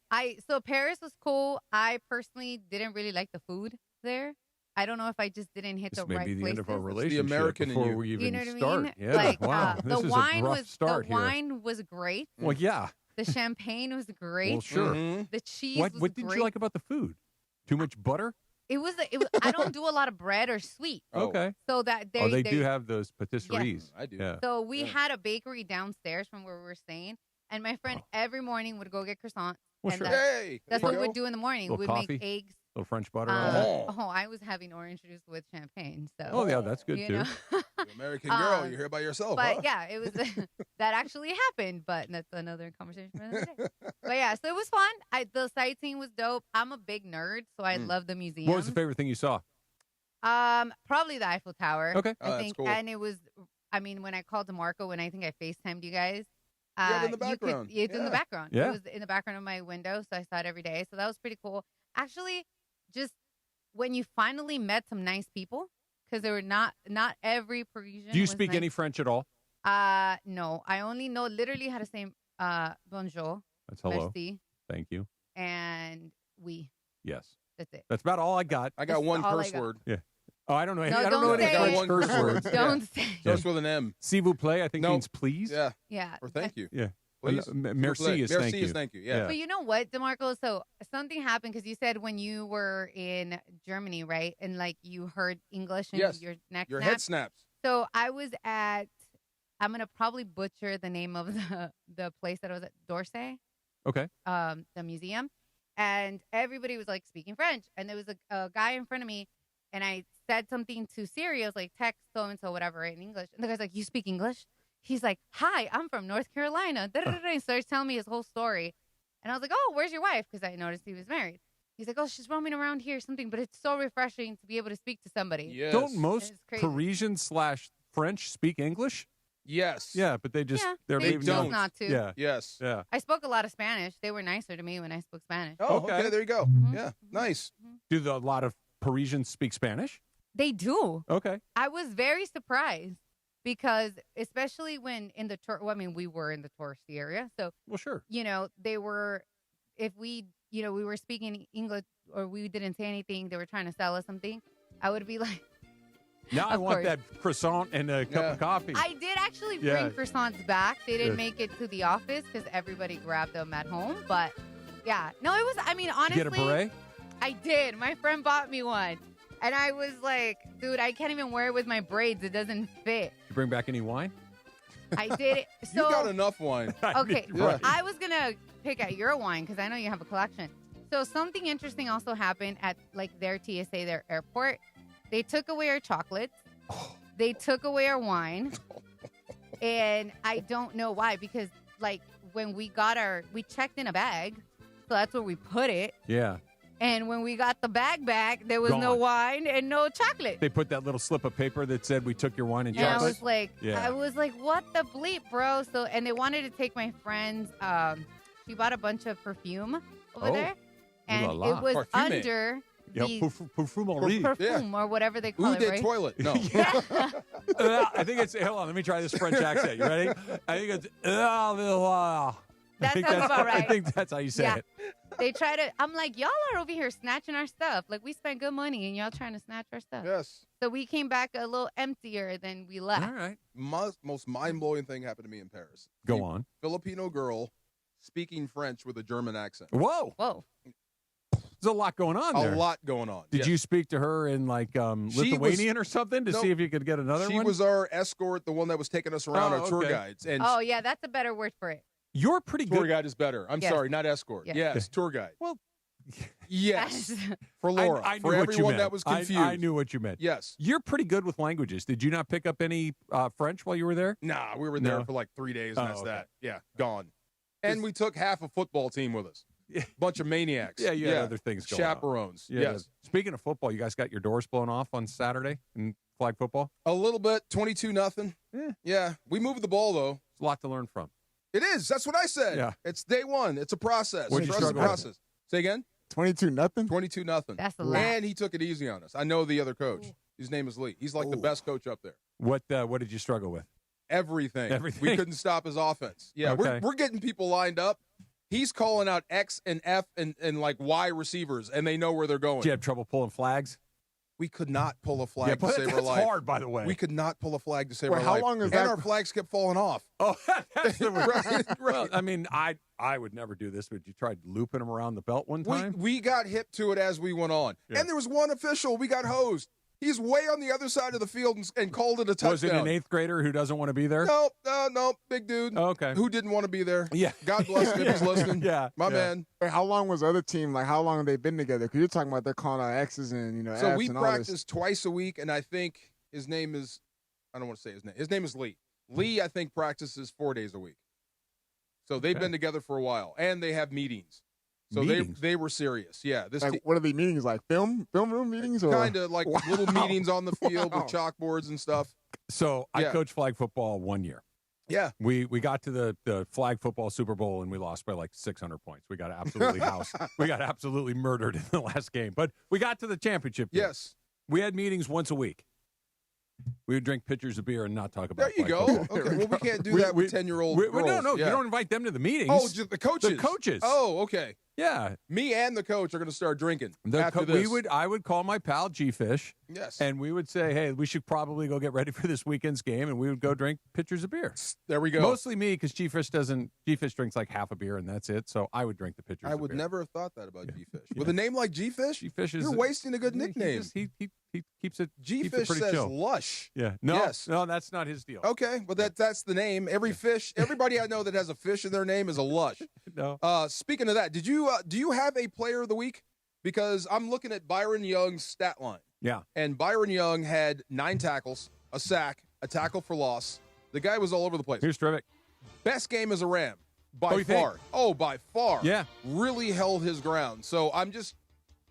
So Paris was cool. I personally didn't really like the food there. I don't know if I just didn't hit This the may right be the places. end of our The relationship American in before you. we even You know what I start. mean? Yeah. Like, wow. the This is wine a rough was start the here. wine was great. Well, yeah. The champagne was great. Well, sure. The cheese What was didn't great. you like about the food? Too much butter? It was. I don't do a lot of bread or sweet. Okay. So that They do have those patisseries. I do. Yeah. So we had a bakery downstairs from where we were staying, and my friend every morning would go get croissants. Well, and sure. that's what we would do in the morning. Little We'd coffee, make eggs. little French butter on that. I was having orange juice with champagne. So. Oh, yeah, that's good, you too. know. You American girl, you're here by yourself. But huh? yeah, it was that actually happened. But that's another conversation for another day. But yeah, so it was fun. The sightseeing was dope. I'm a big nerd, so I love the museum. What was the favorite thing you saw? Probably the Eiffel Tower. Okay. I think, cool. and it was. I mean, when I called Demarco, when I think I FaceTimed you guys. Yeah, in the background. It's in the background. Yeah. It was in the background of my window, so I saw it every day. So that was pretty cool. Actually, just when you finally met some nice people, because there were not every Parisian. Do you was speak nice. any French at all? No. I only know literally how to say bonjour. That's hello. Merci, Thank you. and oui. Yes. That's it. That's about all I got. I got That's one all I curse got. word. Yeah. Oh, I don't know. No, I don't don't know any say French it. curse words. Don't say. Just with an M. S'il vous plaît, I think Nope. means please. Yeah. Yeah. Or thank you. Yeah. Please. Merci is thank you. Thank you. Yeah. But you know what, Demarco? So something happened because you said when you were in Germany, right? And like you heard English and Yes. your neck Your snapped. head snaps. So I was at, I'm going to probably butcher the name of the place that I was at, d'Orsay, Okay. the museum. And everybody was like speaking French. And there was a guy in front of me. And I said something to Siri. I was like, text so-and-so, whatever, right, in English. And the guy's like, you speak English? He's like, hi, I'm from North Carolina. He starts telling me his whole story. And I was like, oh, where's your wife? Because I noticed he was married. He's like, oh, she's roaming around here or something. But it's so refreshing to be able to speak to somebody. Yes. Don't most It's crazy. Parisian/French speak English? Yes. Yeah, but they just Yeah, they're they maybe choose not to. Yeah. Yes. Yeah. I spoke a lot of Spanish. They were nicer to me when I spoke Spanish. Oh, Okay. okay. There you go. Mm-hmm. Yeah. Nice. Do a lot of Parisians speak Spanish? They do. Okay. I was very surprised because especially when in the tour, well, I mean, we were in the touristy area. So, Well, sure. they were, if we, we were speaking English or we didn't say anything, they were trying to sell us something, I would be like, Now I Of want course. that croissant and a cup of coffee. I did actually Yeah. bring croissants back. They didn't Good. make it to the office because everybody grabbed them at home. But yeah, no, it was, I mean, You honestly. get a beret? I did. My friend bought me one. And I was like, dude, I can't even wear it with my braids. It doesn't fit. You bring back any wine? I did it. So, you got enough wine. Okay, Yeah. I was going to pick at your wine because I know you have a collection. So something interesting also happened at like their TSA, their airport. They took away our chocolates. They took away our wine. And I don't know why, because like when we checked in a bag. So that's where we put it. Yeah. And when we got the bag back, there was no wine and no chocolate. They put that little slip of paper that said we took your wine and And chocolate. I was like, what the bleep, bro? So, and they wanted to take my friend's, she bought a bunch of perfume over there. And Ooh la la. it was Parfume. under Yeah, the perfume or whatever they call Eau it, de right? toilet. No. I think it's, hold on, let me try this French accent. You ready? I think it's, That sounds about right. I think that's how you say it. They try to, I'm like, y'all are over here snatching our stuff. Like, we spent good money and y'all trying to snatch our stuff. Yes. So we came back a little emptier than we left. All right. Most mind-blowing thing happened to me in Paris. Go on. Filipino girl speaking French with a German accent. Whoa. There's a lot going on there. A lot going on. Did yes. you speak to her in like Lithuanian or something to see if you could get another one? She was our escort, the one that was taking us around, our tour guides. And Oh, yeah, that's a better word for it. You're pretty tour good. guide is better. I'm Yes. sorry, not escort. Yes. Yes, tour guide. Well, yes. For Laura. I knew for what you everyone meant. that was confused. I knew what you meant. Yes. You're pretty good with languages. Did you not pick up any French while you were there? Nah, we were there No. for like 3 days, Oh, and that's okay. that. Yeah, gone. And we took half a football team with us. Bunch of maniacs. Yeah, you had other things going Chaperones. on. Yes. Speaking of football, you guys got your doors blown off on Saturday in flag football? A little bit, 22-0. Yeah. We moved the ball, though. It's a lot to learn from. It is. That's what I said. Yeah. It's day one. It's a process. What'd you Trust the struggle with? process. Say again? 22-0? 22-0. That's a lot. And he took it easy on us. I know the other coach. His name is Lee. He's like the best coach up there. What did you struggle with? Everything. Everything? We couldn't stop his offense. Yeah, Okay. we're getting people lined up. He's calling out X and F and like Y receivers, and they know where they're going. Did you have trouble pulling flags? We could not pull a flag Yeah, to but save our that's life. hard, by the way. We could not pull a flag to save Wait, our how life. long is and that- our flags kept falling off. Oh, that's the Right. Well, I mean, I would never do this, but you tried looping them around the belt one time? We got hip to it as we went on. Yeah. And there was one official. We got hosed. He's way on the other side of the field and called it a touchdown. Was it an 8th grader who doesn't want to be there? No, big dude. Oh, okay. Who didn't want to be there. Yeah. God bless him if he's listening. Yeah. My Yeah. man. Wait, how long was the other team? Like, how long have they been together? Because you're talking about they're calling out X's and, So F's we and all this. practice twice a week, and I think his name is, I don't want to say his name. His name is Lee. Lee, I think, practices 4 days a week. So they've been together for a while, and they have meetings. So Meetings? they were serious. Yeah. This Like, what are the meetings like? Film room meetings? Or? kind of like Wow. little meetings on the field Wow. with chalkboards and stuff. So I Yeah. coached flag football 1 year. Yeah. We got to the flag football Super Bowl and we lost by like 600 points. We got absolutely housed. We got absolutely murdered in the last game. But we got to the championship game. Yes. We had meetings once a week. We would drink pitchers of beer and not talk about There you flag go. football. Okay. Well, we can't do that with 10-year-old girls. No, Yeah. you don't invite them to the meetings. Oh, just the coaches. The coaches. Oh, okay. Yeah. Me and the coach are going to start drinking The after this. I would call my pal G-Fish. Yes. And we would say, hey, we should probably go get ready for this weekend's game, and we would go drink pitchers of beer. There we go. Mostly me, because G-Fish drinks like half a beer, and that's it. So I would drink the pitchers I of would beer. never have thought that about G-Fish. With a name like G-Fish, G-Fish is you're wasting a good nickname. He keeps it G-Fish pretty says chill. lush. Yeah. No, Yes. no, that's not his deal. Okay, well that's the name. Every fish, everybody I know that has a fish in their name is a lush. No. Speaking of that, do you have a player of the week? Because I'm looking at Byron Young's stat line. Yeah. And Byron Young had 9 tackles, a sack, a tackle for loss. The guy was all over the place. Here's terrific. Best game as a Ram by Oh, you think? far. Oh, by far. Yeah. Really held his ground. So I'm just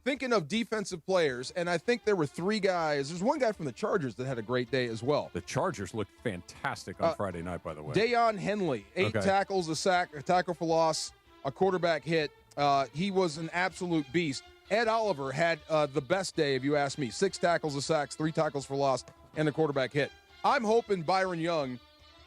thinking of defensive players, and I think there were 3 guys. There's one guy from the Chargers that had a great day as well. The Chargers looked fantastic on Friday night, by the way. Dayon Henley, 8 Okay. tackles, a sack, a tackle for loss, a quarterback hit. He was an absolute beast. Ed Oliver had the best day, if you ask me. 6 tackles, a sack, 3 tackles for loss, and a quarterback hit. I'm hoping Byron Young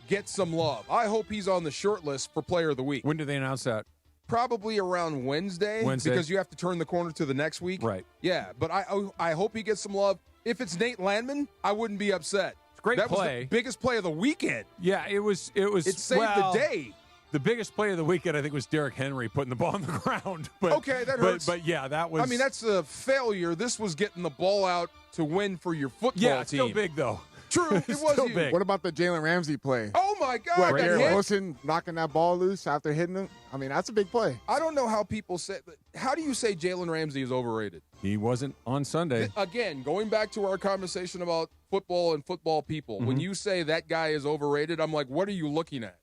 gets some love. I hope he's on the short list for Player of the Week. When do they announce that? Probably around Wednesday, because you have to turn the corner to the next week. Right. Yeah, but I hope he gets some love. If it's Nate Landman, I wouldn't be upset. Great that play. was the biggest play of the weekend. Yeah, it was. It saved the day. The biggest play of the weekend, I think, was Derrick Henry putting the ball on the ground. But, okay, that hurts. But yeah, that was. I mean, that's a failure. This was getting the ball out to win for your football team. Yeah, it's still big, though. True, it was still huge. big. What about the Jaylen Ramsey play? Oh, my God. What, that Garrett hit? Wilson knocking that ball loose after hitting him? I mean, that's a big play. I don't know how people say – how do you say Jaylen Ramsey is overrated? He wasn't on Sunday. Again, going back to our conversation about football and football people, when you say that guy is overrated, I'm like, what are you looking at?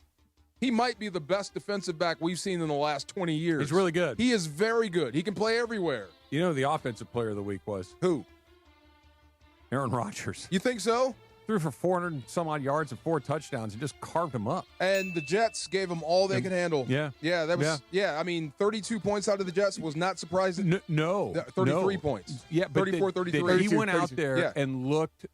He might be the best defensive back we've seen in the last 20 years. He's really good. He is very good. He can play everywhere. You know who the offensive player of the week was? Who? Aaron Rodgers. You think so? Threw for 400 and some odd yards and 4 touchdowns and just carved him up. And the Jets gave him all they could handle. Yeah. Yeah, that was I mean, 32 points out of the Jets was not surprising. No. 33 points. Yeah, but 34, 33. He went out there and looked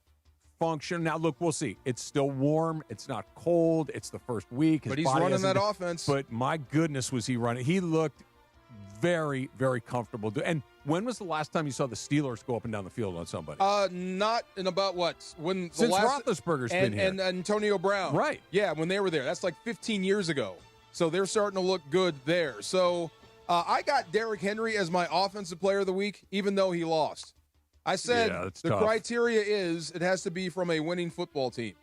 function. Now, look, we'll see. It's still warm. It's not cold. It's the first week. But he's running that offense. But my goodness, was he running. He looked very, very comfortable. And when was the last time you saw the Steelers go up and down the field on somebody? Not in about what? Since Roethlisberger's been here. And Antonio Brown. Right. Yeah, when they were there. That's like 15 years ago. So they're starting to look good there. So I got Derrick Henry as my offensive player of the week, even though he lost. I said the criteria is it has to be from a winning football team.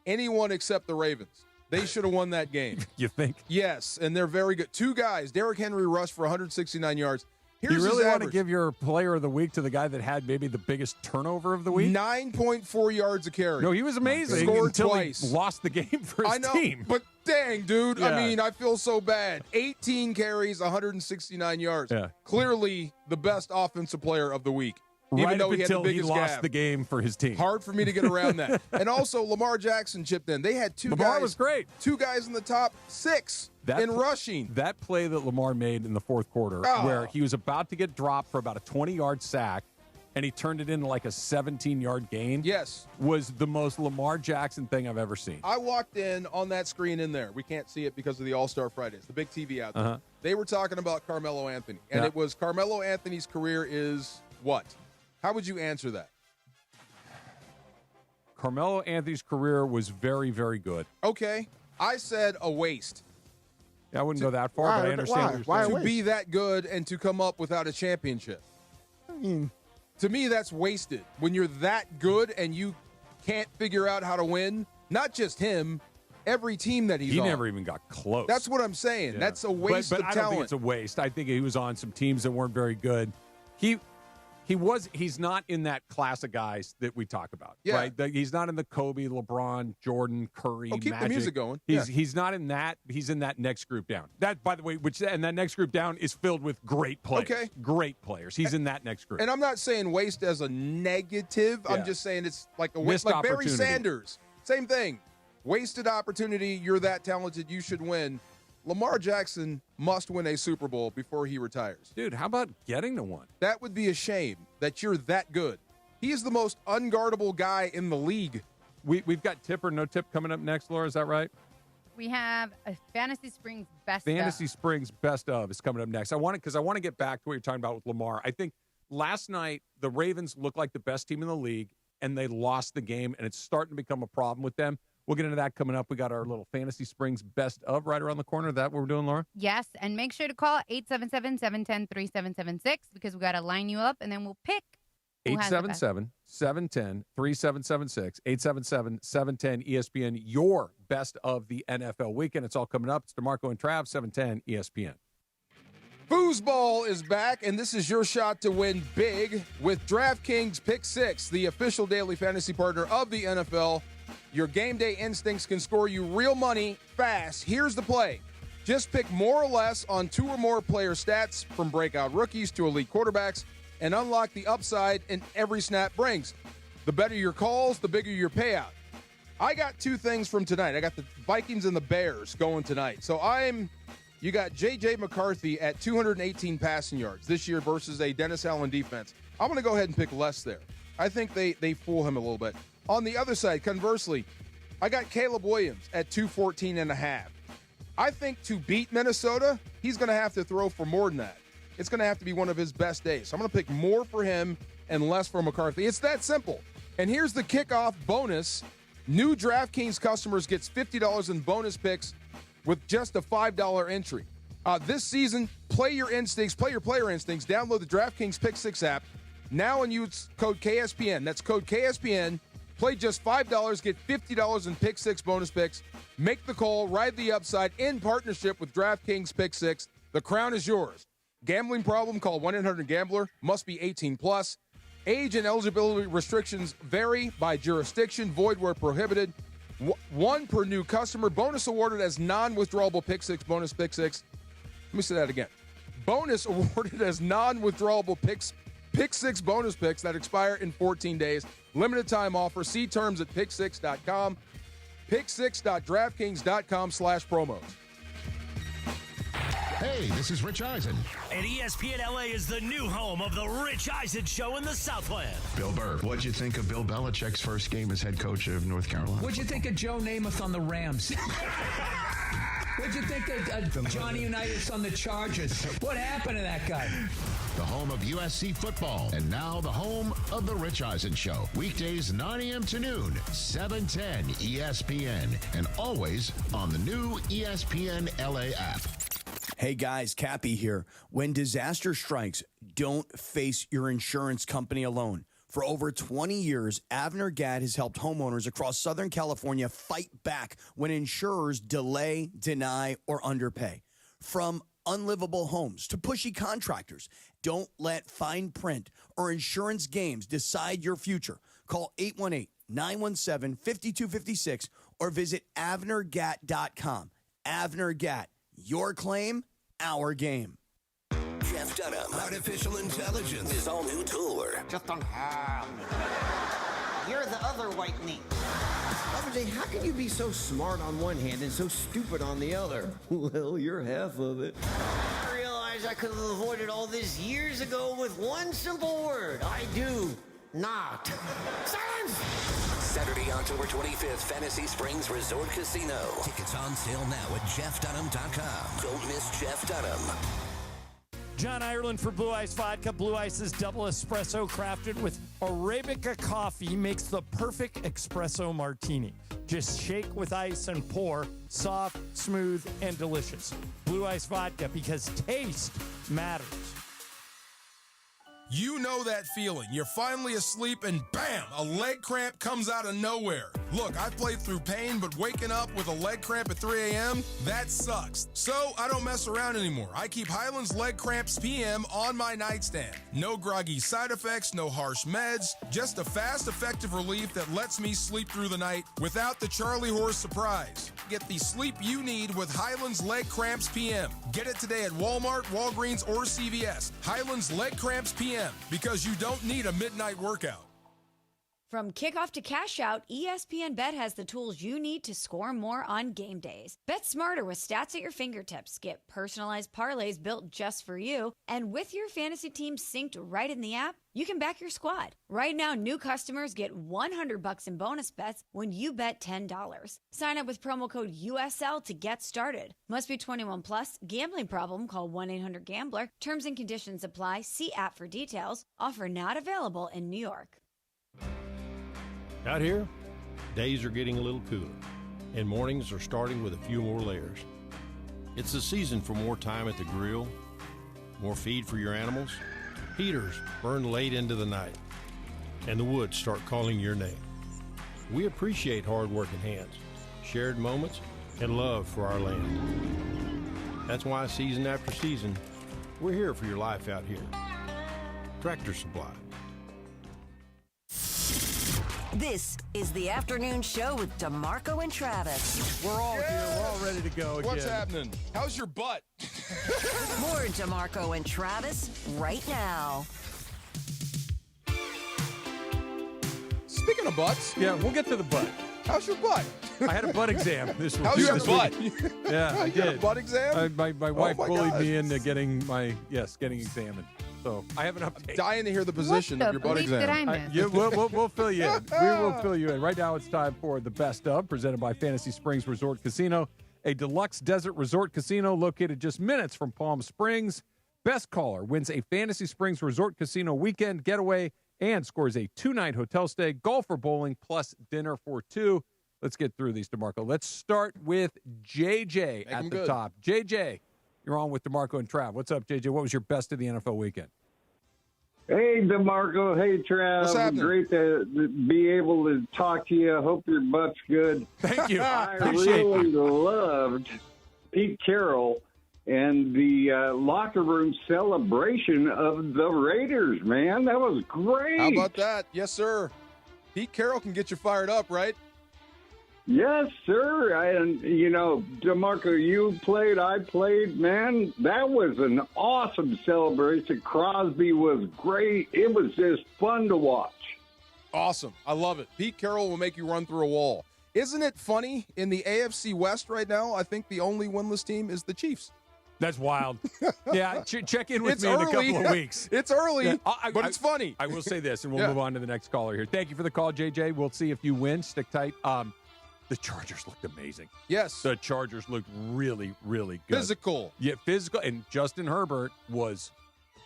Anyone except the Ravens. They should have won that game. You think? Yes, and they're very good. 2 guys. Derrick Henry rushed for 169 yards. Here's you really his want to average. give your player of the week to the guy that had maybe the biggest turnover of the week? 9.4 yards a carry. No, he was amazing Scored until twice. he lost the game for his I know, team. But dang, dude. Yeah. I mean, I feel so bad. 18 carries, 169 yards. Yeah. Clearly the best offensive player of the week. Even Right though up he had the until he biggest lost gap. the game for his team. Hard for me to get around that. And also, Lamar Jackson chipped in. They had 2 guys. Lamar was great. 2 guys in the top 6 in rushing. That play that Lamar made in the fourth quarter where he was about to get dropped for about a 20-yard sack, and he turned it into like a 17-yard gain. Yes. Was the most Lamar Jackson thing I've ever seen. I walked in on that screen in there. We can't see it because of the All-Star Fridays, the big TV out there. They were talking about Carmelo Anthony. And it was Carmelo Anthony's career is what? How would you answer that? Carmelo Anthony's career was very, very good. Okay. I said a waste. Yeah, I wouldn't go that far, but I understand what you're saying. To be that good and to come up without a championship. To me, that's wasted. When you're that good and you can't figure out how to win, not just him, every team that he's on. He never even got close. That's what I'm saying. Yeah. That's a waste of talent. talent. I don't think it's a waste. I think he was on some teams that weren't very good. He's not in that class of guys that we talk about, right? He's not in the Kobe, LeBron, Jordan, Curry, keep Magic. the music going. He's not in that. He's in that next group down. That, by the way, that next group down is filled with great players. Okay. Great players. He's in that next group. And I'm not saying waste as a negative. I'm just saying it's like a waste. Like Barry Sanders. Same thing. Wasted opportunity. You're that talented. You should win. Lamar Jackson must win a Super Bowl before he retires. Dude, how about getting to one? That would be a shame that you're that good. He is the most unguardable guy in the league. We've got tip or no tip coming up next, Laura. Is that right? We have a Fantasy Springs best Fantasy of. Springs best of is coming up next. I want to get back to what you're talking about with Lamar. I think last night the Ravens looked like the best team in the league, and they lost the game, and it's starting to become a problem with them. We'll get into that coming up. We got our little Fantasy Springs best of right around the corner. Is that what we're doing, Laura? Yes, and make sure to call 877-710-3776 because we got to line you up, and then we'll pick 877-710-3776, 877-710-ESPN, your best of the NFL weekend. It's all coming up. It's Demarco and Trav, 710 ESPN. Foosball is back, and this is your shot to win big with DraftKings Pick 6, the official daily fantasy partner of the NFL. Your game day instincts can score you real money fast. Here's the play. Just pick more or less on 2 or more player stats from breakout rookies to elite quarterbacks and unlock the upside in every snap brings. The better your calls, the bigger your payout. I got 2 things from tonight. I got the Vikings and the Bears going tonight. So you got J.J. McCarthy at 218 passing yards this year versus a Dennis Allen defense. I'm going to go ahead and pick less there. I think they fool him a little bit. On the other side, conversely, I got Caleb Williams at 214.5. I think to beat Minnesota, he's going to have to throw for more than that. It's going to have to be one of his best days. So I'm going to pick more for him and less for McCarthy. It's that simple. And here's the kickoff bonus. New DraftKings customers gets $50 in bonus picks with just a $5 entry. This season, play your instincts, play your player instincts. Download the DraftKings Pick 6 app now and use code KSPN. That's code KSPN. Play just $5, get $50 in Pick 6 bonus picks. Make the call, ride the upside in partnership with DraftKings Pick 6. The crown is yours. Gambling problem? Call 1-800-GAMBLER. Must be 18 plus. Age and eligibility restrictions vary by jurisdiction. Void where prohibited. One per new customer. Bonus awarded as non-withdrawable Pick 6 bonus Pick 6. Let me say that again. Bonus awarded as non-withdrawable Pick 6 bonus picks that expire in 14 days. Limited time offer. See terms at pick6.com. Pick6.draftkings.com/promos. Hey, this is Rich Eisen. And ESPN LA is the new home of the Rich Eisen Show in the Southland. Bill Burr, what'd you think of Bill Belichick's first game as head coach of North Carolina? What'd you think of Joe Namath on the Rams? What'd you think of Johnny Unitas on the Chargers? What happened to that guy? The home of USC football, and now the home of the Rich Eisen Show. Weekdays 9 a.m. to noon, 710 ESPN, and always on the new ESPN LA app. Hey guys, Cappy here. When disaster strikes, don't face your insurance company alone. For over 20 years, Avner Gadd has helped homeowners across Southern California fight back when insurers delay, deny, or underpay. From unlivable homes to pushy contractors, don't let fine print or insurance games decide your future. Call 818-917-5256 or visit avnergat.com. Avner Gatt, your claim, our game. Jeff Dunham, artificial intelligence, his all-new tour. Just don't have. You're the other white meat. RJ, how can you be so smart on one hand and so stupid on the other? Well, you're half of it. I realized I could have avoided all this years ago with one simple word. I do not. Silence! Saturday, October 25th, Fantasy Springs Resort Casino. Tickets on sale now at jeffdunham.com. Don't miss Jeff Dunham. John Ireland for Blue Ice Vodka. Blue Ice's double espresso crafted with Arabica coffee makes the perfect espresso martini. Just shake with ice and pour. Soft, smooth, and delicious. Blue Ice Vodka, because taste matters. You know that feeling. You're finally asleep and bam, a leg cramp comes out of nowhere. Look, I played through pain, but waking up with a leg cramp at 3 a.m., that sucks. So I don't mess around anymore. I keep Highland's Leg Cramps PM on my nightstand. No groggy side effects, no harsh meds, just a fast, effective relief that lets me sleep through the night without the Charlie horse surprise. Get the sleep you need with Highland's Leg Cramps PM. Get it today at Walmart, Walgreens, or CVS. Highland's Leg Cramps PM, because you don't need a midnight workout. From kickoff to cash out, ESPN Bet has the tools you need to score more on game days. Bet smarter with stats at your fingertips. Get personalized parlays built just for you. And with your fantasy team synced right in the app, you can back your squad. Right now, new customers get $100 in bonus bets when you bet $10. Sign up with promo code USL to get started. Must be 21 plus. Gambling problem? Call 1-800-GAMBLER. Terms and conditions apply. See app for details. Offer not available in New York. Out here, days are getting a little cooler, and mornings are starting with a few more layers. It's the season for more time at the grill, more feed for your animals. Heaters burn late into the night, and the woods start calling your name. We appreciate hard-working hands, shared moments, and love for our land. That's why season after season, we're here for your life out here. Tractor Supply. This is the afternoon show with Demarco and Travis. We're all here. We're all ready to go again. What's happening? How's your butt? More Demarco and Travis right now. Speaking of butts. Yeah, we'll get to the butt. How's your butt? I had a butt exam this week. How's your butt? Yeah, I You did. got a butt exam? My wife my bullied gosh. me into getting examined. So I have an update. Dying to hear the position of your butt exam. Did I miss? Yeah, we'll fill you in. We will fill you in. Right now it's time for the best of, presented by Fantasy Springs Resort Casino, a deluxe desert resort casino located just minutes from Palm Springs. Best caller wins a Fantasy Springs Resort Casino weekend getaway and scores a 2-night hotel stay, golf or bowling, plus dinner for two. Let's get through these, Demarco. Let's start with JJ at the top. JJ, you're on with Demarco and Trav. What's up, JJ? What was your best of the NFL weekend? Hey, Demarco. Hey, Trav. What's happening? Great to be able to talk to you. Hope your butt's good. Thank you. I really loved Pete Carroll and the locker room celebration of the Raiders, man. That was great. How about that? Yes, sir. Pete Carroll can get you fired up, right? Yes, sir. And, DeMarco, you played, I played. Man, that was an awesome celebration. Crosby was great. It was just fun to watch. Awesome. I love it. Pete Carroll will make you run through a wall. Isn't it funny? In the AFC West right now, I think the only winless team is the Chiefs. That's wild. Yeah, check in with me in a couple of weeks. It's early, Yeah, but it's funny. I will say this, and we'll move on to the next caller here. Thank you for the call, JJ. We'll see if you win. Stick tight. The Chargers looked amazing. Yes. The Chargers looked really, really good. Physical. Yeah, physical. And Justin Herbert was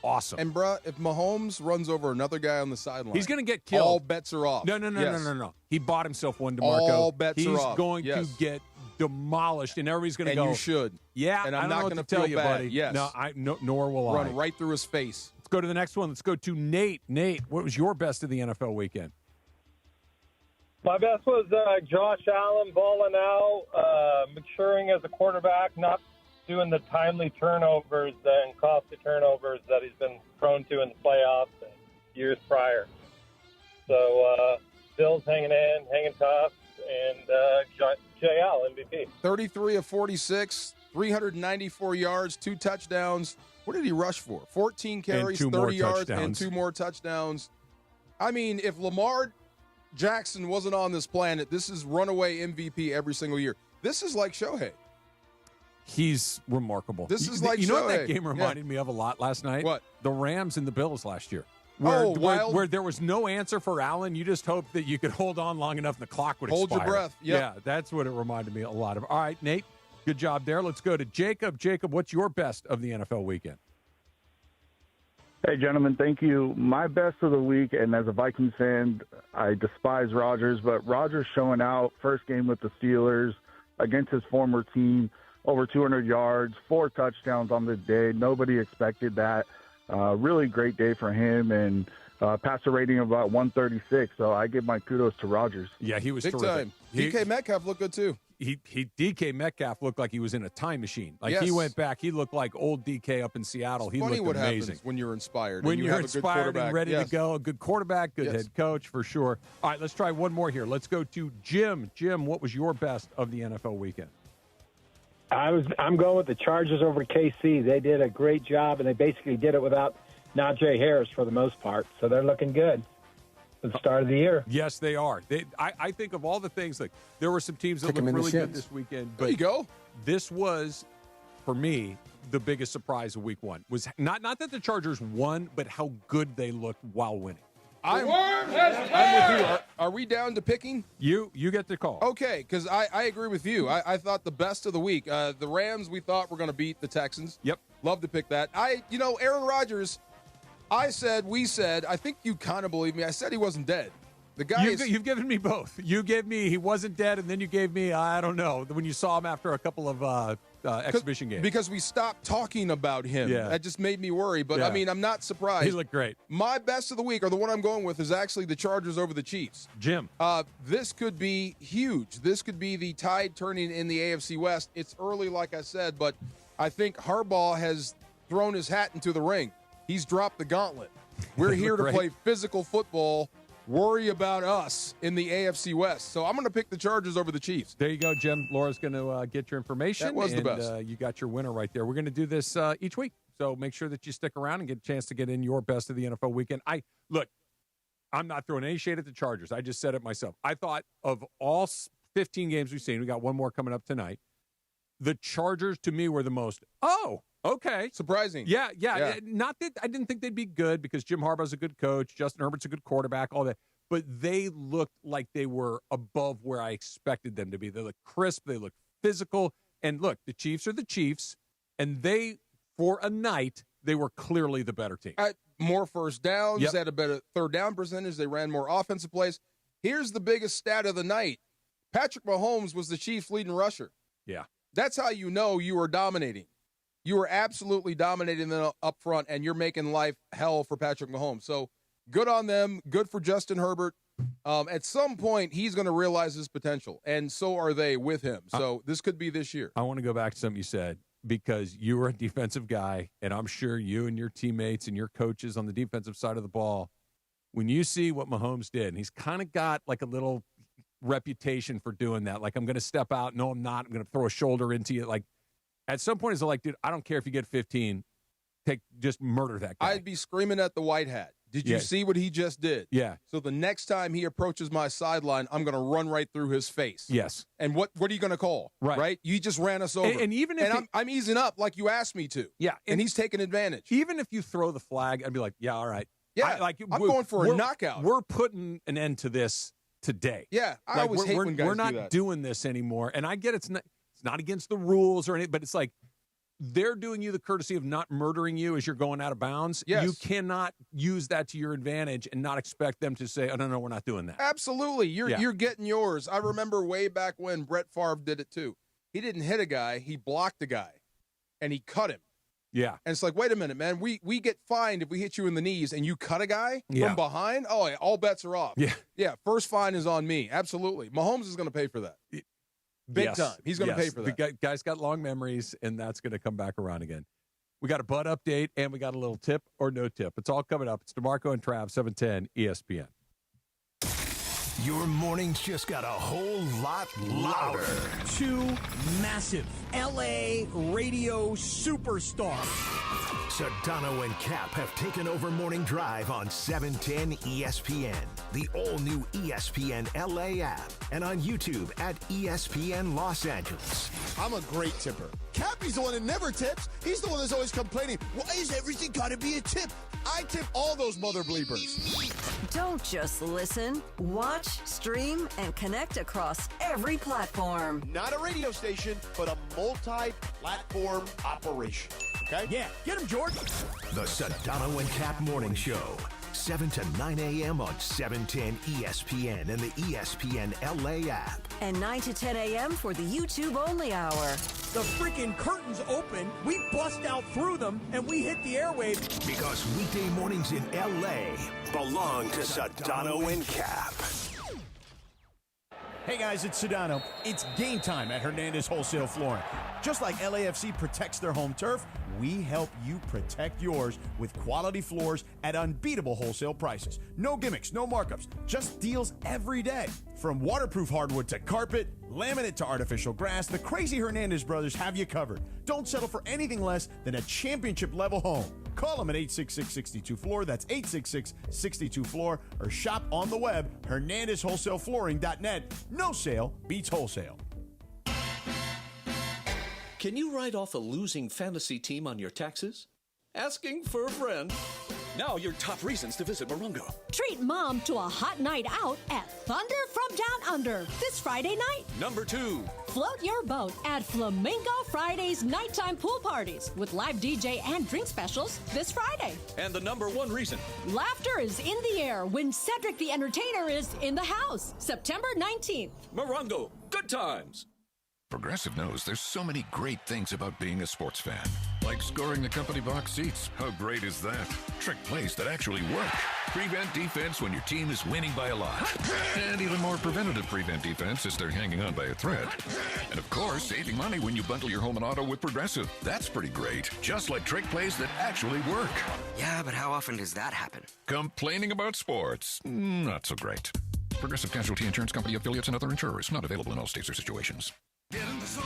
awesome. And, bruh, if Mahomes runs over another guy on the sideline, He's going to get killed. All bets are off. No. He bought himself one, DeMarco. All bets are off. He's going to get demolished, and everybody's going to go. And you should. Yeah, and I'm not going to feel tell you, bad. buddy. Yes. No, nor will I. Run right through his face. Let's go to the next one. Let's go to Nate. Nate, what was your best of the NFL weekend? My best was Josh Allen balling out, maturing as a quarterback, not doing the timely turnovers and costly turnovers that he's been prone to in the playoffs and years prior. So Bill's hanging tough, and JL MVP. 33 of 46, 394 yards, 2 touchdowns. What did he rush for? 14 carries, 30 yards, and 2 more touchdowns. I mean, if Lamar Jackson wasn't on this planet, this is runaway MVP every single year. This is like Shohei. He's remarkable. This is like you know Shohei. what that game reminded me of a lot last night? What? The Rams and the Bills last year. Wild. Where there was no answer for Allen. You just hoped that you could hold on long enough and the clock would Hold expire. your breath. Yep. Yeah, that's what it reminded me a lot of. All right, Nate, good job there. Let's go to Jacob. Jacob, what's your best of the NFL weekend? Hey, gentlemen, thank you. My best of the week, and as a Vikings fan, I despise Rodgers, but Rodgers showing out, first game with the Steelers against his former team, over 200 yards, 4 touchdowns on the day. Nobody expected that. Really great day for him, and passer rating of about 136, so I give my kudos to Rodgers. Yeah, he was Big terrific. time. DK Metcalf looked good, too. DK Metcalf looked like he was in a time machine. Like Yes. he went back. He looked like old DK up in Seattle. He Funny looked what amazing. happens when you're inspired. When and you you're have a good inspired and quarterback. ready Yes. to go, a good quarterback, good Yes. head coach for sure. All right, let's try one more here. Let's go to Jim. Jim, what was your best of the NFL weekend? I'm going with the Chargers over KC. They did a great job, and they basically did it without Najee Harris for the most part. So they're looking good at the start of the year. Yes, they are. I think of all the things, like there were some teams that Kick 'em looked in the really good shins. this weekend. But There you go. This was, for me, the biggest surprise of week one. Was not that the Chargers won, but how good they looked while winning. I'm with you. Are we down to picking? You get the call. Okay, because I agree with you. I thought the best of the week, the Rams, we thought were going to beat the Texans. Yep. Love to pick that. Aaron Rodgers, we said, I think you kind of believe me. I said he wasn't dead. The guy You've given me both. You gave me he wasn't dead, and then you gave me, I don't know, when you saw him after a couple of exhibition games. Because we stopped talking about him. Yeah. That just made me worry. But, Yeah. I mean, I'm not surprised. He looked great. My best of the week, or the one I'm going with, is actually the Chargers over the Chiefs. Jim. This could be huge. This could be the tide turning in the AFC West. It's early, like I said, but I think Harbaugh has thrown his hat into the ring. He's dropped the gauntlet. We're here to play physical football. Worry about us in the AFC West. So I'm going to pick the Chargers over the Chiefs. There you go, Jim. Laura's going to get your information. That was the best. You got your winner right there. We're going to do this each week. So make sure that you stick around and get a chance to get in your best of the NFL weekend. I'm not throwing any shade at the Chargers. I just said it myself. I thought of all 15 games we've seen, we got one more coming up tonight. The Chargers, to me, were the most, okay. Surprising. Yeah. Not that I didn't think they'd be good because Jim Harbaugh's a good coach, Justin Herbert's a good quarterback, all that. But they looked like they were above where I expected them to be. They looked crisp. They looked physical. And look, the Chiefs are the Chiefs. And they, for a night, they were clearly the better team. More first downs, Yep. had a better third down percentage. They ran more offensive plays. Here's the biggest stat of the night. Patrick Mahomes was the Chiefs' leading rusher. Yeah. That's how you know you are dominating. You are absolutely dominating them up front, and you're making life hell for Patrick Mahomes. So good on them. Good for Justin Herbert. At some point, he's going to realize his potential, and so are they with him. So this could be this year. I want to go back to something you said, because you were a defensive guy, and I'm sure you and your teammates and your coaches on the defensive side of the ball, when you see what Mahomes did, and he's kind of got like a little reputation for doing that. Like, I'm going to step out. No, I'm not. I'm going to throw a shoulder into you. Like, at some point, it's like, dude, I don't care if you get 15. Just murder that guy. I'd be screaming at the white hat. Did you see what he just did? Yeah. So the next time he approaches my sideline, I'm going to run right through his face. Yes. And what are you going to call? Right. You just ran us over. And even if I'm easing up like you asked me to. Yeah. And he's taking advantage. Even if you throw the flag, I'd be like, yeah, all right. Yeah. I'm going for a knockout. We're putting an end to this today. Yeah. I always hate when guys we're not do that. doing this anymore. And I get it's not against the rules or anything, but it's like, they're doing you the courtesy of not murdering you as you're going out of bounds. Yes. You cannot use that to your advantage and not expect them to say, oh, no, we're not doing that. Absolutely. You're getting yours. I remember way back when Brett Favre did it too. He didn't hit a guy. He blocked a guy, and he cut him. Yeah. And it's like, wait a minute, man. We get fined if we hit you in the knees and you cut a guy from behind. Oh, yeah, all bets are off. Yeah. Yeah, first fine is on me. Absolutely. Mahomes is going to pay for that. Big time. He's going to pay for that. The guy's got long memories, and that's going to come back around again. We got a Bud update, and we got a little tip or no tip. It's all coming up. It's Demarco and Trav, 710 ESPN. Your mornings just got a whole lot louder. Two massive LA radio superstars. Sedano and Cap have taken over Morning Drive on 710 ESPN, the all-new ESPN LA app, and on YouTube at ESPN Los Angeles. I'm a great tipper. Cappy's the one that never tips. He's the one that's always complaining. Why is everything got to be a tip? I tip all those mother bleepers. Don't just listen. Watch, stream, and connect across every platform. Not a radio station, but a multi-platform operation. Okay? Yeah, get him, George. The Sedano and Cap Morning Show, 7 to 9 a.m. on 710 ESPN and the ESPN LA app. And 9 to 10 a.m. for the YouTube-only hour. The freaking curtains open, we bust out through them, and we hit the airwaves. Because weekday mornings in LA belong to Sedano and Cap. Hey guys, it's Sedano. It's game time at Hernandez Wholesale Flooring. Just like LAFC protects their home turf, we help you protect yours with quality floors at unbeatable wholesale prices. No gimmicks, no markups, just deals every day. From waterproof hardwood to carpet, laminate to artificial grass, the crazy Hernandez brothers have you covered. Don't settle for anything less than a championship-level home. Call them at 866-62-FLOOR, that's 866-62-FLOOR, or shop on the web, HernandezWholesaleFlooring.net. No sale beats wholesale. Can you write off a losing fantasy team on your taxes? Asking for a friend. Now your top reasons to visit Morongo. Treat mom to a hot night out at Thunder from Down Under this Friday night. Number 2. Float your boat at Flamingo Friday's nighttime pool parties with live DJ and drink specials this Friday. And the number 1 reason. Laughter is in the air when Cedric the Entertainer is in the house, September 19th. Morongo, good times. Progressive knows there's so many great things about being a sports fan. Like scoring the company box seats. How great is that? Trick plays that actually work. Prevent defense when your team is winning by a lot. And even more preventative prevent defense as they're hanging on by a thread. And of course, saving money when you bundle your home and auto with Progressive. That's pretty great. Just like trick plays that actually work. Yeah, but how often does that happen? Complaining about sports. Not so great. Progressive Casualty Insurance Company, affiliates, and other insurers. Not available in all states or situations. Get in the zone,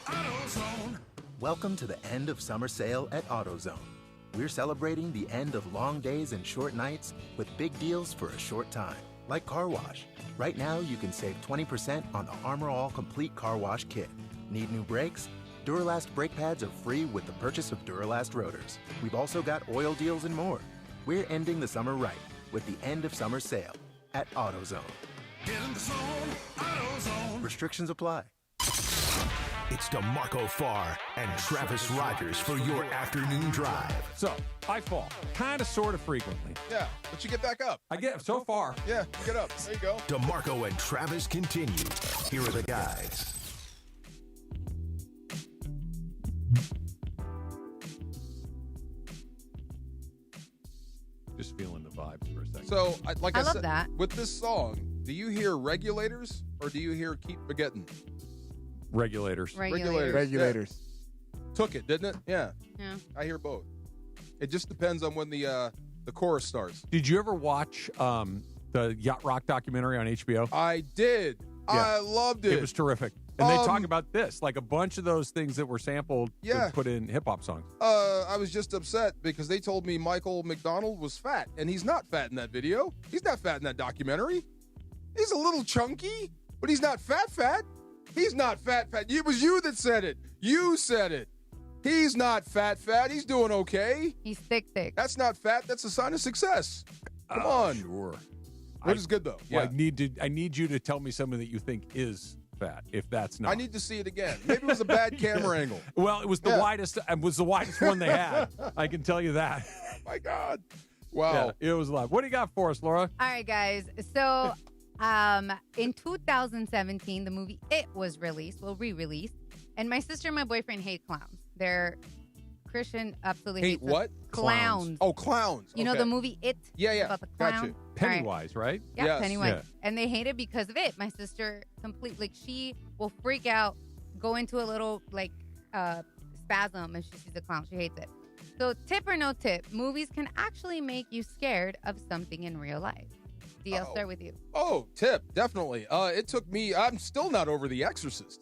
AutoZone. Welcome to the end of summer sale at AutoZone. We're celebrating the end of long days and short nights with big deals for a short time, like car wash. Right now, you can save 20% on the Armor All Complete Car Wash Kit. Need new brakes? Duralast brake pads are free with the purchase of Duralast rotors. We've also got oil deals and more. We're ending the summer right with the end of summer sale at AutoZone. Get in the zone, AutoZone. Restrictions apply. It's DeMarco Farr and Travis Rogers for your afternoon drive. So, I fall. Kind of, sort of frequently. Yeah, but you get back up. I get so far. Yeah, you get up. There you go. DeMarco and Travis continue. Here are the guys. Just feeling the vibes for a second. So, like I love said, that. with this song, do you hear regulators or do you hear keep forgetting? Regulators. Yeah. Took it, didn't it? Yeah. Yeah. I hear both. It just depends on when the chorus starts. Did you ever watch the Yacht Rock documentary on HBO? I did. Yeah. I loved it. It was terrific. And they talk about this, like a bunch of those things that were sampled to put in hip-hop songs. I was just upset because they told me Michael McDonald was fat, and he's not fat in that video. He's not fat in that documentary. He's a little chunky, but he's not fat. He's not fat. It was you that said it. You said it. He's not fat. He's doing okay. He's thick. That's not fat. That's a sign of success. Come on. Sure. Which is good, though. Well, I need you to tell me something that you think is fat, if that's not. I need to see it again. Maybe it was a bad camera angle. Well, it was the widest. It was the widest one they had. I can tell you that. My God. Wow. Yeah, it was live. What do you got for us, Laura? All right, guys. So, in 2017, the movie It was released, re-released, and my sister and my boyfriend hate clowns. They're Christian, absolutely hate hates what? Clowns. Oh, clowns. You know the movie It? Yeah. About the clown? Gotcha. Pennywise, right? Yeah, Yes. Pennywise. Yeah. And they hate it because of it. My sister she will freak out, go into a little spasm if she sees a clown. She hates it. So tip or no tip, movies can actually make you scared of something in real life. D, I'll start with you. Oh, tip, definitely. It took me, I'm still not over The Exorcist.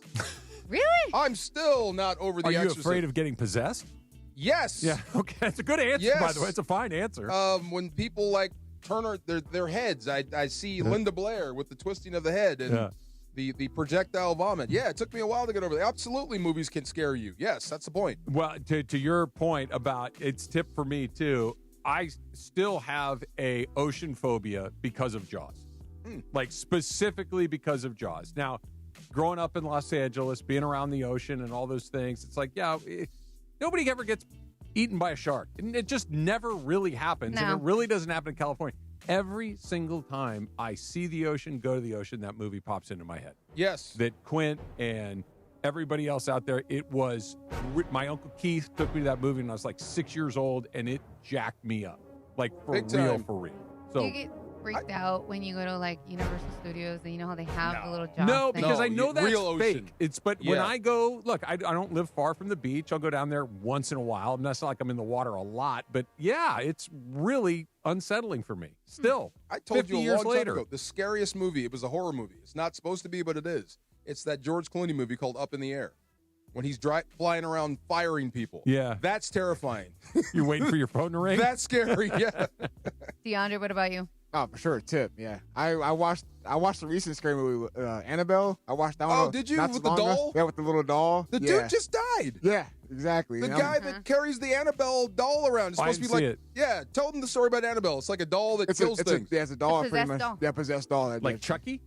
Really? I'm still not over The Are you Exorcist. afraid of getting possessed? Yes. Yeah. Okay. That's a good answer, Yes. by the way. It's a fine answer. When people turn their heads, I see Linda Blair with the twisting of the head and the projectile vomit. Yeah, it took me a while to get over that. Absolutely, movies can scare you. Yes, that's the point. Well, to your point about it's tip for me too, I still have a ocean phobia because of Jaws. Specifically because of Jaws. Now, growing up in Los Angeles, being around the ocean and all those things, it's nobody ever gets eaten by a shark. And it just never really happens. No. And it really doesn't happen in California. Every single time I see the ocean, go to the ocean, that movie pops into my head. Yes. That Quint and everybody else out there, it was, my Uncle Keith took me to that movie when I was 6 years old, and it jacked me up. For Big real, time. for real. Do So you get freaked out when you go to Universal Studios and you know how they have the little Jaws no, thing? because I know that's real ocean. fake. When I go, look, I don't live far from the beach. I'll go down there once in a while. And that's not like I'm in the water a lot, but yeah, it's really unsettling for me. Still, I told 50 you a years long later. time ago, the scariest movie, it was a horror movie. It's not supposed to be, but it is. It's that George Clooney movie called Up in the Air. When he's flying around firing people. Yeah. That's terrifying. You're waiting for your phone to ring? That's scary, yeah. DeAndre, what about you? Oh, for sure, tip. Yeah, I watched the recent scary movie, Annabelle. I watched that one. Oh, did you? not With too the long ago. doll? Yeah, with the little doll. The dude just died. Yeah, exactly. The And guy that carries the Annabelle doll around. It's I supposed to be didn't see it. Yeah, tell them the story about Annabelle. It's like a doll that it's kills a things. it's a doll, A pretty possessed much. doll. Yeah, possessed doll. Like Chucky?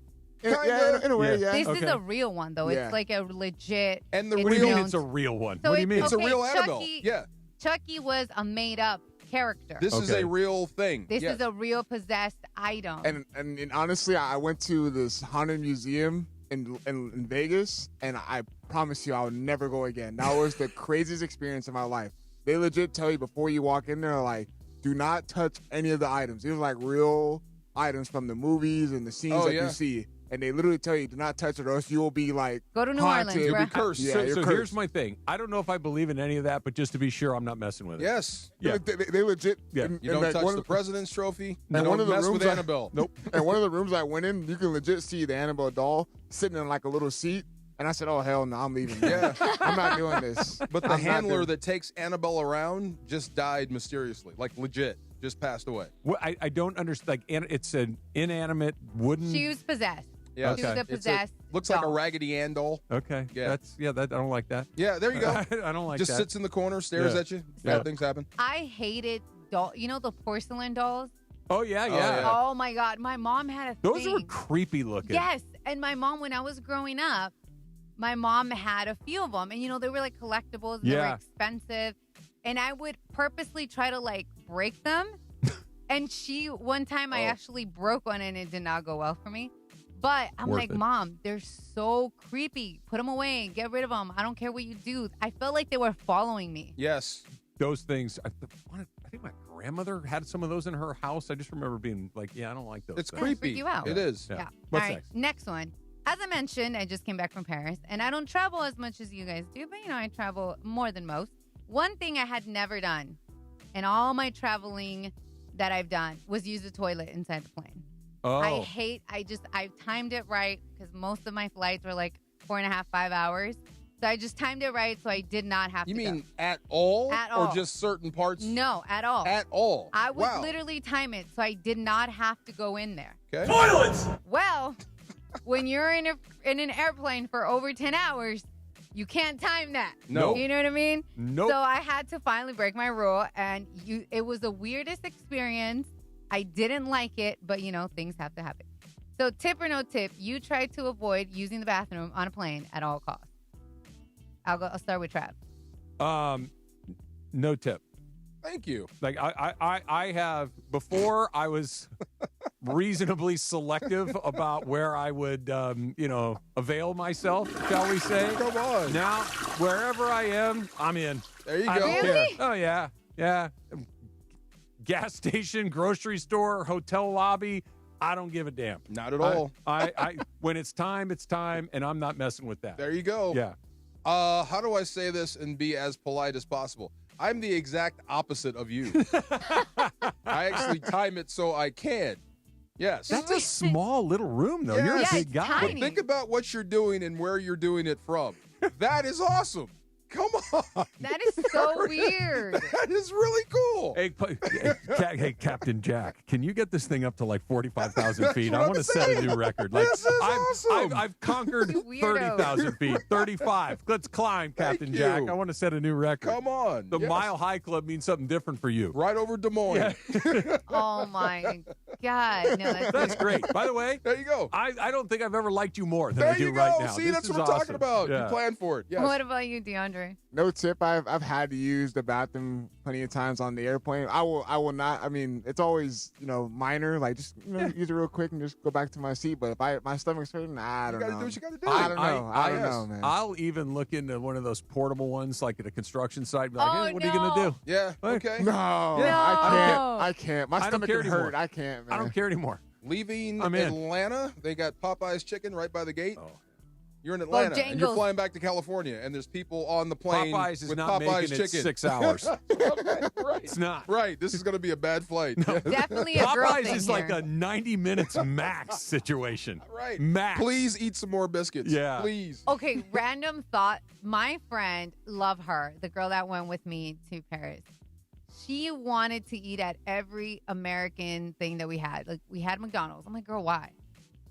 Yeah, in a way, yeah. This Okay. is a real one, though. Yeah. It's like a legit. And the it's What do you mean known- it's a real one? So What do you mean? It's a real Annabelle. Chucky, Yeah. Chucky was a made-up character. This is Okay. a real thing. This Yes. is a real possessed item. And honestly, I went to this haunted museum in Vegas, and I promise you, I'll never go again. That was the craziest experience of my life. They legit tell you before you walk in there, do not touch any of the items. These are real items from the movies and the scenes that you see. And they literally tell you, do not touch it or else you will be Go to New haunted. Orleans, You'll be bruh. cursed. Yeah, so you're here's cursed. my thing. I don't know if I believe in any of that, but just to be sure, I'm not messing with it. Yes. Yeah. They legit. Yeah. and- You and don't touch one the of- President's Trophy. And You one don't of the mess with rooms Annabelle. Nope. And one of the rooms I went in, you can legit see the Annabelle doll sitting in a little seat. And I said, "Oh hell no, I'm leaving. Yeah. I'm not doing this." But the I'm not handler doing- that takes Annabelle around just died mysteriously. Legit. Just passed away. Well, I don't understand. It's an inanimate wooden. She was possessed. Yeah. She was a It's possessed looks like a doll. Raggedy Ann doll. Okay. Yeah. I don't like that. Yeah, there you go. I don't like just that. sits in the corner, stares Yeah. at you. Yeah. Bad things happen. I hated the porcelain dolls? Oh, yeah. yeah. Oh, my God. My mom had a Those thing. are creepy looking. Yes. And my mom, when I was growing up, my mom had a few of them. And, they were like collectibles. And They were expensive. And I would purposely try to like break them. And one time I actually broke one and it did not go well for me. But I'm like, Mom, they're so creepy. Put them away. Get rid of them. I don't care what you do. I felt like they were following me. Yes. Those things, I think my grandmother had some of those in her house. I just remember being like, I don't like those. It's things. creepy. Freak you out. It is. Yeah. What's All right, next one. As I mentioned, I just came back from Paris, and I don't travel as much as you guys do, but, I travel more than most. One thing I had never done in all my traveling that I've done was use the toilet inside the plane. Oh. I timed it right because most of my flights were like 4.5, 5 hours. So I just timed it right so I did not have to You mean go. at all? At all. Or just certain parts? No, at all. At all. I would Wow. literally time it so I did not have to go in there. Okay. Toilets! Well, when you're in an airplane for over 10 hours, you can't time that. No. You know what I mean? Nope. So I had to finally break my rule, and it was the weirdest experience. I didn't like it, but, things have to happen. So tip or no tip, you try to avoid using the bathroom on a plane at all costs. I'll start with Trav. No tip. Thank you. Like I have before I was reasonably selective about where I would avail myself, shall we say. Come on. Now, wherever I am, I'm in. There you I go. don't Really? care. Oh yeah. Yeah. Gas station, grocery store, hotel lobby, I don't give a damn. Not at all. I when it's time, and I'm not messing with that. There you go. Yeah. How do I say this and be as polite as possible? I'm the exact opposite of you. I actually time it so I can. Yes. That's a small little room, though. Yes. You're a Yeah, big it's guy. tiny. But think about what you're doing and where you're doing it from. That is awesome. Come on. That is so weird. That is really cool. Hey, Captain Jack, can you get this thing up to like 45,000 feet? what I want I'm to set a saying. new record. Like, This is awesome. I've conquered Weirdo. 30,000 feet, 35. Let's climb, Captain Thank Jack. you. I want to set a new record. Come on. The Yes. Mile High Club means something different for you. Right over Des Moines. Oh, my God. No, that's That's great. By the way, There you go. I don't think I've ever liked you more than There I do you go. right now. See, This that's is what I'm talking awesome. about. Yeah. You planned for it. Yes. What about you, DeAndre? No tip. I've had to use the bathroom plenty of times on the airplane. I will not. I mean, it's always minor. Like just use it real quick and just go back to my seat. But if my stomach's hurting, I don't You got to know. do what you got to do. I don't know. I don't yes. know, man. I'll even look into one of those portable ones, like at a construction site. Be like, Oh, hey, what are you going to do? Yeah. Like, Okay. No, No. I can't. My I don't stomach care can hurt. anymore. I can't, man. I don't care anymore. Leaving I'm in. Atlanta, they got Popeye's chicken right by the gate. Oh. You're in Atlanta, and you're Bojangles. flying back to California, and there's people on the plane Popeyes is with not Popeye's making it chicken. 6 hours. Right. It's not. Right. This is going to be a bad flight. Yes. Definitely a girl Popeyes thing is here. like a 90 minutes max situation. Right. Max. Please eat some more biscuits. Yeah. Please. Okay, random thought. My friend, love her, the girl that went with me to Paris. She wanted to eat at every American thing that we had. Like, we had McDonald's. I'm like, girl, why?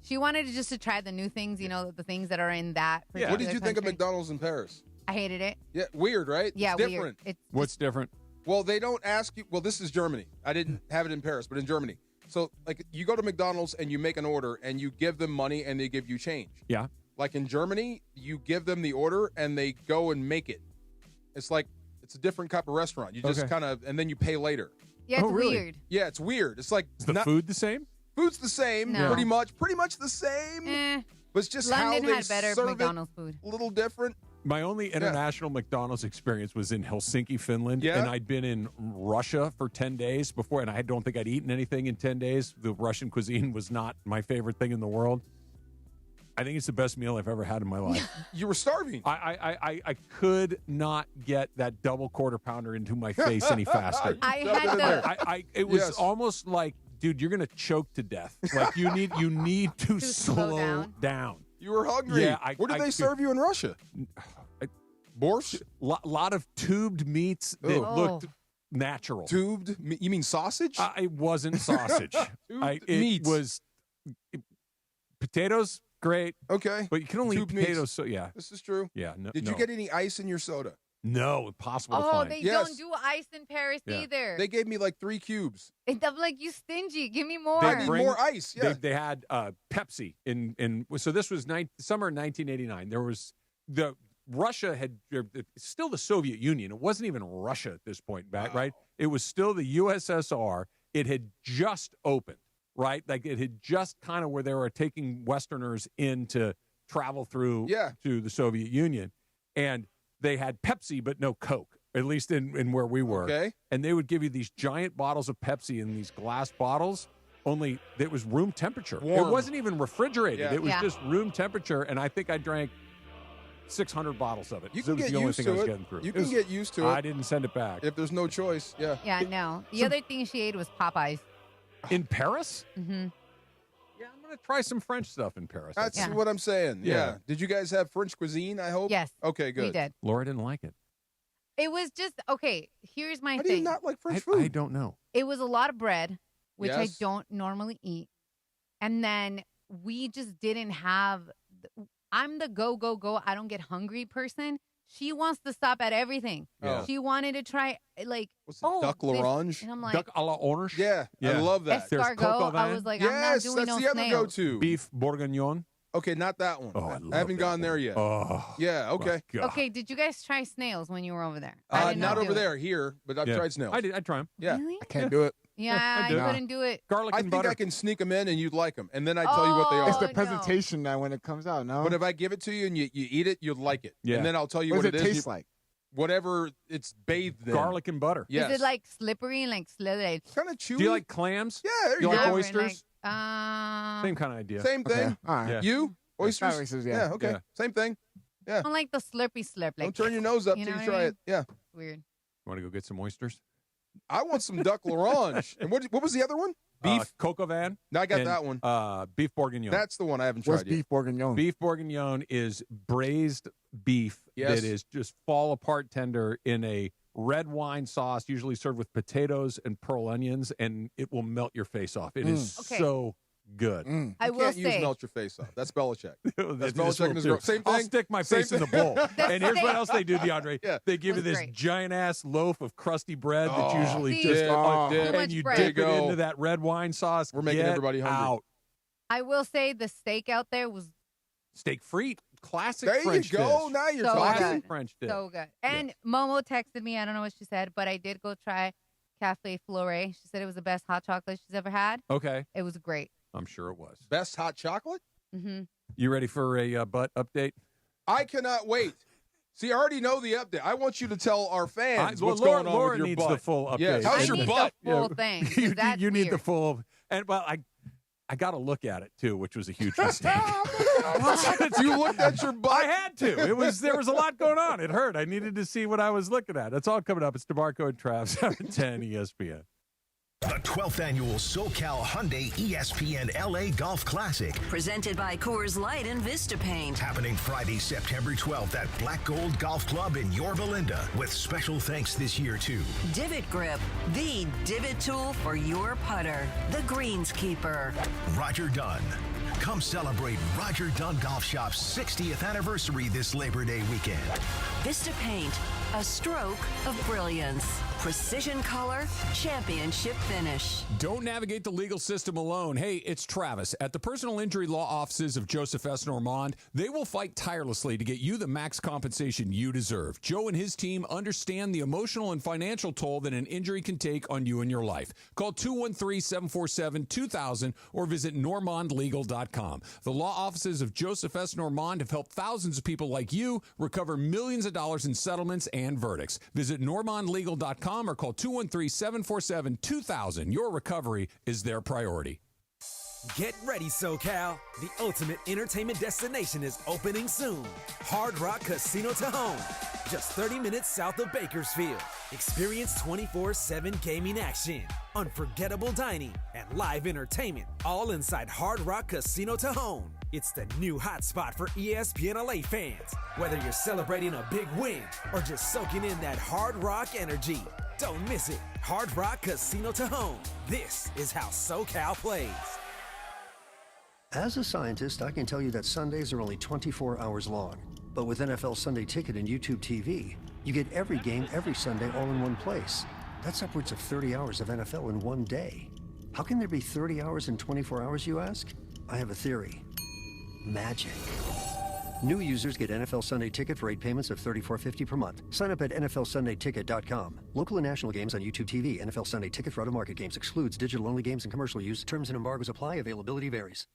She wanted to try the new things, the things that are in that particular What did you think of country. McDonald's in Paris? I hated it. Yeah, weird, right? Yeah, it's different. weird. It's What's different? Well, they don't ask you. Well, this is Germany. I didn't have it in Paris, but in Germany. So, like, you go to McDonald's and you make an order and you give them money and they give you change. Yeah. Like in Germany, you give them the order and they go and make it. It's like it's a different type of restaurant. You just kind of, and then you pay later. Yeah, it's really? weird. Yeah, it's weird. It's like Is the food the same? Food's the same, No. pretty much the same. But it's just London how they had better serve McDonald's food. it a little different. My only international McDonald's experience was in Helsinki, Finland, Yeah. and I'd been in Russia for 10 days before, and I don't think I'd eaten anything in 10 days. The Russian cuisine was not my favorite thing in the world. I think it's the best meal I've ever had in my life. You were starving. I could not get that double quarter pounder into my face any faster. I had the It was Yes. almost like, dude, you're gonna choke to death. Like you need to slow down. You were hungry. Yeah, what did they serve you in Russia? Borscht? Lot of tubed meats that Oh. looked natural. Tubed? You mean sausage? It wasn't sausage. Tubed It meats. was potatoes. Great. Okay. But you can only eat Tubed meats. potatoes. So yeah. This is true. Yeah. No, Did you get any ice in your soda? No, impossible to Oh, find. they Yes. don't do ice in Paris Yeah. either. They gave me like 3 cubes. I'm like, you stingy. Give me more. I need more ice. Yeah. They had Pepsi in so this was summer 1989. There was Russia had still the Soviet Union. It wasn't even Russia at this point back, right? It was still the USSR. It had just opened, right? Like it had just kind of where they were taking Westerners in to travel through to the Soviet Union. And they had Pepsi, but no Coke, at least in where we were. Okay. And they would give you these giant bottles of Pepsi in these glass bottles, only it was room temperature. Warm. It wasn't even refrigerated. Yeah. It was just room temperature. And I think I drank 600 bottles of it. You can it was get the only used thing to I was it. getting through. You can get used to it. I didn't send it back. If there's no choice, yeah. Yeah, no. The other thing she ate was Popeyes. In Paris? Mm-hmm. Yeah, I'm going to try some French stuff in Paris. That's what I'm saying. Yeah. Did you guys have French cuisine, I hope? Yes. Okay, good. We did. Laura didn't like it. It was just, okay, here's my How thing. do you not like French food? I don't know. It was a lot of bread, which I Yes. don't normally eat. And then we just didn't have, I'm the go. I don't get hungry person. She wants to stop at everything. Yeah. She wanted to try, like, duck this- l'orange? And I'm like, Duck à la orange? Yeah, I love that. escargot. I was like, I'm not Yes, doing that's no the other snails. go-to. Beef bourguignon. Okay, not that one. Oh, I haven't gone there yet. Oh, yeah, okay. Okay, did you guys try snails when you were over there? Not over there, here, but I've tried snails. I did. I try them. Yeah. Really? I can't do it. Yeah, I couldn't do it. Garlic I and think butter. I can sneak them in and you'd like them, and then I tell you what they are. It's the presentation now when it comes out, no? But if I give it to you and you eat it, you'll like it. Yeah. And then I'll tell you What what does it it is. taste like? Whatever it's bathed in. Garlic and butter. Yes. Is it like slippery and like slithery? Kind of chewy. Do you like clams? Yeah, there you you like go. oysters? Like, Same kind of idea. Same thing. Okay. All right. Yeah. You? Oysters? Oysters, yeah. Okay. Yeah. Same thing. Yeah. I don't like the slurpy slurp. Like, Don't turn your nose up you till know you what I try mean? it. Yeah. Weird. Want to go get some oysters? I want some duck l'orange. And what was the other one? Beef? Coq au vin. No, I got and, that one. Beef bourguignon. That's the one I haven't What's tried yet. beef bourguignon? Beef bourguignon is braised beef Yes. that is just fall apart tender in a red wine sauce, usually served with potatoes and pearl onions, and it will melt your face off. It is Okay. so good. I You will can't use say, melt your face off. That's Belichick. That's It's Belichick and his girl. Same thing. I'll stick my Same face in the thing. bowl. And here's what else they do, DeAndre. Yeah. They give you Was this great. giant ass loaf of crusty bread that's Oh, usually See, just dip, too and much you bread. dip There it you go. into that red wine sauce. We're making Get everybody hungry. out. I will say the steak out there was Steak frite, classic There French you go. dish. Now you're So talking. Classic good. French dish. so good. And Momo texted me. I don't know what she said, but I did go try Cafe Flore. She said it was the best hot chocolate she's ever had. Okay, It was great. I'm sure it was. Best hot chocolate? Mm-hmm. You ready for a butt update? I cannot wait. See, I already know the update. I want you to tell our fans Well, what's Laura, going on Laura with your needs butt. the full update. Yes. How's I your need butt? the full thing. 'cause you that's need the weird. full. And well, I got to look at it too, which was a huge mistake. You looked at your butt? I had to. There was a lot going on. It hurt. I needed to see what I was looking at. That's all coming up. It's Demarco and Trav, 710 ESPN. The 12th annual SoCal Hyundai ESPN LA Golf Classic. Presented by Coors Light and Vista Paint. Happening Friday, September 12th at Black Gold Golf Club in Yorba Linda. With special thanks this year to Divot Grip, the divot tool for your putter. The Greenskeeper. Roger Dunn. Come celebrate Roger Dunn Golf Shop's 60th anniversary this Labor Day weekend. Vista Paint, a stroke of brilliance. Precision color, championship finish. Don't navigate the legal system alone. Hey, it's Travis. At the personal injury law offices of Joseph S. Normand, they will fight tirelessly to get you the max compensation you deserve. Joe and his team understand the emotional and financial toll that an injury can take on you and your life. Call 213-747-2000 or visit normandlegal.com. The law offices of Joseph S. Normand have helped thousands of people like you recover millions of dollars in settlements and verdicts. Visit normandlegal.com or call 213-747-2000. Your recovery is their priority. Get ready, SoCal. The ultimate entertainment destination is opening soon. Hard Rock Casino Tejon, just 30 minutes south of Bakersfield. Experience 24/7 gaming action, unforgettable dining, and live entertainment, all inside Hard Rock Casino Tejon. It's the new hotspot for ESPN LA fans. Whether you're celebrating a big win or just soaking in that Hard Rock energy, don't miss it. Hard Rock Casino Tejon. This is how SoCal plays. As a scientist, I can tell you that Sundays are only 24 hours long. But with NFL Sunday Ticket and YouTube TV, you get every game every Sunday all in one place. That's upwards of 30 hours of NFL in one day. How can there be 30 hours in 24 hours, you ask? I have a theory. Magic. New users get NFL Sunday Ticket for 8 payments of $34.50 per month. Sign up at NFLSundayTicket.com. Local and national games on YouTube TV. NFL Sunday Ticket for out-of-market games excludes digital-only games and commercial use. Terms and embargoes apply. Availability varies.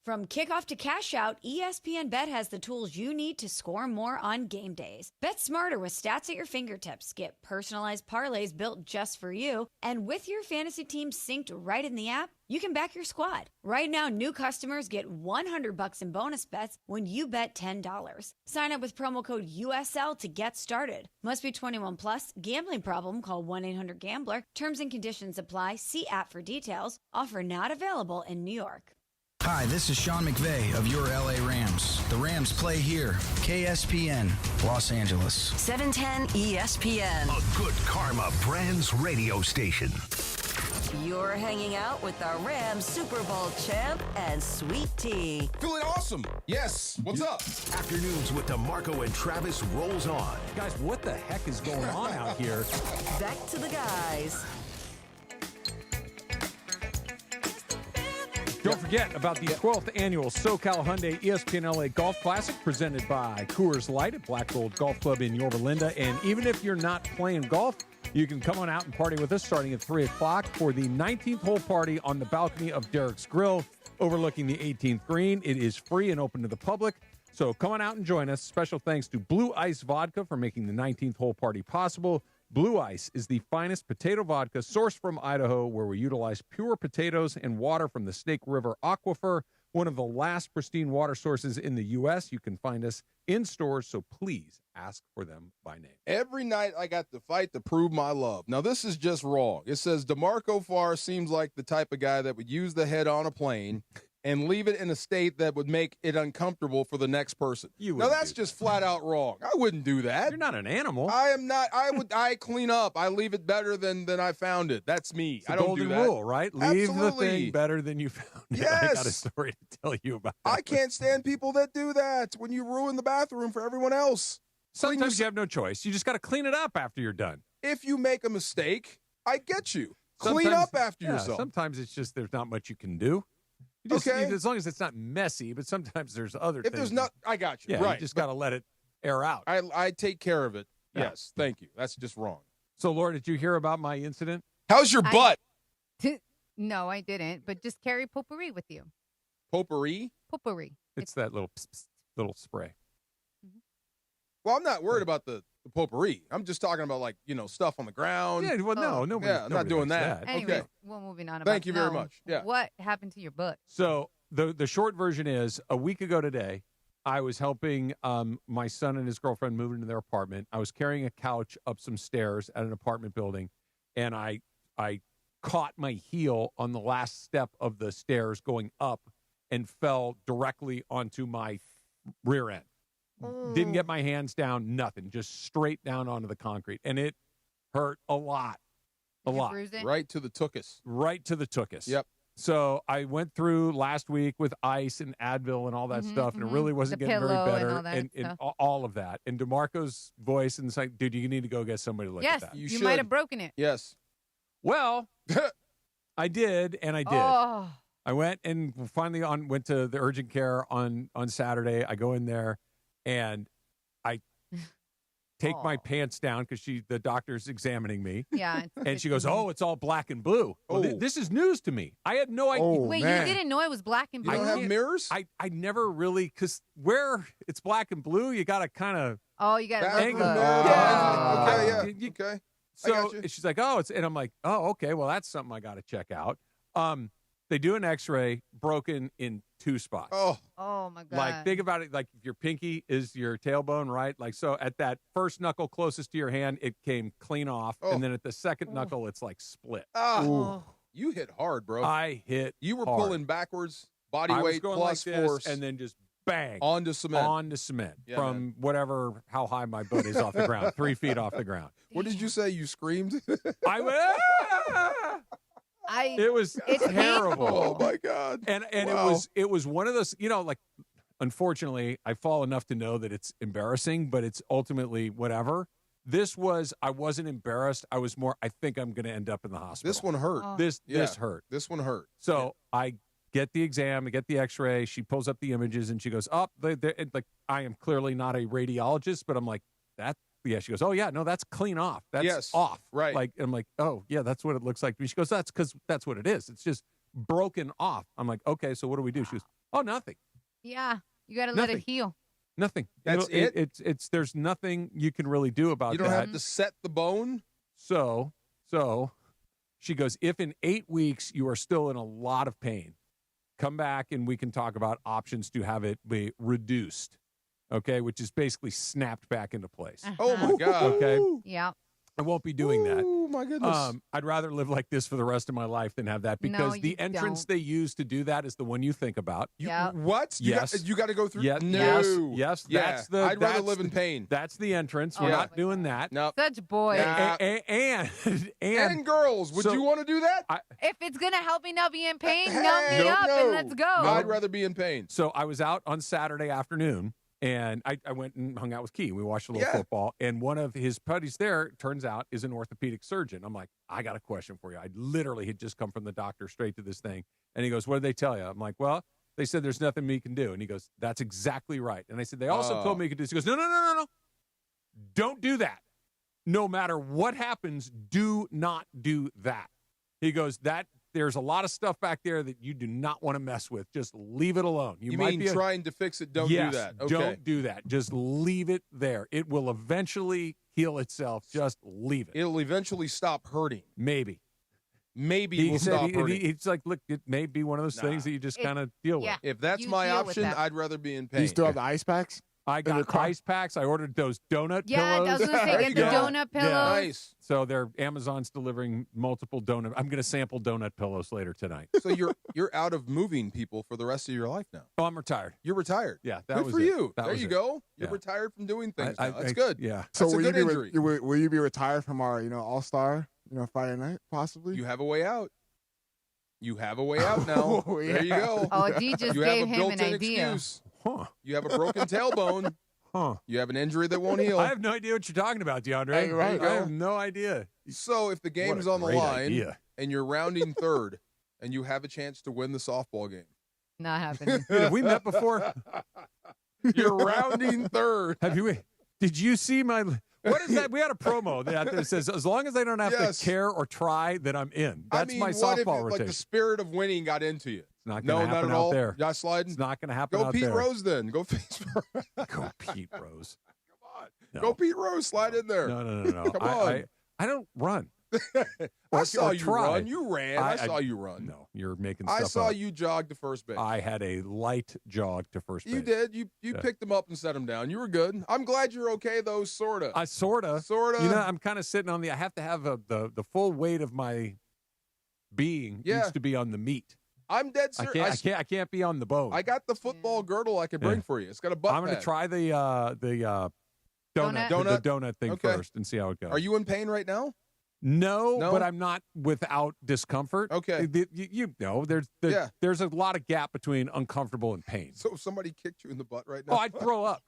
From kickoff to cash out, ESPN Bet has the tools you need to score more on game days. Bet smarter with stats at your fingertips. Get personalized parlays built just for you. And with your fantasy team synced right in the app, you can back your squad. Right now, new customers get $100 in bonus bets when you bet $10. Sign up with promo code USL to get started. Must be 21 plus. Gambling problem? Call 1-800-GAMBLER. Terms and conditions apply. See app for details. Offer not available in New York. Hi, this is Sean McVay of your LA Rams. The Rams play here. KSPN, Los Angeles. 710 ESPN. A good karma brands radio station. You're hanging out with the Rams Super Bowl champ and Sweet Tea. Feeling awesome. Yes. What's up? Afternoons with Demarco and Travis rolls on. Guys, what the heck is going on out here? Back to the guys. Don't forget about the 12th annual SoCal Hyundai ESPN LA Golf Classic presented by Coors Light at Black Gold Golf Club in Yorba Linda. And even if you're not playing golf, you can come on out and party with us starting at 3 o'clock for the 19th hole party on the balcony of Derek's Grill overlooking the 18th green. It is free and open to the public. So come on out and join us. Special thanks to Blue Ice Vodka for making the 19th hole party possible. Blue Ice is the finest potato vodka sourced from Idaho, where we utilize pure potatoes and water from the Snake River Aquifer, one of the last pristine water sources in the U.S. You can find us in stores, so please ask for them by name. Every night I got to fight to prove my love. Now, this is just wrong. It says Demarco Farr seems like the type of guy that would use the head on a plane and leave it in a state that would make it uncomfortable for the next person. Now, that's just flat out wrong. I wouldn't do that. You're not an animal. I am not. I clean up. I leave it better than I found it. That's me. It's I don't golden do that. rule, right? Leave Absolutely. the thing better than you found it. Yes. I got a story to tell you about that. I can't stand people that do that when you ruin the bathroom for everyone else. Sometimes you have no choice. You just got to clean it up after you're done. If you make a mistake, I get you. Clean up after yourself. Sometimes it's just there's not much you can do. You just, as long as it's not messy, but sometimes there's other things. If there's not, I got you. Yeah, right. You just got to let it air out. I take care of it. Yeah. Yes, thank you. That's just wrong. So, Laura, did you hear about my incident? How's your butt? No, I didn't. But just carry potpourri with you. Potpourri? Potpourri. It's that little little spray. Well, I'm not worried about the potpourri. I'm just talking about, like, stuff on the ground. Yeah, well, no, nobody. Yeah, I'm not doing likes that. Anyways, Okay. we're moving on. Thank you very much. Yeah. What happened to your butt? So the short version is, a week ago today, I was helping my son and his girlfriend move into their apartment. I was carrying a couch up some stairs at an apartment building, and I caught my heel on the last step of the stairs going up and fell directly onto my rear end. Didn't get my hands down, nothing, just straight down onto the concrete. And it hurt a lot. A lot. Right to the tuchus. Right to the tuchus. Yep. So I went through last week with ice and Advil and all that stuff, and it really wasn't getting very better. And all of that. And DeMarco's voice, and it's like, dude, you need to go get somebody to look at that. You might have broken it. Yes. Well, I did, and I did. Oh. I went and finally went to the urgent care on Saturday. I go in there, and I take my pants down because the doctor's examining me. Yeah. And she goes, "Oh, it's all black and blue." Well, this is news to me. I had no idea. Wait, you didn't know it was black and blue? You don't have mirrors? I never really, because where it's black and blue, you got to kind of. Oh, you got to angle. Okay, yeah. Okay. So she's like, "Oh, and I'm like, "Oh, okay. Well, that's something I got to check out." They do an X-ray, broken in 2 spots. Oh my God. Like, think about it. Like, your pinky is your tailbone, right? Like, so at that first knuckle closest to your hand, it came clean off, and then at the second knuckle, it's like split. You hit hard, bro. I hit. You were hard. pulling backwards, body I was weight going plus like this, force, and then just bang onto cement. Onto cement Yeah, from whatever how high my butt is off the ground, 3 feet off the ground. What did you say? You screamed? I went. It was terrible. Oh my God! And Wow. it was one of those, like, unfortunately, I fall enough to know that it's embarrassing, but it's ultimately whatever. I wasn't embarrassed. I was more, I think I'm going to end up in the hospital. This one hurt. This hurt. This one hurt. So I get the exam, get the X-ray. She pulls up the images and she goes, "Oh, like I am clearly not a radiologist, but I'm like that." Yeah, she goes, "Oh yeah, no, that's clean off. That's off." Right. Like I'm like, "Oh yeah, that's what it looks like." She goes, "That's because that's what it is. It's just broken off." I'm like, "Okay, so what do we do?" She goes, "Oh, nothing. Yeah, you got to let it heal. Nothing. That's it? It's there's nothing you can really do about that. You don't have to set the bone. So she goes, if in 8 weeks you are still in a lot of pain, come back and we can talk about options to have it be reduced. Okay, which is basically snapped back into place. Oh my God. Okay. Yeah. I won't be doing that. Oh my goodness. I'd rather live like this for the rest of my life than have that because the entrance they use to do that is the one you think about. What? Yes. You got to go through. Yes. No. Yes. Yeah. I'd rather live in pain. That's the entrance. We're not doing that. No. Such boys. And girls. Would you want to do that? If it's going to help me not be in pain, numb me up and let's go. I'd rather be in pain. So I was out on Saturday afternoon. And I went and hung out with Key. We watched a little football. And one of his buddies there, turns out, is an orthopedic surgeon. I'm like, I got a question for you. I literally had just come from the doctor straight to this thing. And he goes, what did they tell you? I'm like, well, they said there's nothing we can do. And he goes, that's exactly right. And I said, they also told me you could do this. He goes, no. Don't do that. No matter what happens, do not do that. He goes, there's a lot of stuff back there that you do not want to mess with. Just leave it alone. You mean trying to fix it? Don't do that. Okay. Don't do that. Just leave it there. It will eventually heal itself. Just leave it. It'll eventually stop hurting. Maybe it will stop hurting. It's like, look, it may be one of those things that you just kind of deal with. If that's my option, I'd rather be in pain. Do you still have the ice packs? I got ice packs. I ordered those donut pillows. Yeah, I was going to say, get the donut pillows. Yeah. Nice. So Amazon's delivering multiple donut. I'm going to sample donut pillows later tonight. So you're out of moving people for the rest of your life now. Oh, I'm retired. You're retired. Yeah, that good was for it. you. That there was you it. go. You're Yeah. retired from doing things now. That's good. Yeah. So That's will a good injury. will you be retired from our All-Star Friday night possibly? You have a way out. You have a way out now. There you go. Oh, D just you gave have a him an built-in idea. excuse. Huh. You have a broken tailbone. Huh. You have an injury that won't heal. I have no idea what you're talking about, DeAndre. Hey, right. I have no idie. So if the game's What a on the great line idea. and you're rounding third and you have a chance to win the softball game. Not happening. Dude, have we met before? You're rounding third. Did you see my... What is that? We had a promo that says, as long as I don't have to care or try, that I'm in. That's my what softball if rotation. like the spirit of winning got into you? It's not going to happen not at out all. there. Not sliding. It's not going to happen Go out Pete there. Rose then. Go face. Go Pete Rose. No. Go Pete Rose. Slide in there. No. Come on. I don't run. I saw you try. run. You ran. I saw you run. No, you're making stuff I saw up. you jog to first base. I had a light jog to first base. You did. You picked him up and set him down. You were good. I'm glad you're okay though. Sorta. Sorta. Sorta. You know, I'm kind of sitting on I have to have the full weight of my being needs to be on the meat. I'm dead serious. I can't be on the bone. I got the football girdle I could bring for you. It's got a butt I'm going to pad. try the donut thing first and see how it goes. Are you in pain right now? No, but I'm not without discomfort. Okay. You know, there's a lot of gap between uncomfortable and pain. So if somebody kicked you in the butt right now? Oh, I'd throw up.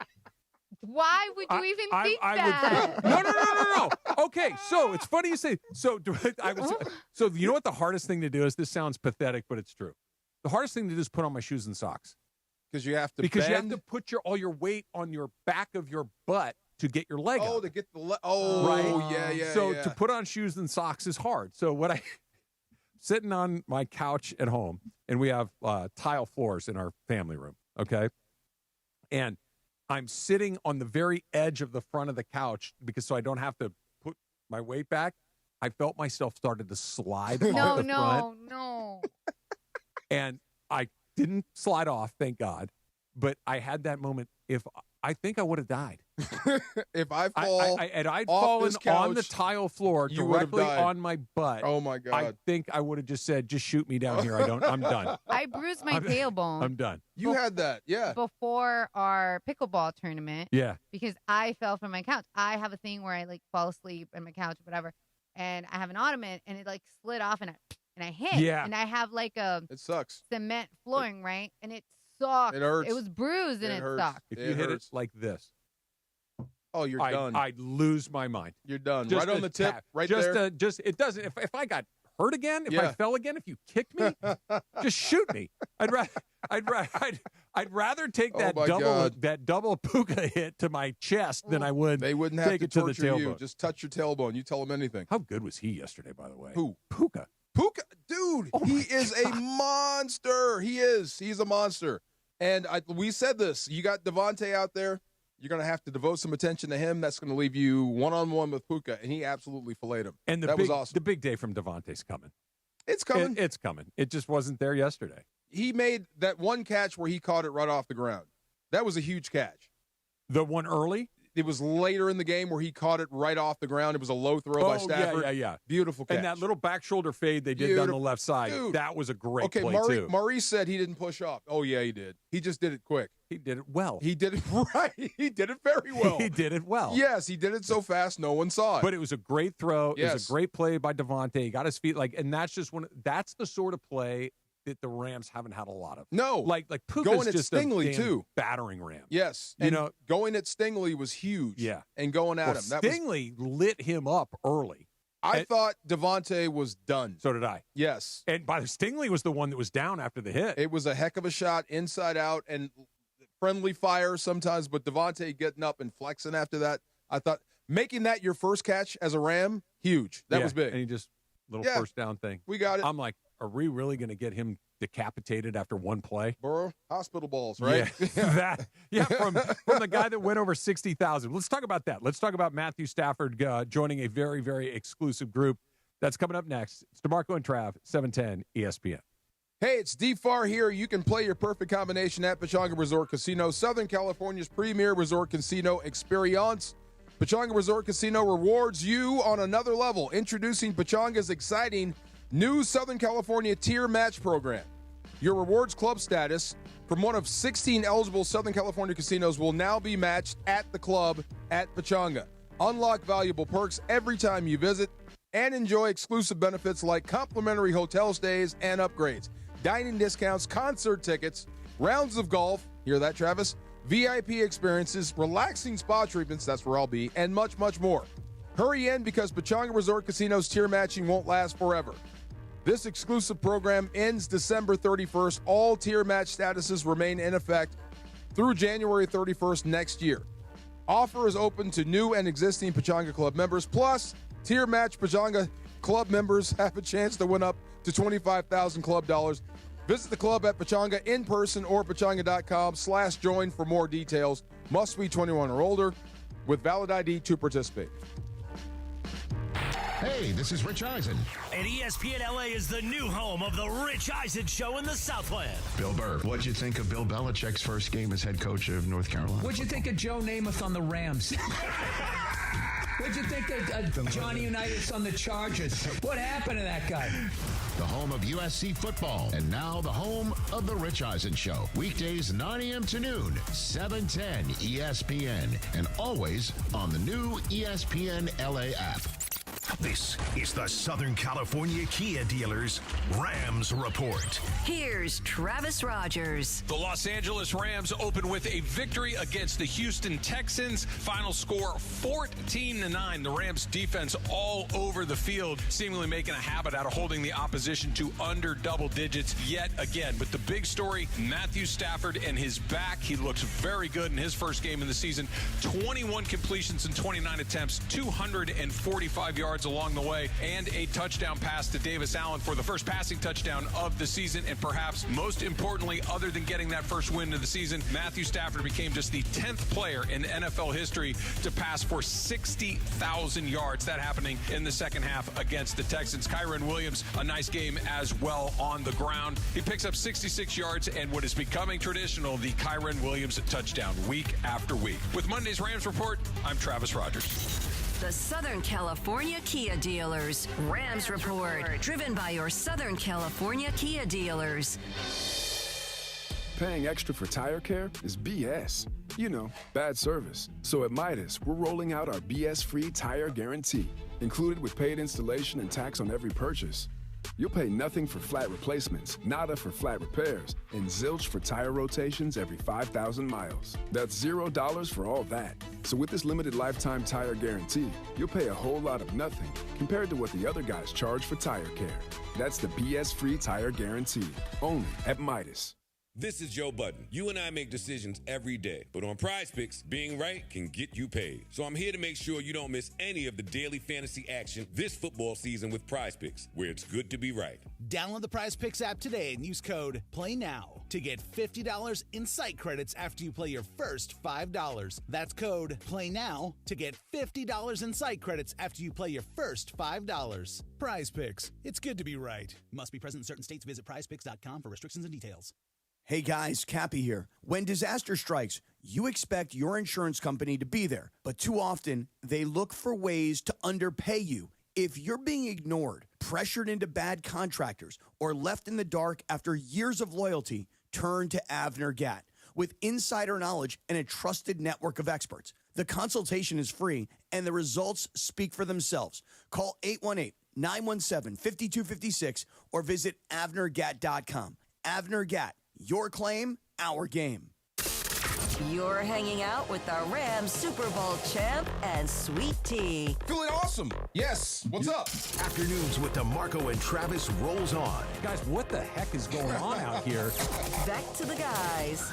Why would you even think I that? No. Okay, so it's funny you say. So you know what the hardest thing to do is? This sounds pathetic, but it's true. The hardest thing to do is put on my shoes and socks. Because you have to you have bend? to put all your weight on your back of your butt to get your leg Oh, up. to get the right? yeah. So to put on shoes and socks is hard. So sitting on my couch at home, and we have tile floors in our family room, okay? And I'm sitting on the very edge of the front of the couch so I don't have to put my weight back. I felt myself started to slide off the front. No. And I didn't slide off, thank God. But I had that moment. I think I would have died. If I fall I'd off fallen this couch, on the tile floor you would have directly died. on my butt. Oh my God! I think I would have just said, "Just shoot me down here. I'm done. I bruised my tailbone. I'm done." You had that, yeah. Before our pickleball tournament. Yeah. Because I fell from my couch. I have a thing where I fall asleep on my couch or whatever, and I have an ottoman, and it slid off, and I hit. Yeah. And I have it sucks. Cement flooring, right? And it sucked. It hurts. It was bruised and it sucked. If you hit it like this, oh, you're done. I'd lose my mind. You're done. Just right on the tip, tap. right just there. It doesn't. If I got hurt again, if I fell again, if you kicked me, just shoot me. I'd rather take that double puka hit to my chest than I would. They wouldn't have take to it to the torture you. tailbone. Just touch your tailbone. You tell them anything. How good was he yesterday, by the way? Who? Puka. Puka, dude, he is a monster. He is. He's a monster. And we said this. You got Devontae out there. You're going to have to devote some attention to him. That's going to leave you one-on-one with Puka, and he absolutely filleted him. And that was awesome. The big day from Devontae's coming. It's coming. It's coming. It just wasn't there yesterday. He made that one catch where he caught it right off the ground. That was a huge catch. The one early? It was later in the game where he caught it right off the ground. It was a low throw by Stafford. Yeah. Beautiful catch. And that little back shoulder fade they did down the left side, dude. That was a great play, too. Maurice said he didn't push up. Oh, yeah, he did. He just did it quick. He did it well. He did it right. He did it very well. He did it well. Yes, he did it so fast no one saw it. But it was a great throw. Yes. It was a great play by Devontae. He got his feet, and that's just that's the sort of play that the Rams haven't had a lot of. No. Like Puka's going at just Stingley, a too. battering ram. Yes. You know, going at Stingley was huge. Yeah. And going at him. Stingley lit him up early. I thought Devontae was done. So did I. Yes. And Stingley was the one that was down after the hit. It was a heck of a shot inside out and friendly fire sometimes, but Devontae getting up and flexing after that, I thought making that your first catch as a Ram, huge. That was big. And he just, little first down thing. We got it. I'm like, are we really going to get him decapitated after one play? Burrow, hospital balls, right? Yeah, from the guy that went over 60,000. Let's talk about that. Let's talk about Matthew Stafford joining a very, very exclusive group. That's coming up next. It's Demarco and Trav, 710 ESPN. Hey, it's D-Far here. You can play your perfect combination at Pechanga Resort Casino, Southern California's premier resort casino experience. Pechanga Resort Casino rewards you on another level. Introducing Pechanga's exciting new Southern California tier match program. Your rewards club status from one of 16 eligible Southern California casinos will now be matched at the club at Pechanga. Unlock valuable perks every time you visit and enjoy exclusive benefits like complimentary hotel stays and upgrades, dining discounts, concert tickets, rounds of golf, hear that, Travis? VIP experiences, relaxing spa treatments, that's where I'll be, and much, much more. Hurry in because Pechanga Resort Casino's tier matching won't last forever. This exclusive program ends December 31st. All tier match statuses remain in effect through January 31st next year. Offer is open to new and existing Pechanga Club members. Plus, tier match Pechanga Club members have a chance to win up to $25,000 club dollars. Visit the club at Pechanga in person or pechanga.com/join for more details. Must be 21 or older with valid ID to participate. Hey, this is Rich Eisen. And ESPN LA is the new home of the Rich Eisen Show in the Southland. Bill Burr, what'd you think of Bill Belichick's first game as head coach of North Carolina? What'd you think of Joe Namath on the Rams? What'd you think of Johnny Unitas on the Chargers? What happened to that guy? The home of USC football, and now the home of the Rich Eisen Show. Weekdays 9 a.m. to noon, 710 ESPN, and always on the new ESPN LA app. This is the Southern California Kia Dealers Rams Report. Here's Travis Rogers. The Los Angeles Rams open with a victory against the Houston Texans. Final score 14-9. The Rams defense all over the field, seemingly making a habit out of holding the opposition to under double digits yet again. But the big story, Matthew Stafford and his back. He looks very good in his first game of the season. 21 completions in 29 attempts, 245 yards along the way, and a touchdown pass to Davis Allen for the first passing touchdown of the season. And perhaps most importantly, other than getting that first win of the season, Matthew Stafford became just the 10th player in NFL history to pass for 60,000 yards. That happening in the second half against the Texans. Kyren Williams, a nice game as well on the ground. He picks up 66 yards and what is becoming traditional, the Kyren Williams touchdown week after week. With Monday's Rams Report, I'm Travis Rogers. The Southern California Kia Dealers Rams Report, driven by your Southern California Kia dealers. Paying extra for tire care is BS. You know, bad service. So at Midas, we're rolling out our BS-free tire guarantee, included with paid installation and tax on every purchase. you'll pay nothing for flat replacements, nada for flat repairs, and zilch for tire rotations every 5,000 miles. That's $0 for all that. So with this limited lifetime tire guarantee, you'll pay a whole lot of nothing compared to what the other guys charge for tire care. That's the BS-free tire guarantee, only at Midas. This is Joe Budden. You and I make decisions every day, but on Prize Picks, being right can get you paid. So I'm here to make sure you don't miss any of the daily fantasy action this football season with Prize Picks, where it's good to be right. Download the Prize Picks app today and use code PLAYNOW to get $50 in site credits after you play your first $5. That's code PLAYNOW to get $50 in site credits after you play your first $5. Prize Picks. It's good to be right. Must be present in certain states. Visit prizepicks.com for restrictions and details. Hey guys, Cappy here. When disaster strikes, you expect your insurance company to be there, but too often they look for ways to underpay you. If you're being ignored, pressured into bad contractors, or left in the dark after years of loyalty, turn to Avner Gatt. With insider knowledge and a trusted network of experts, the consultation is free and the results speak for themselves. Call 818-917-5256 or visit AvnerGatt.com. Avner Gatt. Your claim, our game. You're hanging out with the Rams Super Bowl champ and Sweet Tea. Feeling awesome. Yes. What's up? Afternoons with Demarco and Travis rolls on. Guys, what the heck is going on out here? Back to the guys.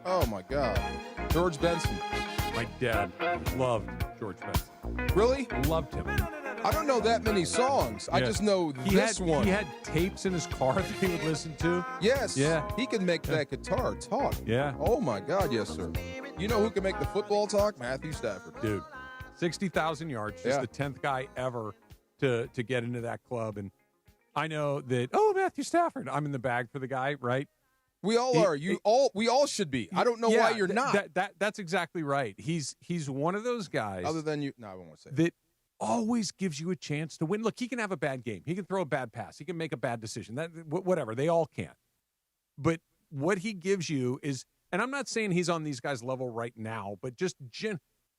Oh, my God. George Benson. My dad loved George Benson. Really? Loved him. I don't know that many songs. I just know this one. He had tapes in his car that he would listen to. Yes. Yeah. He can make that guitar talk. Yeah. Oh, my God. Yes, sir. You know who can make the football talk? Matthew Stafford. Dude, 60,000 yards. Just the 10th guy ever to get into that club. And I know that, Matthew Stafford, I'm in the bag for the guy, right? We all are. We all should be. I don't know why you're not. That's exactly right. He's one of those guys. Other than you. No, I won't say that. Always gives you a chance to win. Look, he can have a bad game. He can throw a bad pass. He can make a bad decision. Whatever. They all can. But what he gives you is, and I'm not saying he's on these guys' level right now, but just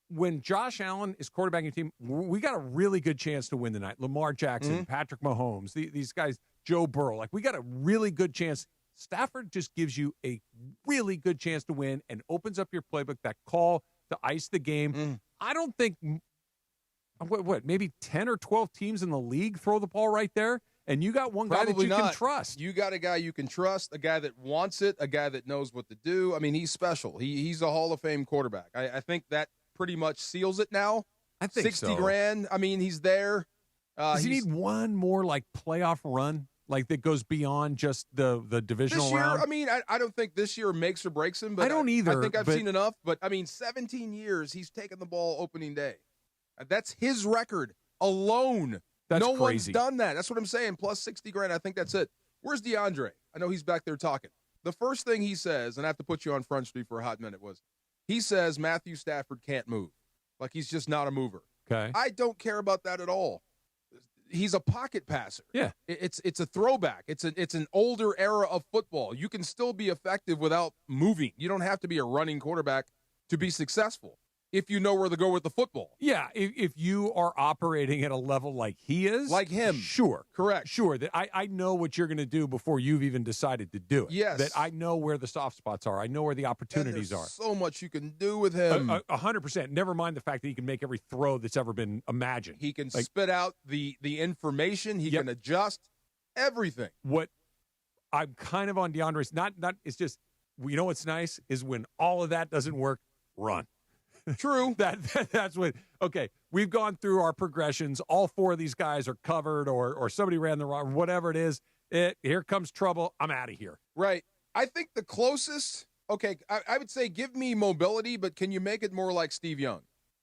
when Josh Allen is quarterbacking your team, we got a really good chance to win tonight. Lamar Jackson, Patrick Mahomes, these guys, Joe Burrow. Like, we got a really good chance. Stafford just gives you a really good chance to win and opens up your playbook, that call to ice the game. I don't think maybe 10 or 12 teams in the league throw the ball right there, and you got one guy that you can trust. You got a guy you can trust, a guy that wants it, a guy that knows what to do. I mean, he's special. He's a Hall of Fame quarterback. I think that pretty much seals it now. I think 60 grand. I mean, he's there. Does he need one more playoff run? That goes beyond just the divisional this year, round? I mean, I don't think this year makes or breaks him. But I don't either. I think I've seen enough. But, I mean, 17 years he's taken the ball opening day. That's his record alone. That's no crazy. One's done that. That's what I'm saying. Plus 60 grand. I think that's it. Where's DeAndre? I know he's back there talking. The first thing he says, and I have to put you on Front Street for a hot minute, he says Matthew Stafford can't move. Like, he's just not a mover. Okay. I don't care about that at all. He's a pocket passer. Yeah. It's a throwback. It's an older era of football. You can still be effective without moving. You don't have to be a running quarterback to be successful if you know where to go with the football. Yeah, if you are operating at a level like he is. Like him. Sure. Correct. Sure, that I know what you're going to do before you've even decided to do it. Yes. That I know where the soft spots are. I know where the opportunities and are. So much you can do with him. 100%. Never mind the fact that he can make every throw that's ever been imagined. He can spit out the information. He can adjust everything. What I'm kind of on DeAndre's, not it's just, you know what's nice is when all of that doesn't work, run. True. That's what. Okay, we've gone through our progressions. All four of these guys are covered, or somebody ran the wrong, whatever it is. Here comes trouble. I'm out of here. Right. I think the closest. Okay, I would say give me mobility, but can you make it more like Steve Young?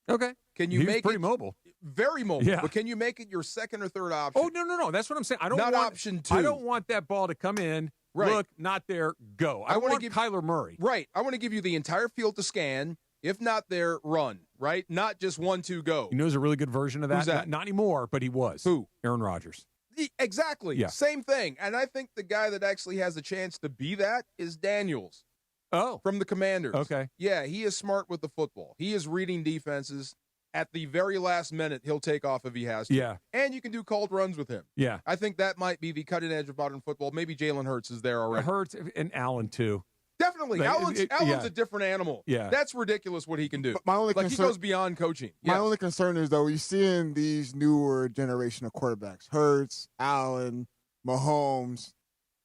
Okay. Can you make pretty it mobile? Very mobile. Yeah. But can you make it your second or third option? Oh no. That's what I'm saying. I don't not want option two. I don't want that ball to come in. Right. Look, not there. Go. I want Kyler Murray. Right. I want to give you the entire field to scan. If not there, run, right? Not just 1-2 go. You know who's a really good version of that? Who's that? Not anymore, but he was. Who? Aaron Rodgers. Exactly. Yeah. Same thing. And I think the guy that actually has a chance to be that is Daniels. Oh. From the Commanders. Okay. Yeah, he is smart with the football. He is reading defenses. at the very last minute, he'll take off if he has to. Yeah. And you can do cold runs with him. Yeah. I think that might be the cutting edge of modern football. Maybe Jalen Hurts is there already. Hurts and Allen, too. Definitely. Like, Allen's a different animal. Yeah. That's ridiculous what he can do. But my only he goes beyond coaching. My Yes. only concern is, though, you're seeing these newer generation of quarterbacks, Hurts, Allen, Mahomes,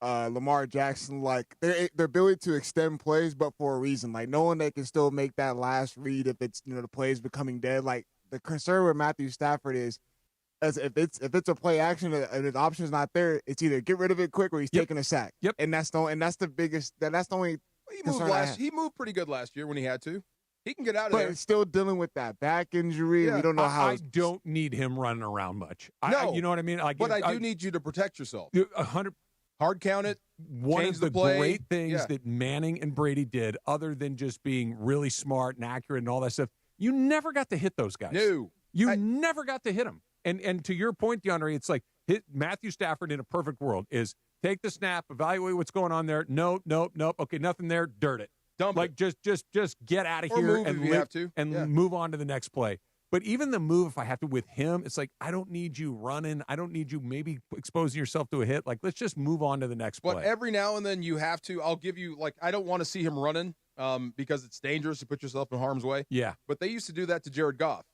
Lamar Jackson, like their ability to extend plays, but for a reason, like knowing they can still make that last read if it's the play is becoming dead. Like the concern with Matthew Stafford is, as if it's a play action and the option's not there, it's either get rid of it quick or he's taking a sack. Yep. And that's the only concern I have. He moved pretty good last year when he had to. He can get out of But there. it's still dealing with that back injury. Yeah. We don't know how. I don't need him running around much. No. You know what I mean? But I do need you to protect yourself. 100. Hard count it. One change of the play. great things Yeah. that Manning and Brady did, other than just being really smart and accurate and all that stuff, you never got to hit those guys. No. You never got to hit them. And to your point, DeAndre, it's like Matthew Stafford in a perfect world is take the snap, evaluate what's going on there. Nope. Okay, nothing there. Dirt it. Dump it. Just get out of Or here move and if you have to. Yeah. move on to the next play. But even the move, if I have to with him, it's like I don't need you running. I don't need you maybe exposing yourself to a hit. Like let's just move on to the next But play. every now and then you have to. I'll give you I don't want to see him running because it's dangerous to put yourself in harm's way. Yeah. But they used to do that to Jared Goff.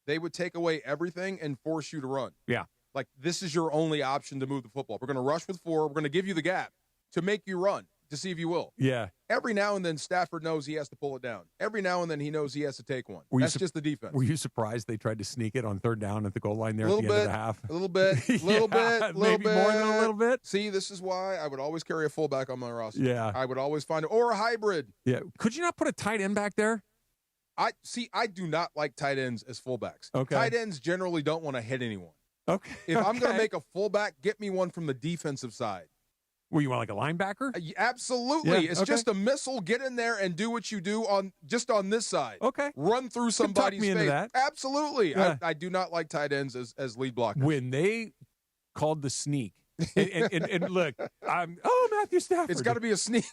They would take away everything and force you to run. Yeah. Like this is your only option to move the football. We're going to rush with 4. We're going to give you the gap to make you run to see if you will. Yeah. Every now and then Stafford knows he has to pull it down. Every now and then he knows he has to take one. That's just the defense. Were you surprised they tried to sneak it on third down at the goal line there at the end of the half? A little bit. Maybe more than a little bit. See, this is why I would always carry a fullback on my roster. Yeah. I would always find or a hybrid. Yeah. Could you not put a tight end back there? I do not like tight ends as fullbacks. Okay. Tight ends generally don't want to hit anyone. Okay. If I'm going to make a fullback, get me one from the defensive side. Well, you want like a linebacker? Absolutely. Yeah, It's okay. just a missile. Get in there and do what you do on this side. Okay. Run through somebody's me face. into that. Absolutely. Yeah. I do not like tight ends as lead blockers. When they called the sneak, and look, Matthew Stafford. It's got to be a sneak.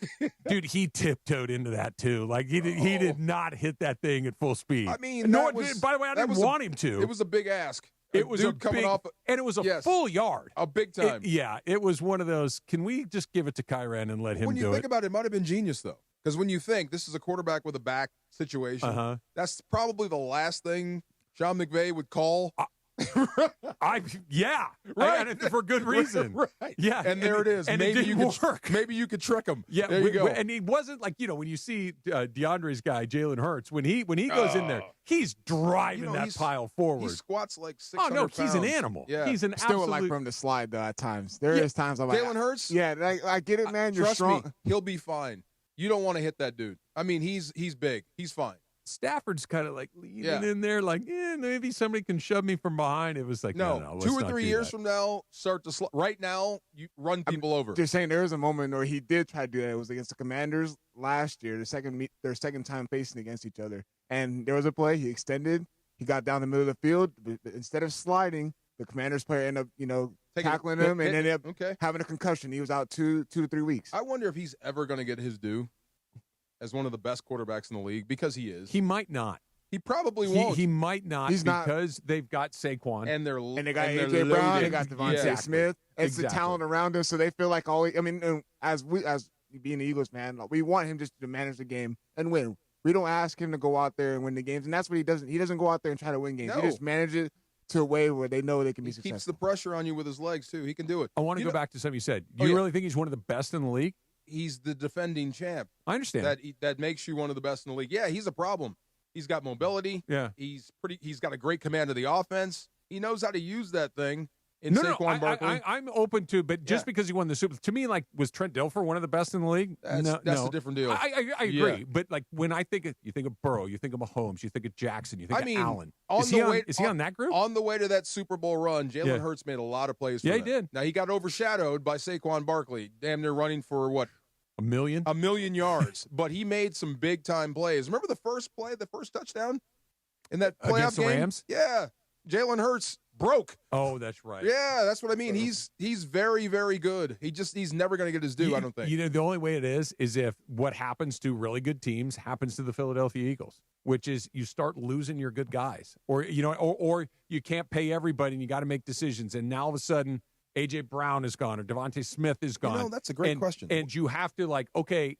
Dude, he tiptoed into that too. Like he did not hit that thing at full speed. I mean, by the way, I didn't want him to. It was a big ask. It was dude coming off, and it was a full yard. A big time. It was one of those. Can we just give it to Kyren and let him do it? When you think about it, it might have been genius though, because when you think this is a quarterback with a back situation, that's probably the last thing Sean McVay would call. Right, and for good reason. Right. Yeah, And there it is. And Maybe it didn't you could work. Maybe you could trick him. Yeah, there you go. And he wasn't like when you see DeAndre's guy Jalen Hurts when he goes in there, he's driving that pile forward. He squats like 600 Oh no, he's an pounds. animal. Yeah. He's an Still would absolute. like for him to slide though at times. There is times I'm like Jalen Hurts? Yeah, I get it, man. You're Trust strong. me, he'll be fine. You don't want to hit that dude. I mean, he's big. He's fine. Stafford's kind of like leaning in there, like, maybe somebody can shove me from behind. It was like, no, let's 2 or not 3 do years that. from now, start to right now, you run people over. Just saying, there was a moment where he did try to do that. It was against the Commanders last year, their second time facing against each other. And there was a play he extended. He got down the middle of the field. But instead of sliding, the Commanders player ended up, tackling him and ended up having a concussion. He was out 2 to 3 weeks. I wonder if he's ever going to get his due as one of the best quarterbacks in the league, because he is. He might not. He probably won't. He might not He's not. because they've got Saquon. And they got A.J. Brown, they got Devontae Smith. It's the Exactly. talent around him, so they feel like as being the Eagles fan, we want him just to manage the game and win. We don't ask him to go out there and win the games, and that's what he doesn't. He doesn't go out there and try to win games. No. He just manages it to a way where they know they can be successful. Keeps the pressure on you with his legs too. He can do it. I want to go back to something you said. Do you really think he's one of the best in the league? He's the defending champ. I understand. That makes you one of the best in the league. Yeah, he's a problem. He's got mobility. Yeah. He's got a great command of the offense. He knows how to use that thing in No, Saquon Barkley. I'm open to, but just because he won the Super, to me, like, was Trent Dilfer one of the best in the league? That's a different deal. I agree, but like when I think you think of Burrow, you think of Mahomes, you think of Jackson, you think of Allen. Is he on that group? On the way to that Super Bowl run, Jalen Yeah. Hurts made a lot of plays. Yeah, for he them. did. Now he got overshadowed by Saquon Barkley, damn near running for what? A million yards. But he made some big time plays. Remember the first play, the first touchdown in that playoff Against the game? Rams? Yeah, Jalen Hurts broke. Oh, that's right. Yeah, that's what I mean. He's very, very good. He's never going to get his due, I don't think. You know, the only way it is if what happens to really good teams happens to the Philadelphia Eagles. which is you start losing your good guys, or or you can't pay everybody, and you got to make decisions. And now all of a sudden, A.J. Brown is gone, or Devontae Smith is gone. That's a great question. And you have to okay,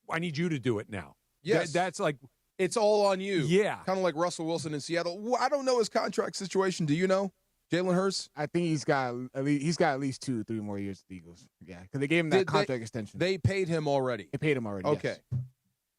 I need you to do it now. Yes, that's like it's all on you. Yeah, kind of like Russell Wilson in Seattle. I don't know his contract situation. Do you know? Jalen Hurts? I think he's got at least 2-3 more years with the Eagles. Yeah, because they gave him that contract extension. They paid him already. They paid him already. Okay. Yes.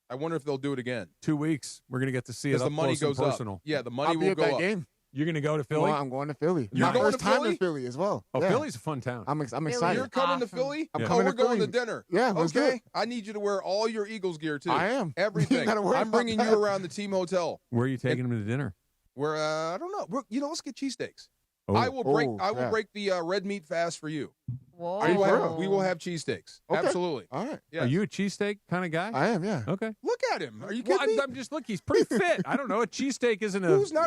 I wonder if they'll do it again. 2 weeks. We're going to get to see it up the money close goes and personal. up. Yeah, the money I'll be will at go that up. game. You're going to go to Philly? Well, I'm going to Philly. You're My going first to time Philly? in Philly as well. Oh, yeah. Philly's a fun town. I'm excited. You're coming to Philly? I'm Oh, coming we're to going Philly. to dinner. Yeah, let's do okay. it. I need you to wear all your Eagles gear too. I am. Everything. You gotta worry I'm about bringing that. you around the team hotel. Where are you taking him to dinner? Where I don't know. Let's get cheesesteaks. Oh. I will break the red meat fast for you. Whoa. We will have cheesesteaks. Okay. Absolutely. All right. Yes. Are you a cheesesteak kind of guy? I am, yeah. Okay. Look at him. Are you kidding me? I'm just he's pretty fit. I don't know. A cheesesteak isn't a Who says no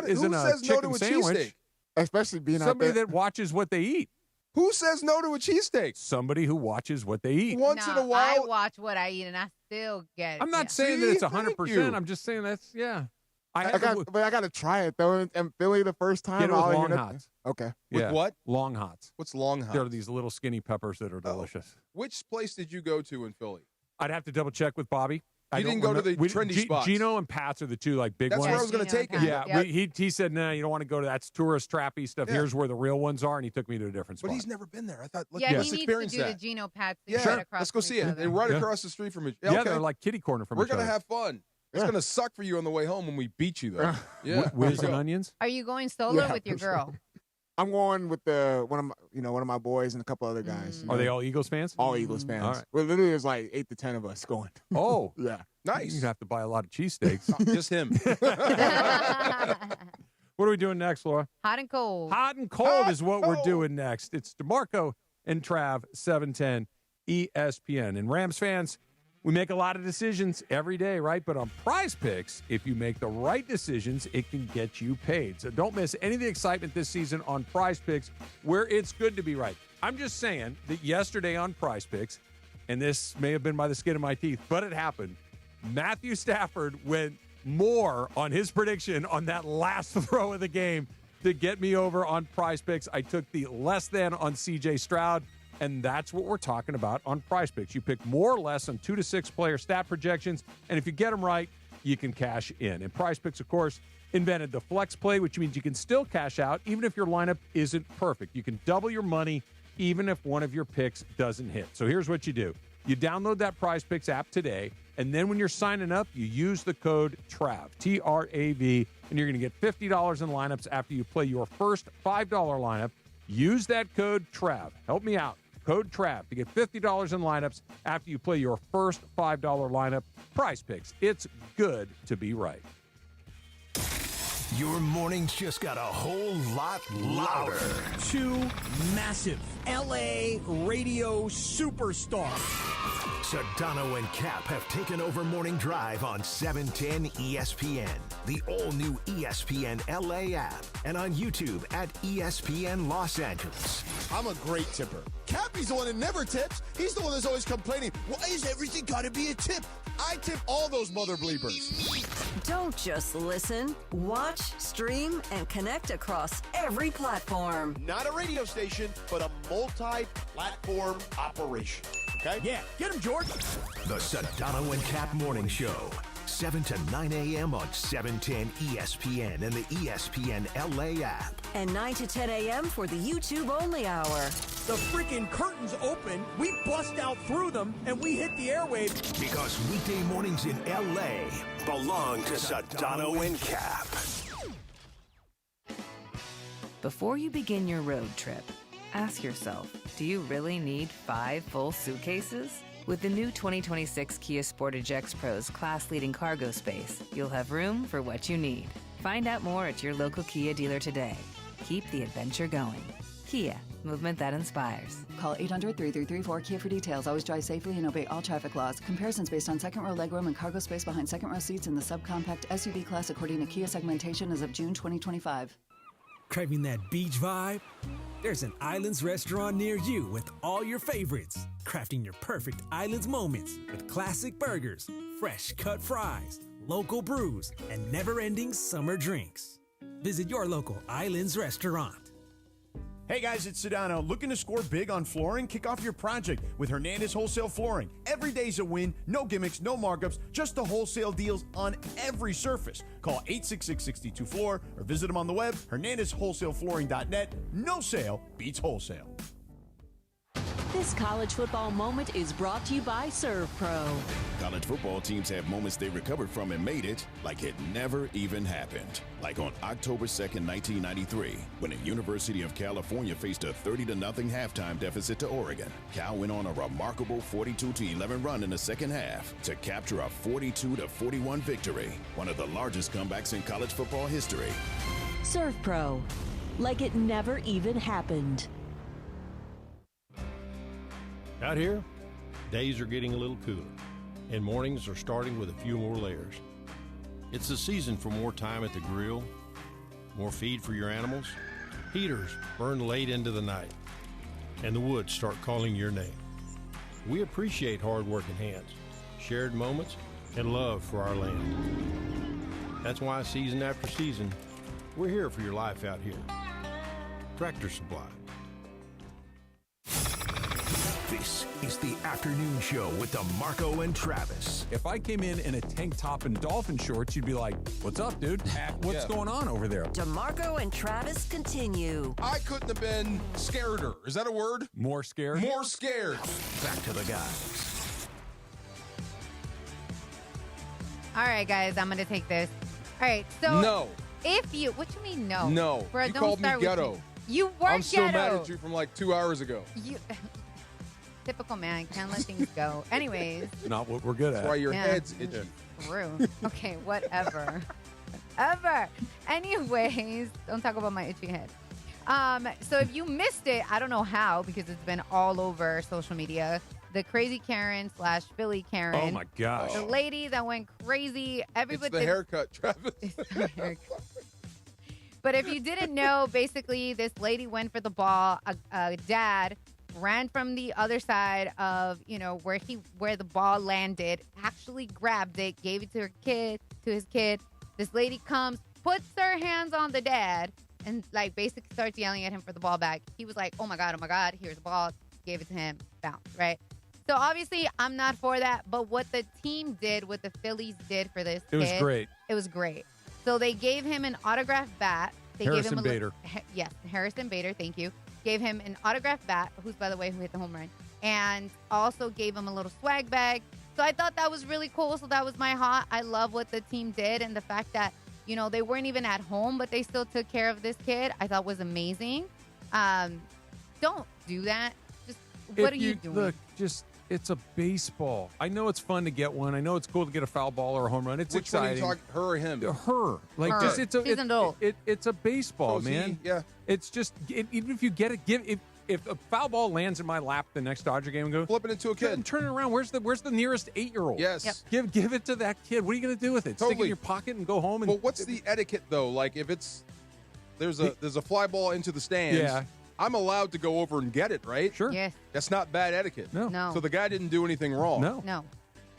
chicken to a sandwich. cheesesteak? Especially being Somebody out there. that watches what they eat. Who says no to a cheesesteak? Somebody who watches what they eat. Once in a I while. watch what I eat, and I still get it. I'm not saying that it's 100%. I'm just saying that's I got to try it though. And Philly the first time. Get it with long hots. Okay. With what? Long hots. What's long hots? They're these little skinny peppers that are delicious. Which place did you go to in Philly? I'd have to double check with Bobby. You didn't go to the trendy spots. Gino and Pat's are the two big That's ones. where I was going to take him. Yeah, he said, no, you don't want to go to that's tourist trappy stuff. Yeah. Here's where the real ones are, and he took me to a different spot. But he's never been there. I thought, He needs to do the Gino Pats. Yeah, let's go see it. They're right across the street from each other. Yeah, they're like kitty corner from We're each other. going to have fun. It's going to suck for you on the way home when we beat you, though. Yeah. Whiz and onions? Are you going solo or with your girl? I'm going with one of my boys and a couple other guys. Are they all Eagles fans? All Eagles fans. All right. Well, literally, there's like 8 to 10 of us going. Oh, yeah, nice. You'd have to buy a lot of cheesesteaks. Just him. What are we doing next, Laura? Hot and cold. Hot and cold is what we're doing next. It's Demarco and Trav, 710 ESPN. And Rams fans, we make a lot of decisions every day, right? But on Prize Picks, if you make the right decisions, it can get you paid. So don't miss any of the excitement this season on Prize Picks, where it's good to be right. I'm just saying that yesterday on Prize Picks, and this may have been by the skin of my teeth, but it happened. Matthew Stafford went more on his prediction on that last throw of the game to get me over on Prize Picks. I took the less than on C.J. Stroud. And that's what we're talking about on Prize Picks. You pick more or less on 2 to 6 player stat projections, and if you get them right, you can cash in. And Prize Picks, of course, invented the flex play, which means you can still cash out even if your lineup isn't perfect. You can double your money even if one of your picks doesn't hit. So here's what you do. You download that Prize Picks app today, and then when you're signing up, you use the code TRAV, T-R-A-V, and you're going to get $50 in lineups after you play your first $5 lineup. Use that code TRAV. Help me out. Code TRAV to get $50 in lineups after you play your first $5 lineup. Prize Picks. It's good to be right. Your mornings just got a whole lot louder. Two massive LA radio superstars. Sedano and Cap have taken over Morning Drive on 710 ESPN, the all-new ESPN LA app, and on YouTube at ESPN Los Angeles. I'm a great tipper. Cappy's the one that never tips. He's the one that's always complaining. Why is everything got to be a tip? I tip all those mother bleepers. Don't just listen. Watch, stream, and connect across every platform. Not a radio station, but a multi-platform operation. Okay? Yeah, get him, George. The Sedano and Cap Morning Show, 7 to 9 a.m. on 710 ESPN and the ESPN LA app. And 9 to 10 a.m. for the YouTube-only hour. The freaking curtains open, we bust out through them, and we hit the airwaves. Because weekday mornings in LA belong to Sedano and Cap. Before you begin your road trip, ask yourself, do you really need 5 full suitcases? With the new 2026 Kia Sportage X-Pro's class-leading cargo space, you'll have room for what you need. Find out more at your local Kia dealer today. Keep the adventure going. Kia, movement that inspires. Call 800-3334-KIA for details. Always drive safely and obey all traffic laws. Comparisons based on second row legroom and cargo space behind second row seats in the subcompact SUV class according to Kia segmentation as of June 2025. Craving that beach vibe? There's an Islands restaurant near you with all your favorites. Crafting your perfect Islands moments with classic burgers, fresh cut fries, local brews, and never-ending summer drinks. Visit your local Islands restaurant. Hey guys, it's Sedano. Looking to score big on flooring? Kick off your project with Hernandez Wholesale Flooring. Every day's a win, no gimmicks, no markups, just the wholesale deals on every surface. Call 866-62-FLOOR or visit them on the web, hernandezwholesaleflooring.net. No sale beats wholesale. This college football moment is brought to you by ServPro. College football teams have moments they recovered from and made it like it never even happened. Like on October 2nd, 1993, when the University of California faced a 30-0 halftime deficit to Oregon. Cal went on a remarkable 42-11 run in the second half to capture a 42-41 victory, one of the largest comebacks in college football history. ServPro, like it never even happened. Out here, days are getting a little cooler, and mornings are starting with a few more layers. It's the season for more time at the grill, more feed for your animals. Heaters burn late into the night, and the woods start calling your name. We appreciate hard-working hands, shared moments, and love for our land. That's why season after season, we're here for your life out here. Tractor Supply. This is the afternoon show with Demarco and Travis. If I came in a tank top and dolphin shorts, you'd be like, what's up, dude? What's going on over there? Demarco and Travis continue. I couldn't have been scareder. Is that a word? More scared? More scared. Back to the guys. All right, guys, I'm going to take this. All right, so No. if you, what you mean no? No. Bro, You don't called me start with ghetto. You were I'm still ghetto. mad at you from like 2 hours ago. You, typical man, can't let things go. Anyways. Not what we're good at. That's why your Yeah. head's itchy. True. Okay, whatever. Whatever. Anyways, don't talk about my itchy head. So if you missed it, I don't know how because it's been all over social media. The crazy Karen / Philly Karen. Oh my gosh. The lady that went crazy. Everybody. It's the haircut, Travis. It's the haircut. But if you didn't know, basically this lady went for the ball. A dad ran from the other side of, where the ball landed, actually grabbed it, gave it to his kid. This lady comes, puts her hands on the dad, and like basically starts yelling at him for the ball back. He was like, oh my God, here's the ball. Gave it to him, bounce, right? So obviously I'm not for that, but what the team did, what the Phillies did for this kid. It was great. It was great. So they gave him an autographed bat. Harrison Bader. Yes, Harrison Bader, thank you. Gave him an autographed bat, who's, by the way, who hit the home run, and also gave him a little swag bag. So I thought that was really cool. So that was my hot. I love what the team did, and the fact that, they weren't even at home, but they still took care of this kid, I thought was amazing. Don't do that. Just, what are you doing? Look, it's a baseball. I know it's fun to get one. I know it's cool to get a foul ball or a home run. It's Which exciting. one are you talking, her or him? Her. Like, Her. just, it's a, She's an adult. it's a baseball, So is man. he? Yeah. It's just, even if you get it, if a foul ball lands in my lap the next Dodger game and go, Flip it into a kid. Turn it around. Where's the nearest 8-year-old? Yes. Yep. Give it to that kid. What are you going to do with it? Stick it in Totally. your pocket and go home? And But what's the etiquette though? Like if there's a fly ball into the stands. Yeah. I'm allowed to go over and get it, right? Sure. Yes. That's not bad etiquette. No. So the guy didn't do anything wrong. No.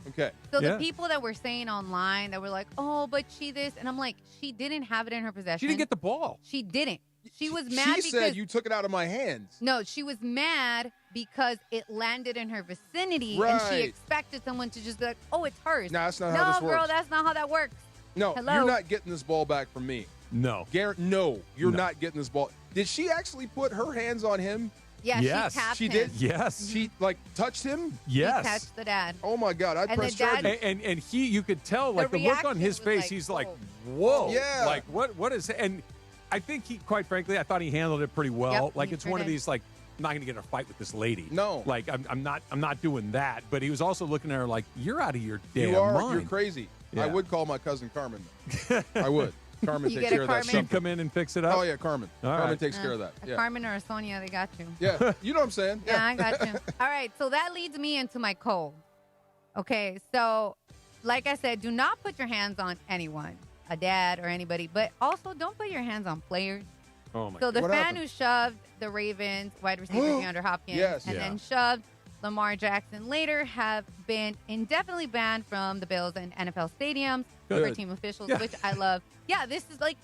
Okay. So the people that were saying online that were like, oh, but she this, and I'm like, she didn't have it in her possession. She didn't get the ball. She didn't. She was mad She because said you took it out of my hands. No, she was mad because it landed in her vicinity, and she Right. expected someone to just be like, "Oh, it's hers." No, that's not no, how this girl, works. that's not how that works. No, Hello? you're not getting this ball back from me. No. No, you're No. not getting this ball. Did she actually put her hands on him? Yeah, Yes. she tapped She him. did? Yes. She, touched him? Yes. She touched the dad. Oh, my God. I'd And press the dad- charges. And he, you could tell, like, the look on reaction his was face, like, he's like, whoa. whoa. Yeah. Like, what is it? And I think he, quite frankly, I thought he handled it pretty well. Yep, like, he it's sure one of did. these, like, I'm not going to get in a fight with this lady. No. Like, I'm not doing that. But he was also looking at her like, you're out of your damn You are. mind. You're crazy. Yeah. I would call my cousin Carmen, though. I would. Carmen You takes get a care of that Carmen? stuff. She'd come in and fix it up. Oh, yeah, Carmen. All Carmen right. takes care of that. A Yeah. Carmen or a Sonia, they got you. Yeah. You know what I'm saying? Yeah, I got you. All right, so that leads me into my cold. Okay, so like I said, do not put your hands on anyone, a dad or anybody, but also don't put your hands on players. Oh, my So the What fan happened? who shoved the Ravens wide receiver DeAndre Hopkins Yes. and Yeah. then shoved Lamar Jackson later have been indefinitely banned from the Bills and NFL stadiums for team officials, which I love. Yeah, this is like,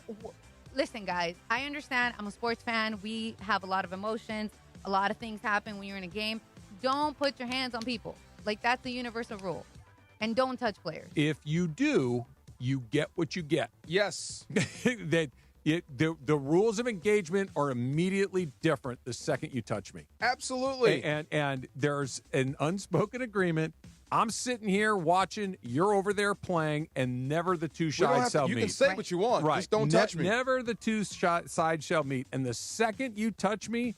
listen, guys, I understand. I'm a sports fan. We have a lot of emotions. A lot of things happen when you're in a game. Don't put your hands on people. Like, that's the universal rule. And don't touch players. If you do, you get what you get. Yes. The rules of engagement are immediately different the second you touch me. Absolutely. And there's an unspoken agreement. I'm sitting here watching, you're over there playing, and never the two sides shall meet. You can say what you want. Right. Just don't touch me. Never the two sides shall meet. And the second you touch me,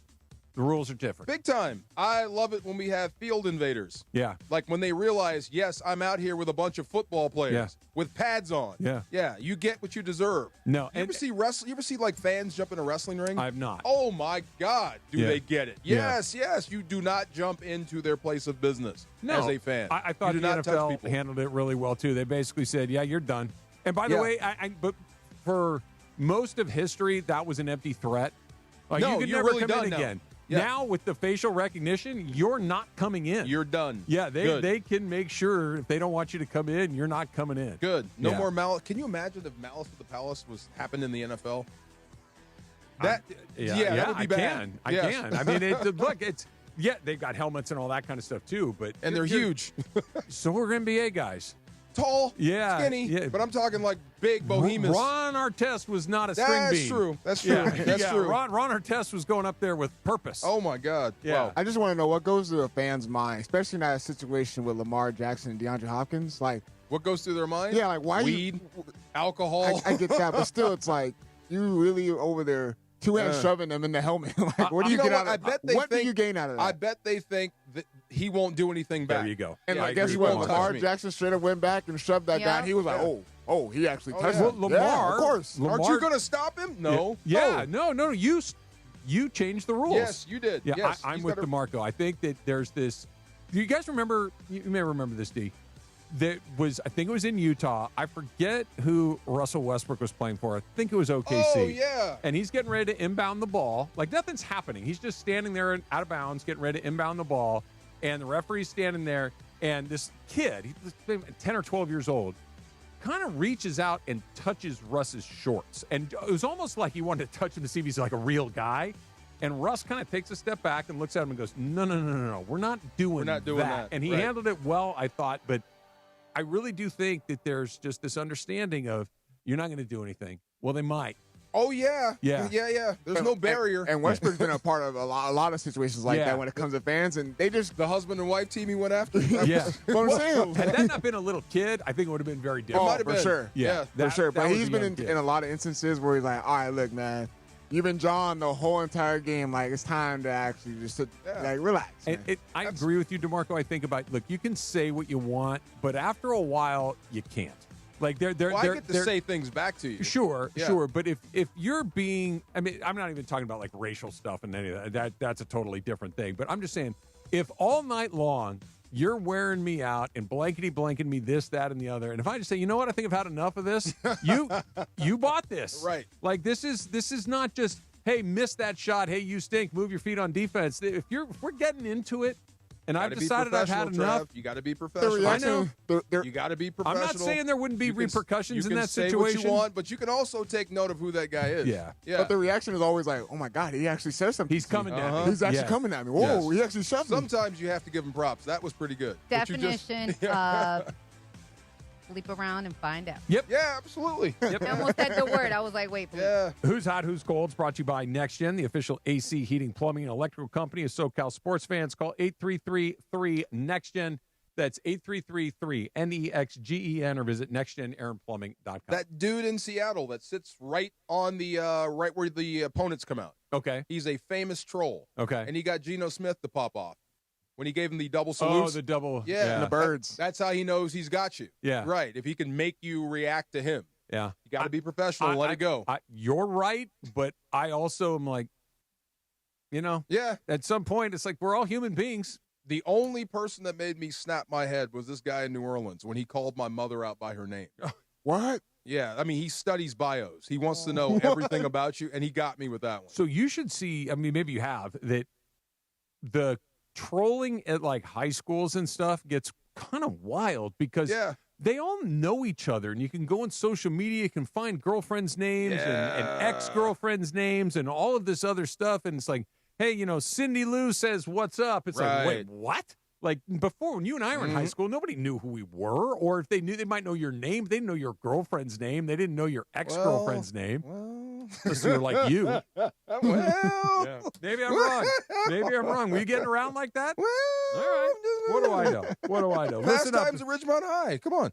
the rules are different. Big time. I love it when we have field invaders. Yeah. Like when they realize, yes, I'm out here with a bunch of football players with pads on. Yeah. Yeah, you get what you deserve. No. You ever see like fans jump in a wrestling ring? I've not. Oh my God, do they get it? Yeah. Yes, you do not jump into their place of business as a fan. I thought you the do not touch NFL people. handled it really well too. They basically said, "Yeah, you're done." And by the way, but for most of history, that was an empty threat. Like, No, you could you're never really come in done now. again. Yeah. Now with the facial recognition, you're not coming in. You're done. Yeah, Good. they can make sure if they don't want you to come in, you're not coming in. Good. No Yeah. more malice. Can you imagine if Malice at the Palace happened in the NFL? Yeah, that would be bad. I can. I mean, they've got helmets and all that kind of stuff too, but And they're huge. So we're NBA guys. Tall, skinny. skinny, but I'm talking like big behemoths. Ron Artest was not a string That's bean. true. That's true. Yeah. That's Yeah, true. Ron Artest was going up there with purpose. Oh my God. Yeah. Wow. I just want to know what goes through a fan's mind, especially in that situation with Lamar Jackson and DeAndre Hopkins. Like, what goes through their mind? Yeah, like why weed, alcohol. I get that, but still, it's like you really over there two hands shoving them in the helmet. Like, what do you get out of it? What do you gain out of that? I bet they think that he won't do anything back. There you go. And Yeah, like, guess what? Lamar me. Jackson straight up went back and shoved that guy. And he was like, oh, he actually touched him. Well, Lamar, yeah, of course. Aren't you going to stop him? No. Yeah. No. You changed the rules. Yes, you did. Yeah, Yes, I'm he's with got a- DeMarco. I think that there's this. Do you guys remember? You may remember this, D. That was, I think it was in Utah. I forget who Russell Westbrook was playing for. I think it was OKC. Oh, yeah. And he's getting ready to inbound the ball. Like, nothing's happening. He's just standing there out of bounds, getting ready to inbound the ball. And the referee's standing there. And this kid, he's 10 or 12 years old, kind of reaches out and touches Russ's shorts. And it was almost like he wanted to touch him to see if he's like a real guy. And Russ kind of takes a step back and looks at him and goes, no. We're not doing that. And he Right. handled it well, I thought. But I really do think that there's just this understanding of you're not going to do anything. Well, they might. Oh, yeah. Yeah. There's no barrier. And Westbrook's been a part of a lot of situations like Yeah. that when it comes to fans, and they just the husband and wife team he went after. Yeah. What I'm saying. Had that not been a little kid, I think it would have been very different. Oh, for sure. Yeah. For sure. But that was he's a been young kid. in a lot of instances where he's like, all right, look, man, you've been John the whole entire game. Like, it's time to actually just sit, like, relax. And I agree with you, DeMarco. I think about, look, you can say what you want, but after a while, you can't. Like, I get to say things back to you. Sure, Yeah. sure. But if you're being, I mean, I'm not even talking about like racial stuff and any of that. That's a totally different thing. But I'm just saying, if all night long you're wearing me out and blankety-blanking me this, that, and the other, and if I just say, you know what, I think I've had enough of this, you bought this. Right. Like, this is not just, hey, miss that shot, hey, you stink, move your feet on defense. If we're getting into it, and I've decided I've had enough. You got to be professional. I know. You got to be professional. I'm not saying there wouldn't be You can- repercussions you in can that say situation. what you want, but you can also take note of who that guy is. Yeah. But the reaction is always like, oh, my God, he actually says something. He's coming at me. He's actually Yeah. coming at me. Whoa, he actually shoved me. Sometimes you have to give him props. That was pretty good. But you just- Definition of leap around and find out. Yep. Yeah, absolutely. I almost said the word. I was like, wait, please. Yeah. Who's Hot, Who's Cold is brought to you by NextGen, the official AC heating, plumbing, and electrical company of SoCal sports fans. Call 833-3-NEXTGen. That's 833-3-NEXGEN or visit nextgenaironplumbing.com. That dude in Seattle that sits right on the right where the opponents come out. Okay. He's a famous troll. Okay. And he got Geno Smith to pop off when he gave him the double salutes. Oh, the double. Yeah. And the birds. That's how he knows he's got you. Yeah. Right. If he can make you react to him. Yeah. You got to be professional and let it go. You're right, but I also am like, yeah. At some point, it's like we're all human beings. The only person that made me snap my head was this guy in New Orleans when he called my mother out by her name. What? Yeah, I mean, he studies bios. He wants to know everything about you, and he got me with that one. So you should see, I mean, maybe you have, that the trolling at like high schools and stuff gets kind of wild because they all know each other, and you can go on social media, you can find girlfriends' names and ex-girlfriends' names and all of this other stuff, and it's like, hey, Cindy Lou says, what's up? It's like, wait, what? Like, before, when you and I were in high school, nobody knew who we were, or if they knew, they might know your name. They didn't know your girlfriend's name. They didn't know your ex-girlfriend's name. Unless they were like you. Maybe I'm wrong. Maybe I'm wrong. Were you getting around like that? All right. What do I know? What do I know? Last times at Ridgemont High. Come on.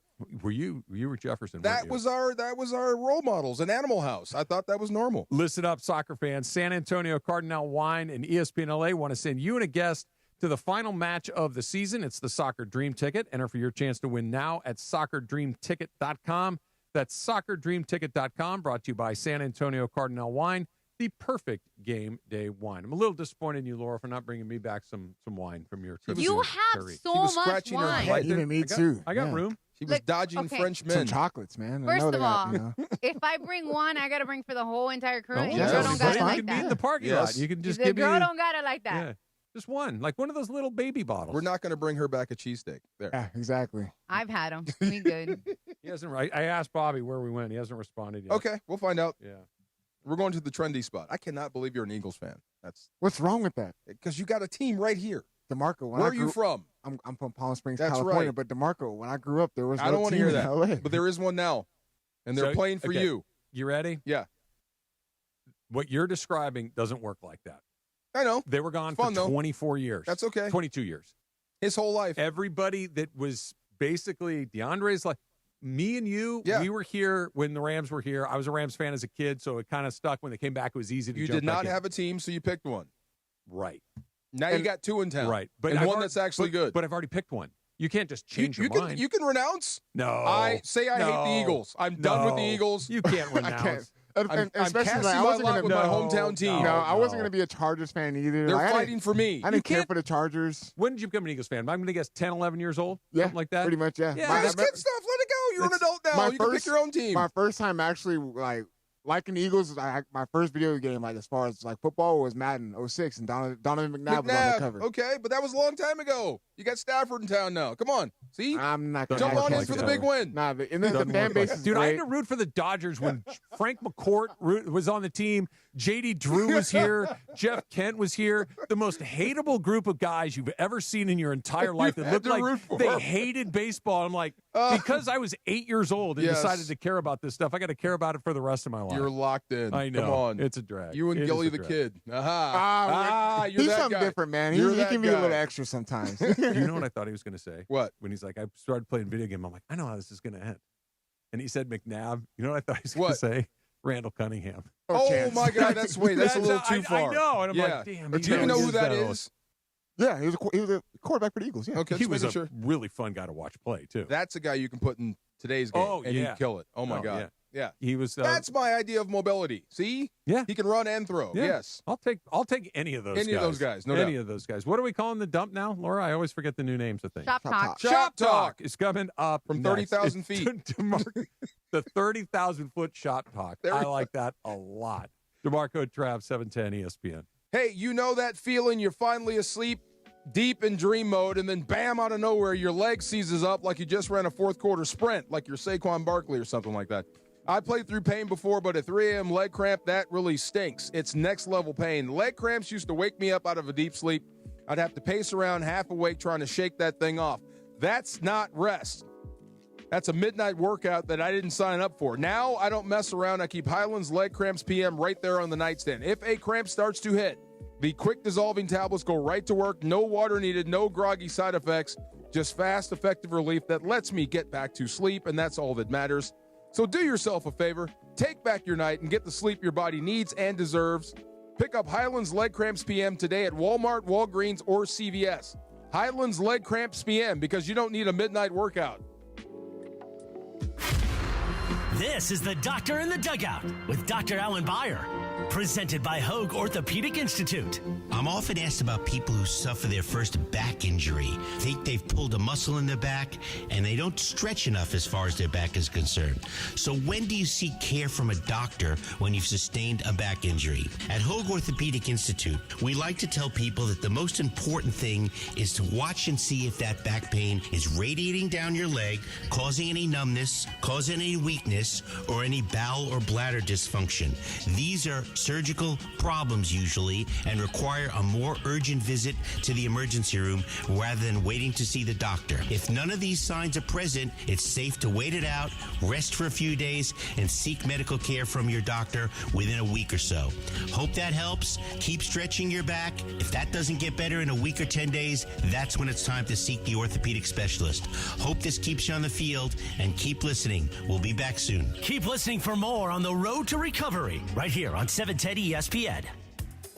You were Jefferson. That was our role models in Animal House. I thought that was normal. Listen up, soccer fans. San Antonio Cardinal Wine and ESPN LA want to send you and a guest to the final match of the season. It's the Soccer Dream Ticket. Enter for your chance to win now at soccerdreamticket.com. That's soccerdreamticket.com, brought to you by San Antonio Cardinal Wine, the perfect game day wine. I'm a little disappointed in you, Laura, for not bringing me back some wine from your trip. You have so much wine. Right, even me too. I got room. She was dodging French men. Some chocolates, man. First of all, if I bring one, I got to bring for the whole entire crew. And your girl don't got it like that. You can be in the parking lot. You can just the give me. girl don't got it like that. Yeah. Just one, like one of those little baby bottles. We're not going to bring her back a cheesesteak. There. Yeah, exactly. I've had them. We good. He hasn't. I asked Bobby where we went. He hasn't responded yet. Okay, we'll find out. Yeah. We're going to the trendy spot. I cannot believe you're an Eagles fan. What's wrong with that? Because you got a team right here. Demarco. Where are you from? I'm from Palm Springs, That's California. right. But Demarco, when I grew up, there was no I don't want to team hear in that. LA. But there is one now, and they're playing for you. You ready? Yeah. What you're describing doesn't work like that. I know. They were gone Fun, for though. 24 years. That's okay. 22 years. His whole life. Everybody that was basically DeAndre's like me and you, we were here when the Rams were here. I was a Rams fan as a kid, so it kind of stuck. When they came back, it was easy to You jump did not back in. have a team, so you picked one. Right. Now you got two in town. Right. And I've one already- that's actually good. But I've already picked one. You can't just change your can, mind. You can renounce. No. I hate the Eagles. I'm done with the Eagles. You can't renounce. I can't. I'm especially casting like, I my wasn't lot gonna with my hometown team. No, I wasn't going to be a Chargers fan either. They're Like, fighting for me. I didn't care for the Chargers. When did you become an Eagles fan? I'm going to guess 10, 11 years old? Yeah, Something like that? pretty much, yeah. Yeah. This kid stuff, let it go. You're an adult now. You can pick your own team. My first time actually liking the Eagles, my first video game, like as far as like football, was Madden 06, and Donovan McNabb was on the cover. Okay, but that was a long time ago. You got Stafford in town now. Come on. See? I'm not going to jump on in for the big win. Nah, the fan base is Dude, great. I had to root for the Dodgers when Frank McCourt was on the team. J.D. Drew was here. Jeff Kent was here. The most hateable group of guys you've ever seen in your entire life that looked like they hated baseball. I'm like, because I was 8 years old and decided to care about this stuff, I got to care about it for the rest of my life. You're locked in. I know. Come on. It's a drag. You and It Gilly is a the drag. kid. You're he's that something guy. different, man. You're He that can be a guy. little extra sometimes. You know what I thought he was going to say? What? When he's like, I started playing video game. I'm like, I know how this is going to end. And he said McNabb. You know what I thought he was going to say? Randall Cunningham. Oh, my God. That's a little too far. I know. And I'm Yeah. like, damn. Do you know who that is? Yeah, he was a quarterback for the Eagles. Yeah, Okay, He just was making a sure. really fun guy to watch play, too. That's a guy you can put in today's game, Oh, and yeah. he'd kill it. Oh, my Oh, God. Yeah. He was. That's my idea of mobility. See? Yeah. He can run and throw. Yeah. Yes. I'll take any of those guys. Any of those guys, no Any doubt. of those guys. What are we calling the dump now, Laura? I always forget the new names of things. Shop Talk. Shop Talk. is coming up From next. 30,000 It's feet. the 30,000-foot Shop Talk. There I we like that a lot. DeMarco Trav, 710 ESPN. Hey, you know that feeling you're finally asleep, deep in dream mode, and then bam, out of nowhere, your leg seizes up like you just ran a fourth quarter sprint, like you're Saquon Barkley or something like that. I played through pain before, but a 3 a.m. leg cramp, that really stinks. It's next level pain. Leg cramps used to wake me up out of a deep sleep. I'd have to pace around half awake trying to shake that thing off. That's not rest. That's a midnight workout that I didn't sign up for. Now I don't mess around. I keep Highland's Leg Cramps PM right there on the nightstand. If a cramp starts to hit, the quick dissolving tablets go right to work. No water needed, no groggy side effects, just fast, effective relief that lets me get back to sleep, and that's all that matters. So do yourself a favor, take back your night and get the sleep your body needs and deserves. Pick up Highland's Leg Cramps PM today at Walmart, Walgreens, or CVS. Highland's Leg Cramps PM, because you don't need a midnight workout. This is the Doctor in the Dugout with Dr. Alan Byer. Presented by Hoag Orthopedic Institute. I'm often asked about people who suffer their first back injury. Think they've pulled a muscle in their back, and they don't stretch enough as far as their back is concerned. So when do you seek care from a doctor when you've sustained a back injury? At Hoag Orthopedic Institute, we like to tell people that the most important thing is to watch and see if that back pain is radiating down your leg, causing any numbness, causing any weakness, or any bowel or bladder dysfunction. These are surgical problems usually and require a more urgent visit to the emergency room rather than waiting to see the doctor. If none of these signs are present, it's safe to wait it out, rest for a few days, and seek medical care from your doctor within a week or so. Hope that helps. Keep stretching your back. If that doesn't get better in a week or 10 days, that's when it's time to seek the orthopedic specialist. Hope this keeps you on the field, and keep listening. We'll be back soon. Keep listening for more on the road to recovery right here on 710 ESPN.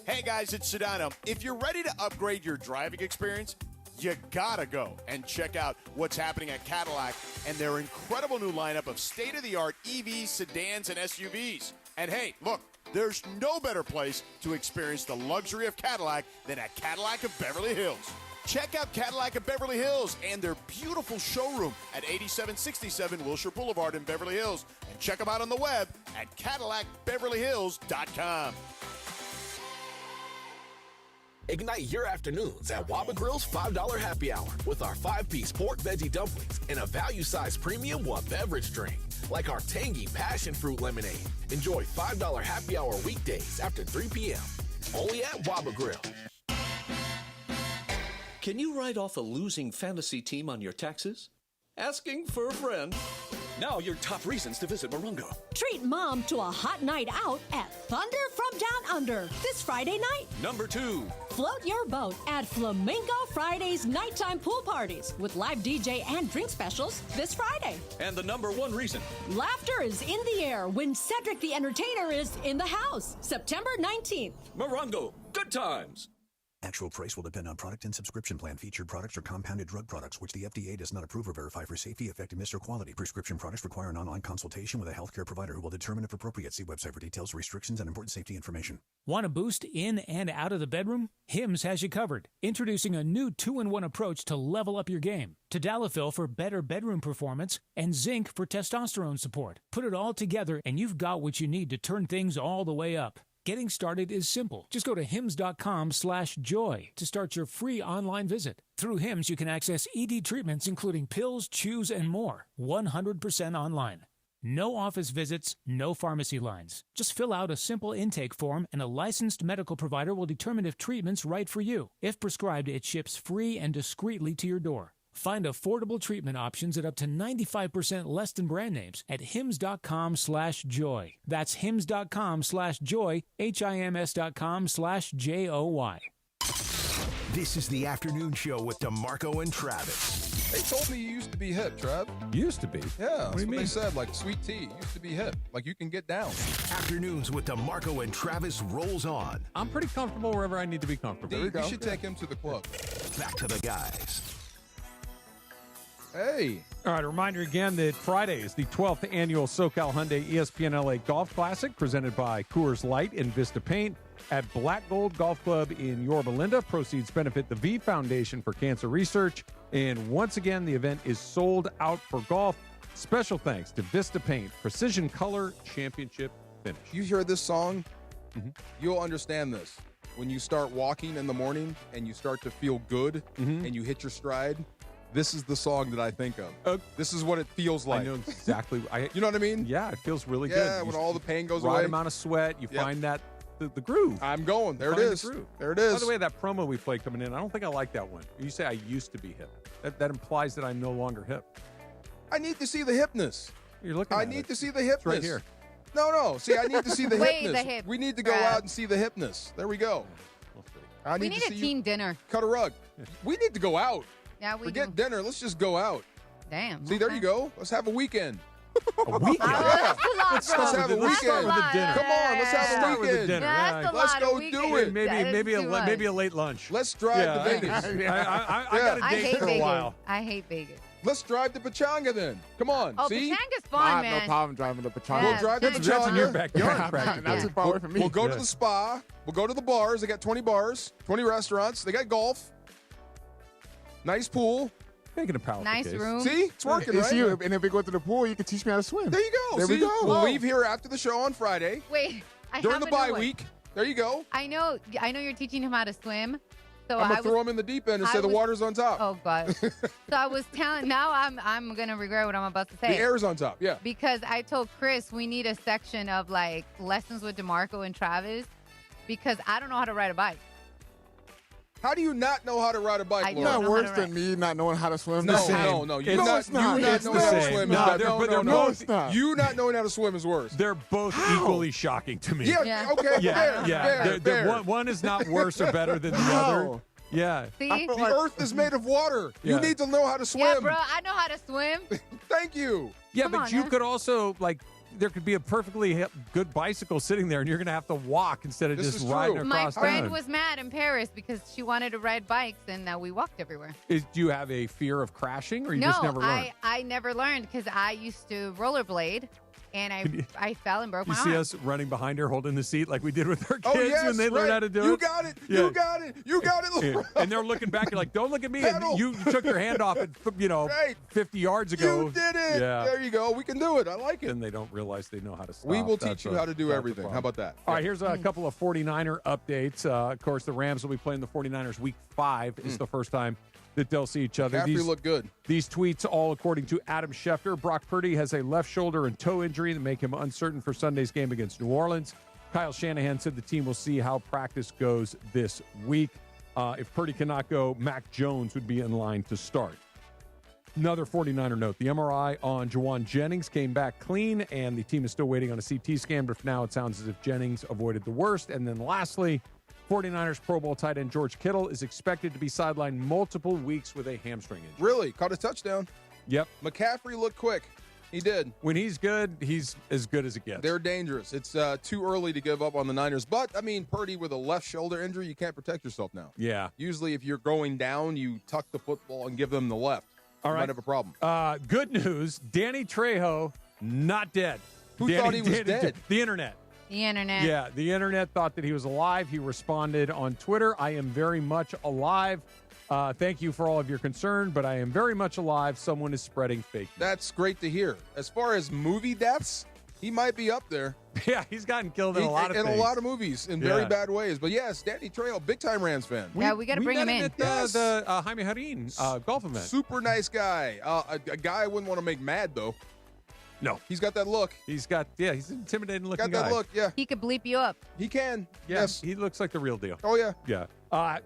Hey guys, it's Sedano. If you're ready to upgrade your driving experience, you gotta go and check out what's happening at Cadillac and their incredible new lineup of state-of-the-art EVs, sedans, and SUVs. And hey, look, there's no better place to experience the luxury of Cadillac than at Cadillac of Beverly Hills. Check out Cadillac of Beverly Hills and their beautiful showroom at 8767 Wilshire Boulevard in Beverly Hills. And check them out on the web at CadillacBeverlyHills.com. Ignite your afternoons at Waba Grill's $5 happy hour with our 5-piece pork veggie dumplings and a value-sized premium one beverage drink, like our tangy passion fruit lemonade. Enjoy $5 happy hour weekdays after 3 p.m. Only at Waba Grill. Can you write off a losing fantasy team on your taxes? Asking for a friend? Now your top reasons to visit Morongo. Treat mom to a hot night out at Thunder from Down Under this Friday night. Number 2. Float your boat at Flamingo Friday's nighttime pool parties with live DJ and drink specials this Friday. And the number 1 reason. Laughter is in the air when Cedric the Entertainer is in the house, September 19th. Morongo, good times. Actual price will depend on product and subscription plan. Featured products are compounded drug products, which the FDA does not approve or verify for safety, effectiveness, or quality. Prescription products require an online consultation with a healthcare provider who will determine if appropriate. See website for details, restrictions, and important safety information. Want a boost in and out of the bedroom? Hims has you covered. Introducing a new 2-in-1 approach to level up your game. Tadalafil for better bedroom performance and zinc for testosterone support. Put it all together and you've got what you need to turn things all the way up. Getting started is simple. Just go to hims.com/joy to start your free online visit. Through Hims, you can access ED treatments including pills, chews, and more. 100% online. No office visits, no pharmacy lines. Just fill out a simple intake form and a licensed medical provider will determine if treatment's right for you. If prescribed, it ships free and discreetly to your door. Find affordable treatment options at up to 95% less than brand names at hims.com/joy. That's hims.com/joy, HIMS.com/JOY. This is the afternoon show with Demarco and Travis. They told me you used to be hip, Trav. Used to be? Yeah, that's what do you mean? They said, like sweet tea. Used to be hip. Like you can get down. Afternoons with Demarco and Travis rolls on. I'm pretty comfortable wherever I need to be comfortable. There we go. You should take him to the club. Back to the guys. Hey. All right, a reminder again that Friday is the 12th annual SoCal Hyundai ESPN LA Golf Classic presented by Coors Light and Vista Paint at Black Gold Golf Club in Yorba Linda. Proceeds benefit the V Foundation for Cancer Research. And once again, the event is sold out for golf. Special thanks to Vista Paint, Precision Color Championship Finish. You hear this song, you'll understand this. When you start walking in the morning and you start to feel good and you hit your stride, this is the song that I think of. This is what it feels like. I know exactly. You know what I mean? Yeah, it feels really good. Yeah, when all the pain goes away. Right amount of sweat. You find that the groove. I'm going. There it is. There it is. By the way, that promo we played coming in, I don't think I like that one. You say I used to be hip. That implies that I'm no longer hip. I need to see the hipness. You're looking at I need to see the hipness. It's right here. No. See, I need to see the Wait, hipness. the hip, we need to go out and see the hipness. There we go. We need a team dinner. Cut a rug. We need to go out. Yeah, we Forget dinner. Let's just go out. Damn. See, there you go. Let's have a weekend. A weekend? Let's have a weekend. Come on, let's have a Start with the weekend. dinner. Let's go do it. Maybe a late lunch. Let's drive to Vegas. I got a date for a while. I hate Vegas. Let's drive to Pachanga then. Come on. Oh, see? Pachanga's fun, man. No problem driving to Pachanga. We'll drive to Pachanga. That's in your Pachanga. backyard, practically. Not too far away from me. We'll go to the spa. We'll go to the bars. They got 20 bars, 20 restaurants. They got golf. Nice pool. Making a powerful Nice case. room. See? It's working, It's right? you. And if we go to the pool, you can teach me how to swim. There you go. There See? we go. We'll Oh. leave here after the show on Friday. Wait, I During have the a bye new one. week. There you go. I know you're teaching him how to swim. So I'm I going to throw him in the deep end and I say the was- water's on top. Oh God. So I was telling. Now I'm gonna regret what I'm about to say. The air's on top, yeah. Because I told Chris we need a section of like lessons with Demarco and Travis because I don't know how to ride a bike. How do you not know how to ride a bike, I Laura? don't Not know worse how to than me not knowing how to swim. No, The same. no. It's- not, it's not. You not It's knowing the how to same. swim No, is bad. they're- but they're No, both- it's not. You not knowing how to swim is worse. They're both equally shocking to me. Yeah, Yeah. okay, yeah, fair, yeah. fair, They're- fair. one is not worse or better than the How? other. Yeah. See? The earth is made of water. Yeah. You need to know how to swim. Yeah, bro, I know how to swim. Thank you. Yeah, Come but on, you man. could also, like, there could be a perfectly good bicycle sitting there, and you're going to have to walk instead of This just is riding true. across My friend town. was mad in Paris because she wanted to ride bikes and we walked everywhere. Do you have a fear of crashing, or you just never learned? I never learned because I used to rollerblade and I fell and broke You my see arm. us running behind her holding the seat like we did with our kids Oh, yes, when they learned right. how to do You it? got it. Yeah. You got it. You got it. Yeah. Laura. And they're looking back, you're like, don't look at me. Pedal. And you took your hand off at, Right. 50 yards ago. You did it. Yeah. There you go. We can do it. I like it. Then they don't realize they know how to stop. We will That's teach you how to do that's the everything. problem. How about that? All right, here's a couple of 49er updates. Of course, the Rams will be playing the 49ers week 5 is the first time that they'll see each other. McCaffrey looked good. These tweets, all according to Adam Schefter. Brock Purdy has a left shoulder and toe injury that make him uncertain for Sunday's game against New Orleans. Kyle Shanahan said the team will see how practice goes this week. If Purdy cannot go, Mac Jones would be in line to start. Another 49er note, the MRI on Juwan Jennings came back clean, and the team is still waiting on a CT scan, but for now it sounds as if Jennings avoided the worst. And then lastly, 49ers Pro Bowl tight end George Kittle is expected to be sidelined multiple weeks with a hamstring injury. Really? Caught a touchdown. Yep. McCaffrey looked quick. He did. When he's good, he's as good as it gets. They're dangerous. It's too early to give up on the Niners. But, I mean, Purdy with a left shoulder injury, you can't protect yourself now. Yeah. Usually if you're going down, you tuck the football and give them the left. All You right. might have a problem. Good news, Danny Trejo, not dead. Who thought he was dead? The internet. The internet. Yeah, the internet thought that he was alive. He responded on Twitter, I am very much alive. Thank you for all of your concern, but I am very much alive. Someone is spreading fake news. That's great to hear. As far as movie deaths, he might be up there. Yeah, he's gotten killed in a lot of in things. a lot of movies in very bad ways. But yes, Danny Trejo, big time Rams fan. Yeah, we got to bring him in. At the Jaime Harin golf event. Super nice guy. A guy I wouldn't want to make mad though. No, he's got that look. He's an intimidating looking Got guy. that look. Yeah, He could bleep you up. he can. Yeah, Yes. he looks like the real deal. Oh yeah. Yeah.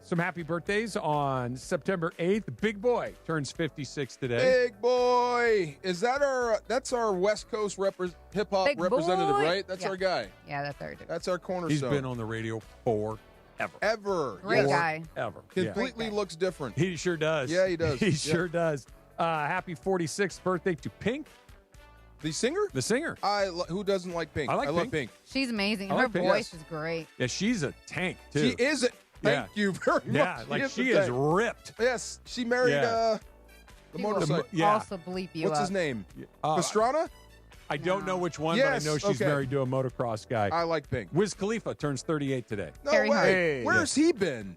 Some happy birthdays on September 8th. Big Boy turns 56 today. Big boy. Is that that's our West Coast hip hop Big representative, boy. right? That's Yeah. our guy. Yeah, that's our dude. That's our cornerstone. He's been on the radio forever. Ever. Great Yes. guy. Ever. Completely looks different. He sure does. Yeah, he does. He Yeah. sure does. Happy 46th birthday to Pink, The singer? the singer. Who doesn't like Pink? I like love Pink. Pink. She's amazing. I Her like Pink. voice Yes. is great. Yeah, she's a tank, too. She is it. Thank Yeah. you very much. Yeah, like she the is thing. ripped. Yes, she married Yeah. the He will motorcycle. Yeah. Also bleep you What's up. his name? Uh, Pastrana? I don't know which one, Yes, but I know she's okay. married to a motocross guy. I like Pink. Wiz Khalifa turns 38 today. No Carrie way. Hart. Hey. Where's he been?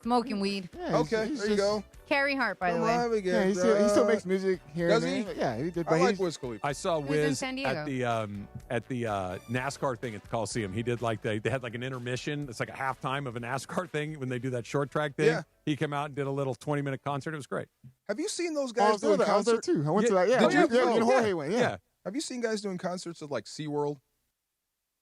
Smoking weed. Yeah, Okay, he's there you just- go. Carrie Hart, by the Come way. on, we Yeah, get, he still makes music here Does and he? there. Yeah, he did. I But like he's, Wiz Khalifa. I saw He was in Wiz San at the NASCAR thing at the Coliseum. He did like they had like an intermission. It's like a halftime of a NASCAR thing when they do that short track thing. Yeah. He came out and did a little 20-minute concert. It was great. Have you seen those I guys was there, doing I was there concerts? too. I went to Yeah, that. Yeah, did you? yeah, me and Oh, Jorge yeah. went. Yeah. Have you seen guys doing concerts at like SeaWorld?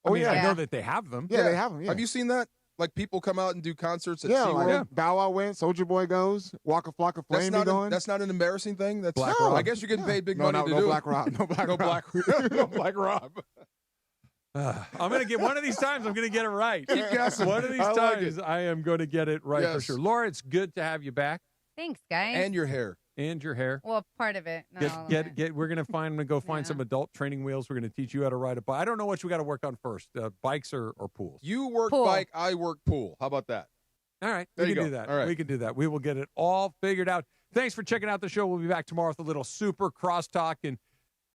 Oh, I mean, yeah. I Yeah. know that they have them. Yeah, they have them. Yeah. Have you seen that? Like people come out and do concerts at Yeah, SeaWorld? like Bow Wow went, Soldier Boy goes, Waka Flocka That's Flame be not, going. that's not an embarrassing thing. That's Black no. Rob. I guess you're getting paid big money no, to no do Black it. Rob. No Black No Rob. Black, no Black Rob. I'm going to get one of these times. I'm going to get it right. Keep guessing. One of these I like times, it. I am going to get it right for Yes. sure. Laura, it's good to have you back Thanks, guys. And your hair. and your hair. well, part of it. Not all of it. We're going to go find Yeah. some adult training wheels. We're going to teach you how to ride a bike. I don't know what we got to work on first, bikes or pools. You work Pool. bike, I work pool. How about that? All right, There we you can go. do that. All right. We can do that. We will get it all figured out. Thanks for checking out the show. We'll be back tomorrow with a little super crosstalk and